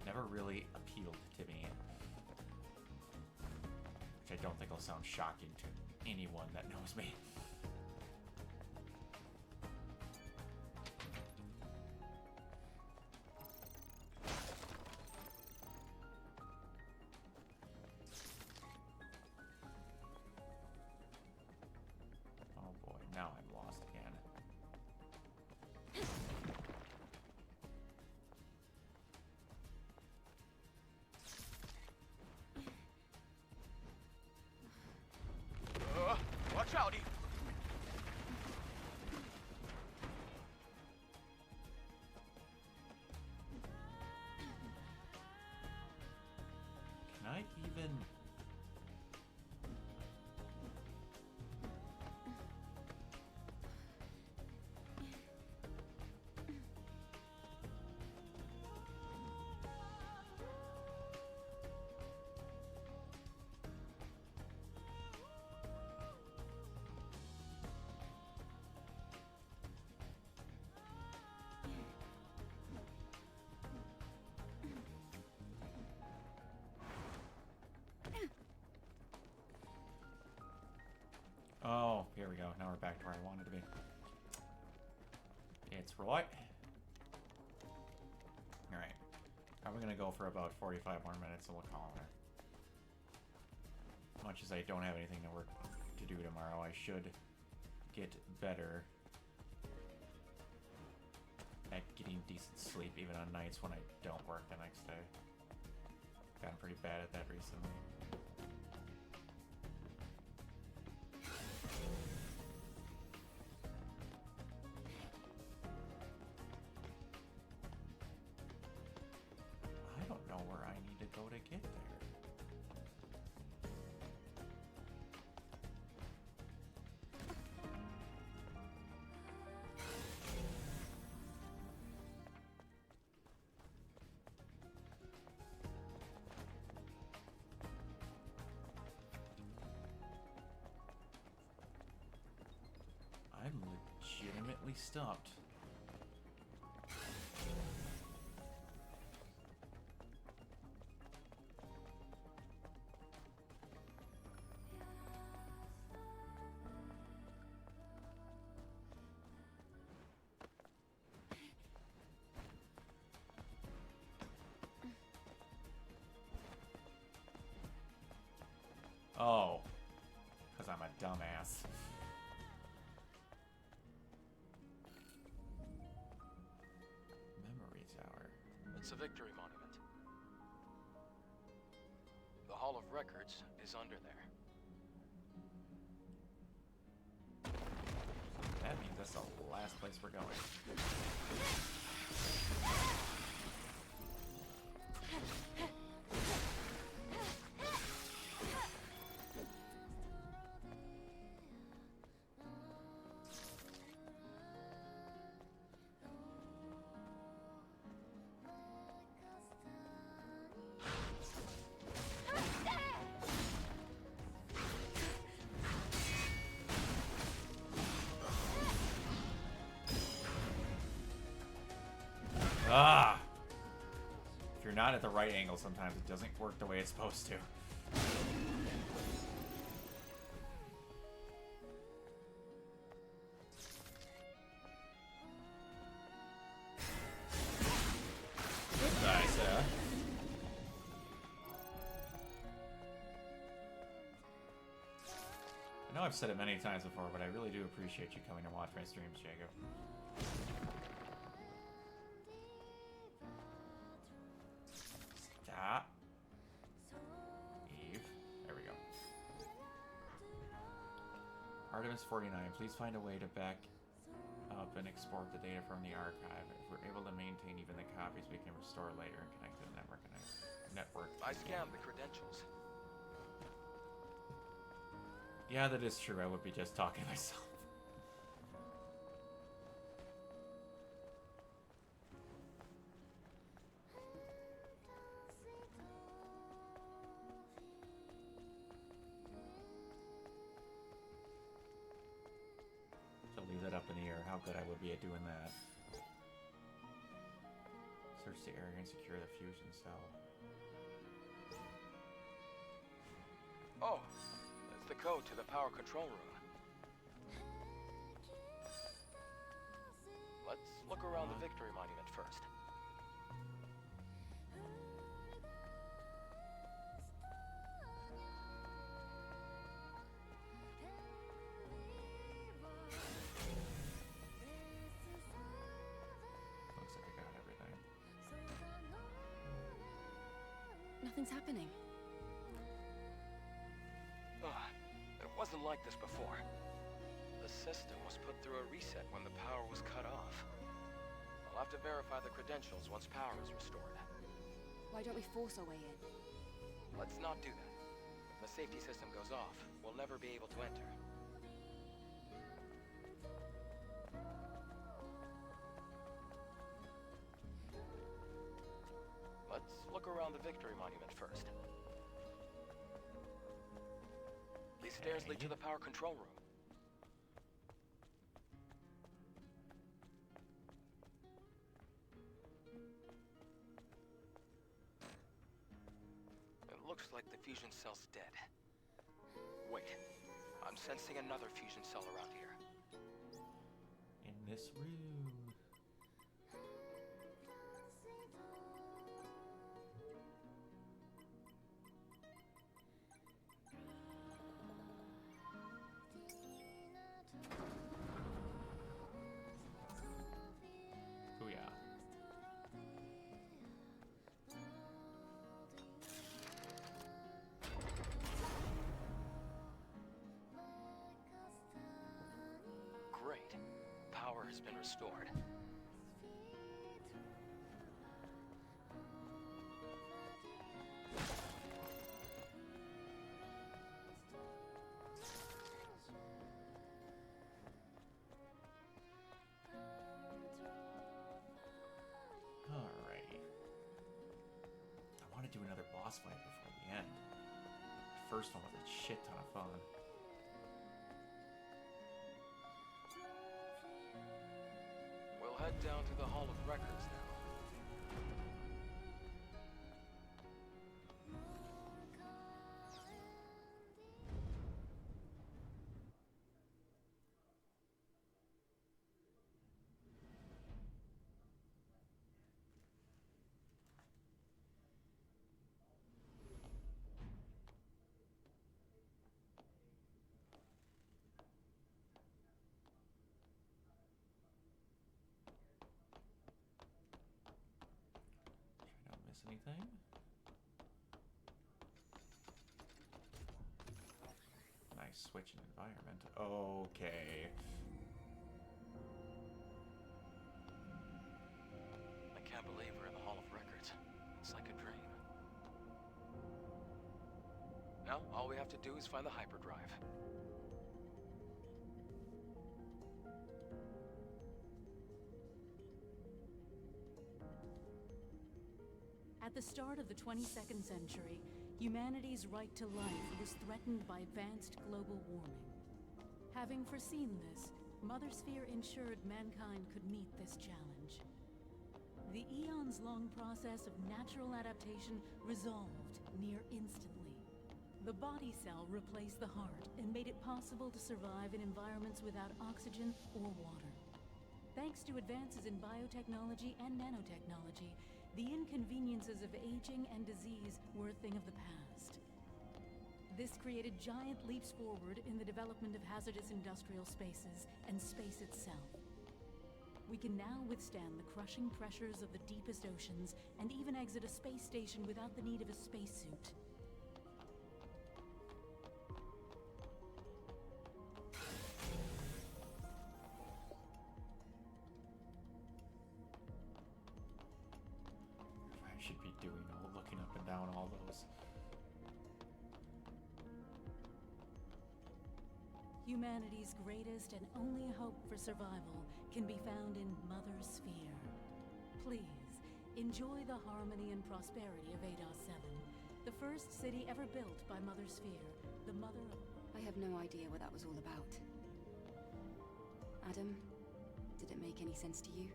Never really appealed to me. Which I don't think will sound shocking to anyone that knows me. Oh boy, now I'm lost again. Watch out, Ethan. Can I even... Oh, here we go. Now we're back to where I wanted to be. It's right. Alright. Probably gonna go for about 45 more minutes and we'll call her. Much as I don't have anything to do tomorrow, I should get better at getting decent sleep even on nights when I don't work the next day. Gotten pretty bad at that recently. I don't know where I need to go to get there. I'm legitimately stumped. Oh, because I'm a dumbass. It's a victory monument. The Hall of Records is under there. That means that's the last place we're going. Ah! If you're not at the right angle, sometimes it doesn't work the way it's supposed to. Nice, I know I've said it many times before, but I really do appreciate you coming to watch my streams, Jago. Stop. Eve. There we go. Artemis 49, please find a way to back up and export the data from the archive. If we're able to maintain even the copies, we can restore later and connect to the network. I scanned the credentials. Yeah, that is true. I would be just talking to myself. To leave that up in the air, how good I would be at doing that. Search the area and secure the fusion cell. Oh, that's the code to the power control room. Let's look around the victory monument first. Looks like I got everything. Nothing's happening. It wasn't like this before. The system was put through a reset when the power was cut off. I'll have to verify the credentials once power is restored. Why don't we force our way in? Let's not do that. If the safety system goes off, we'll never be able to enter. Let's look around the victory monument first. These stairs lead to the power control room. It looks like the fusion cell's dead. Wait, I'm sensing another fusion cell around here. In this room. Great. Power has been restored. Alrighty. I want to do another boss fight before the end. The first one was a shit ton of fun. We'll head down to the Hall of Records now. anything? Nice switch in environment. Okay. I can't believe we're in the Hall of Records. It's like a dream. Now, all we have to do is find the hyperdrive. At the start of the 22nd century, humanity's right to life was threatened by advanced global warming. Having foreseen this, Mother Sphere ensured mankind could meet this challenge. The eons-long process of natural adaptation resolved near instantly. The body cell replaced the heart and made it possible to survive in environments without oxygen or water. Thanks to advances in biotechnology and nanotechnology, the inconveniences of aging and disease were a thing of the past. This created giant leaps forward in the development of hazardous industrial spaces and space itself. We can now withstand the crushing pressures of the deepest oceans and even exit a space station without the need of a spacesuit. I should be doing looking up and down all those. Humanity's greatest and only hope for survival can be found in Mother Sphere. Please, enjoy the harmony and prosperity of Ados 7, the first city ever built by Mother Sphere, the mother of... I have no idea what that was all about. Adam, did it make any sense to you?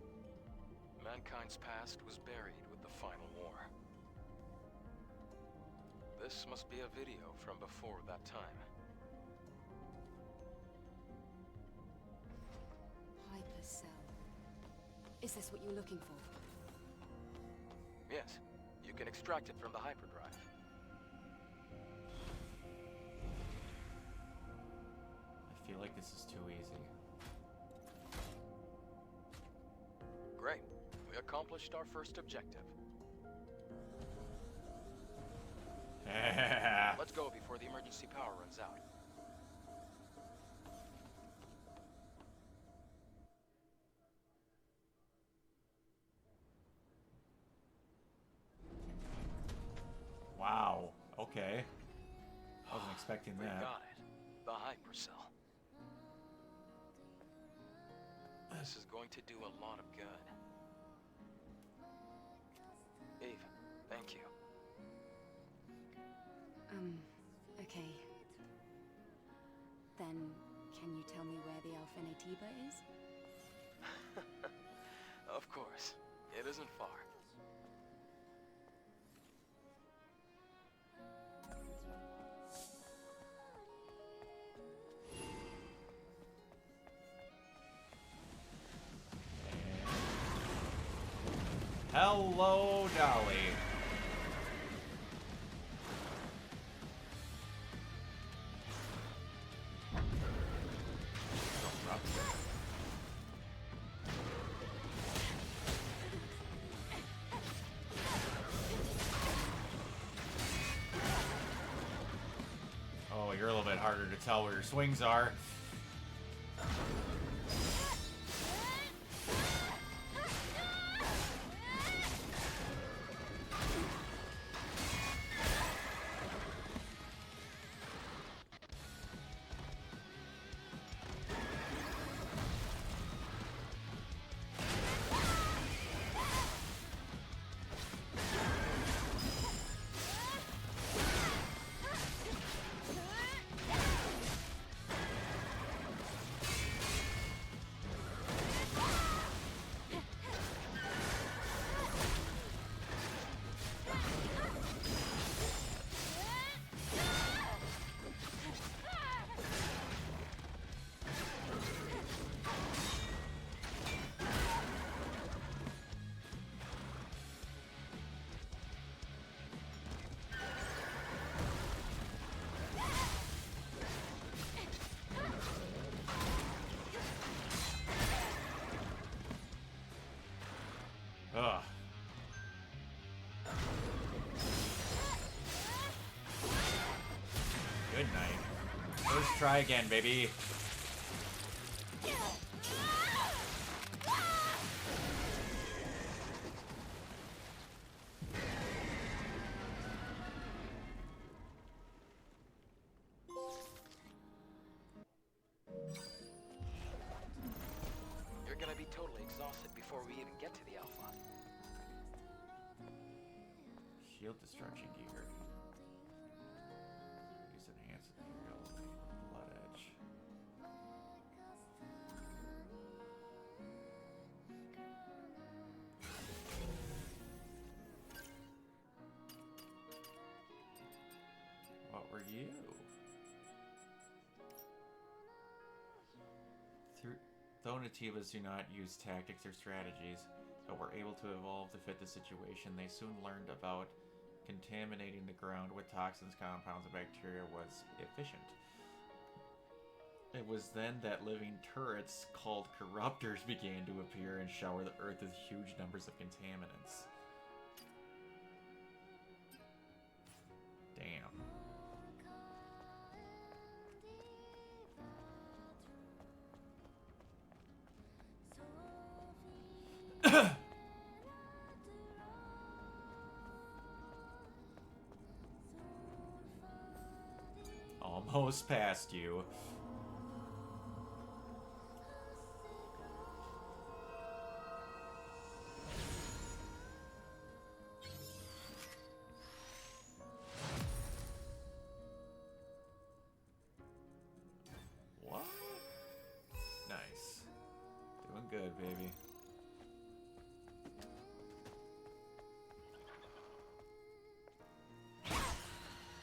Mankind's past was buried with the final war. This must be a video from before that time. Hypercell. Is this what you're looking for? Yes, you can extract it from the hyperdrive. I feel like this is too easy. Great. We accomplished our first objective. Let's go before the emergency power runs out. Wow. Okay. Wasn't expecting We that. got it. The hypercell. This is going to do a lot of good. Eve, thank you. Okay. Then, can you tell me where the Alphenetiba is? Of course. It isn't far. Hello, Dolly. Oh, you're a little bit harder to tell where your swings are. Good night. First try again, baby. You're gonna be totally exhausted before we even get to the Alpha. Shield destruction gear. Use enhanced material. Blood edge. What were you? Though nativas do not use tactics or strategies, but were able to evolve to fit the situation, they soon learned about contaminating the ground with toxins, compounds, and bacteria was efficient. It was then that living turrets called corruptors began to appear and shower the earth with huge numbers of contaminants. Damn. Almost past you. What? Nice. Doing good, baby.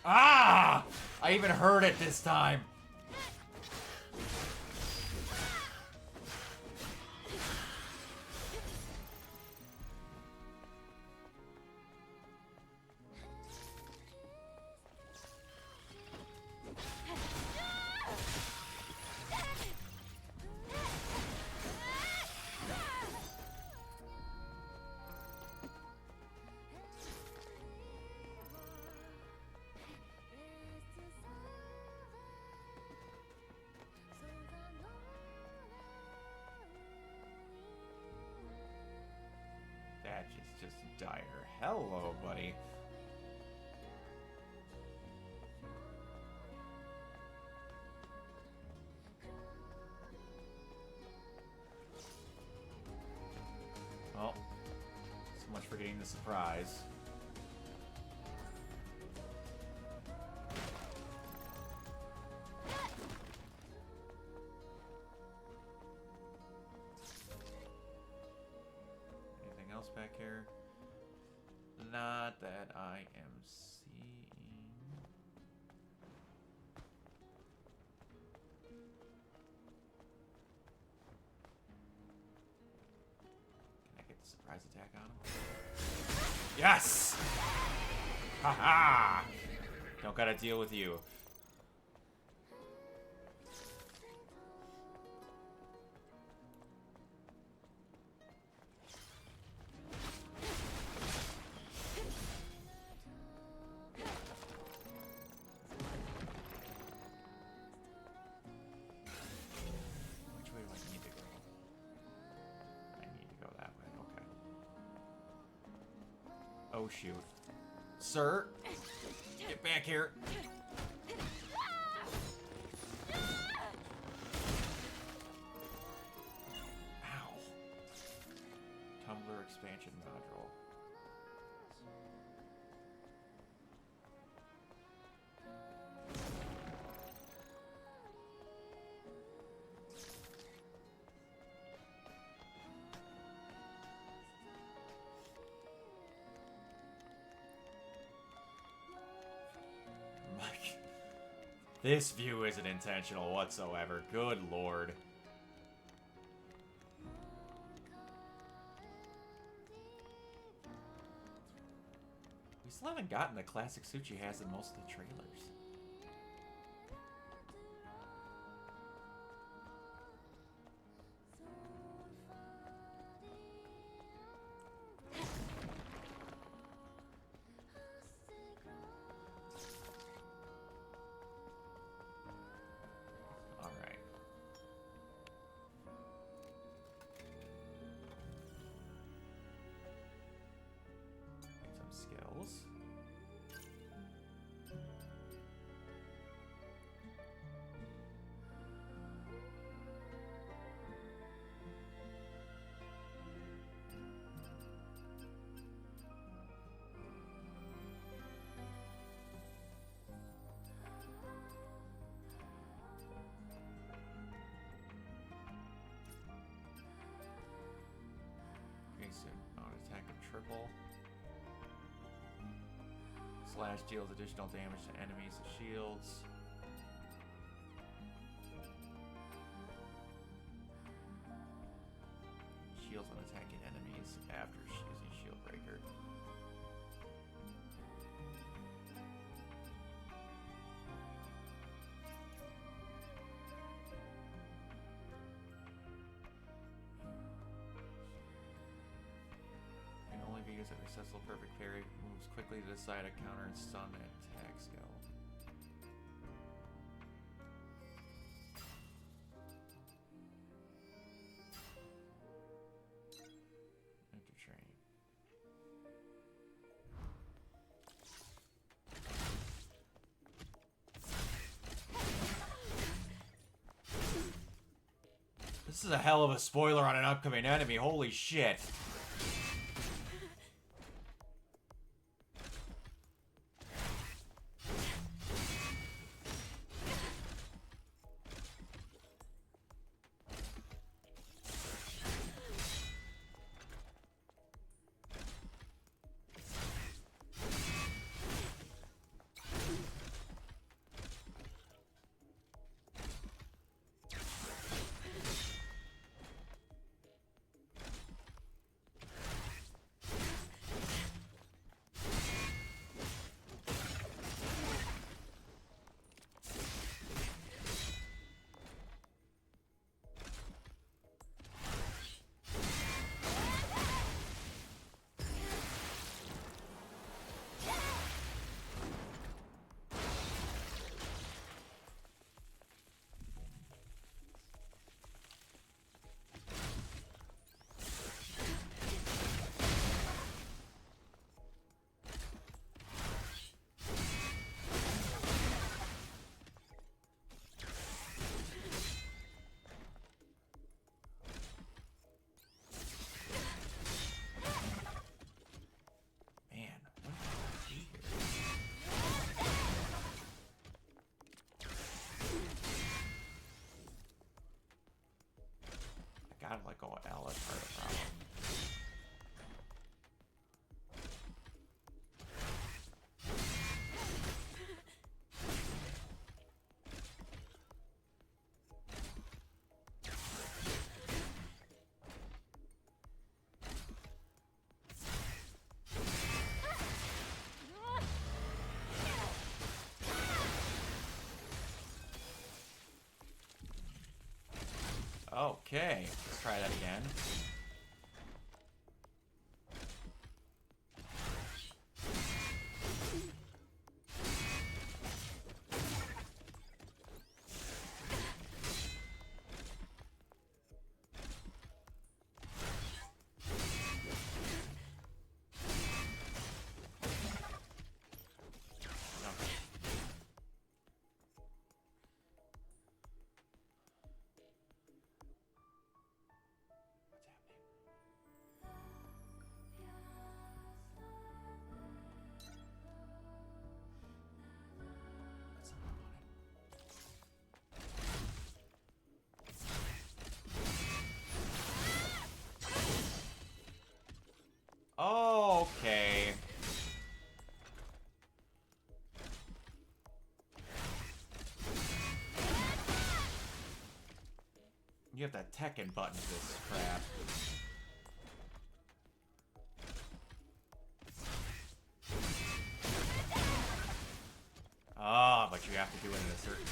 Ah! I even heard it this time. That is just dire. Hello, buddy. Well, so much for getting the surprise. Anything else back here? Not that I am seeing. Can I get the surprise attack on him? Yes! Haha! Don't gotta deal with you. Which way do I need to go? I need to go that way, okay. Oh shoot. Sir! Get back here! Ow. Tumbler expansion module. Mike. This view isn't intentional whatsoever. Good lord. We still haven't gotten the classic suit she has in most of the trailers. purple. Slash deals additional damage to enemies and shields. Shields when attacking enemies after using Shield Breaker. Can only be used at successful perfect parry. Moves quickly to decide a counter and stun attack skill. Enter train. This is a hell of a spoiler on an upcoming enemy. Holy shit. Gotta let go of L as part of the problem. Okay, let's try that again. Okay. You have that Tekken button for this crap. Ah, but you have to do it in a certain...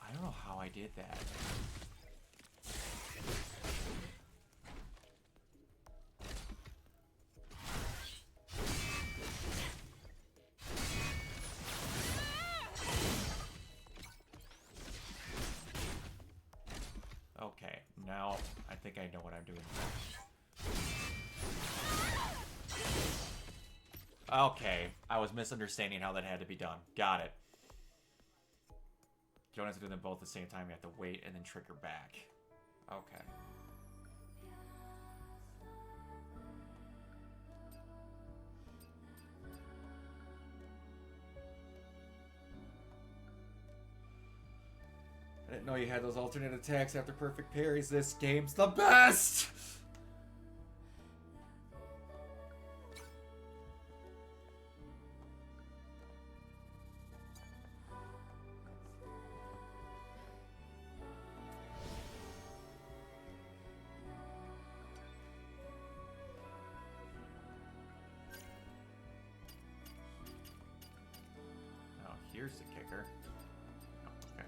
I don't know how I did that. Okay, now I think I know what I'm doing. Okay, I was misunderstanding how that had to be done. Got it. You don't have to do them both at the same time. You have to wait and then trigger back. Okay. I didn't know you had those alternate attacks after perfect parries. This game's the best! Oh, here's the kicker. Okay.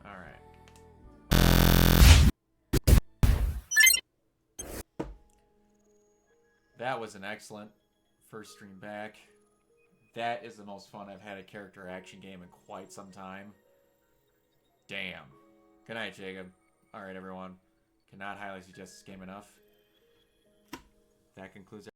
Alright. That was an excellent first stream back. That is the most fun I've had a character action game in quite some time. Damn. Good night, Jacob. Alright, everyone. Cannot highly suggest this game enough. That concludes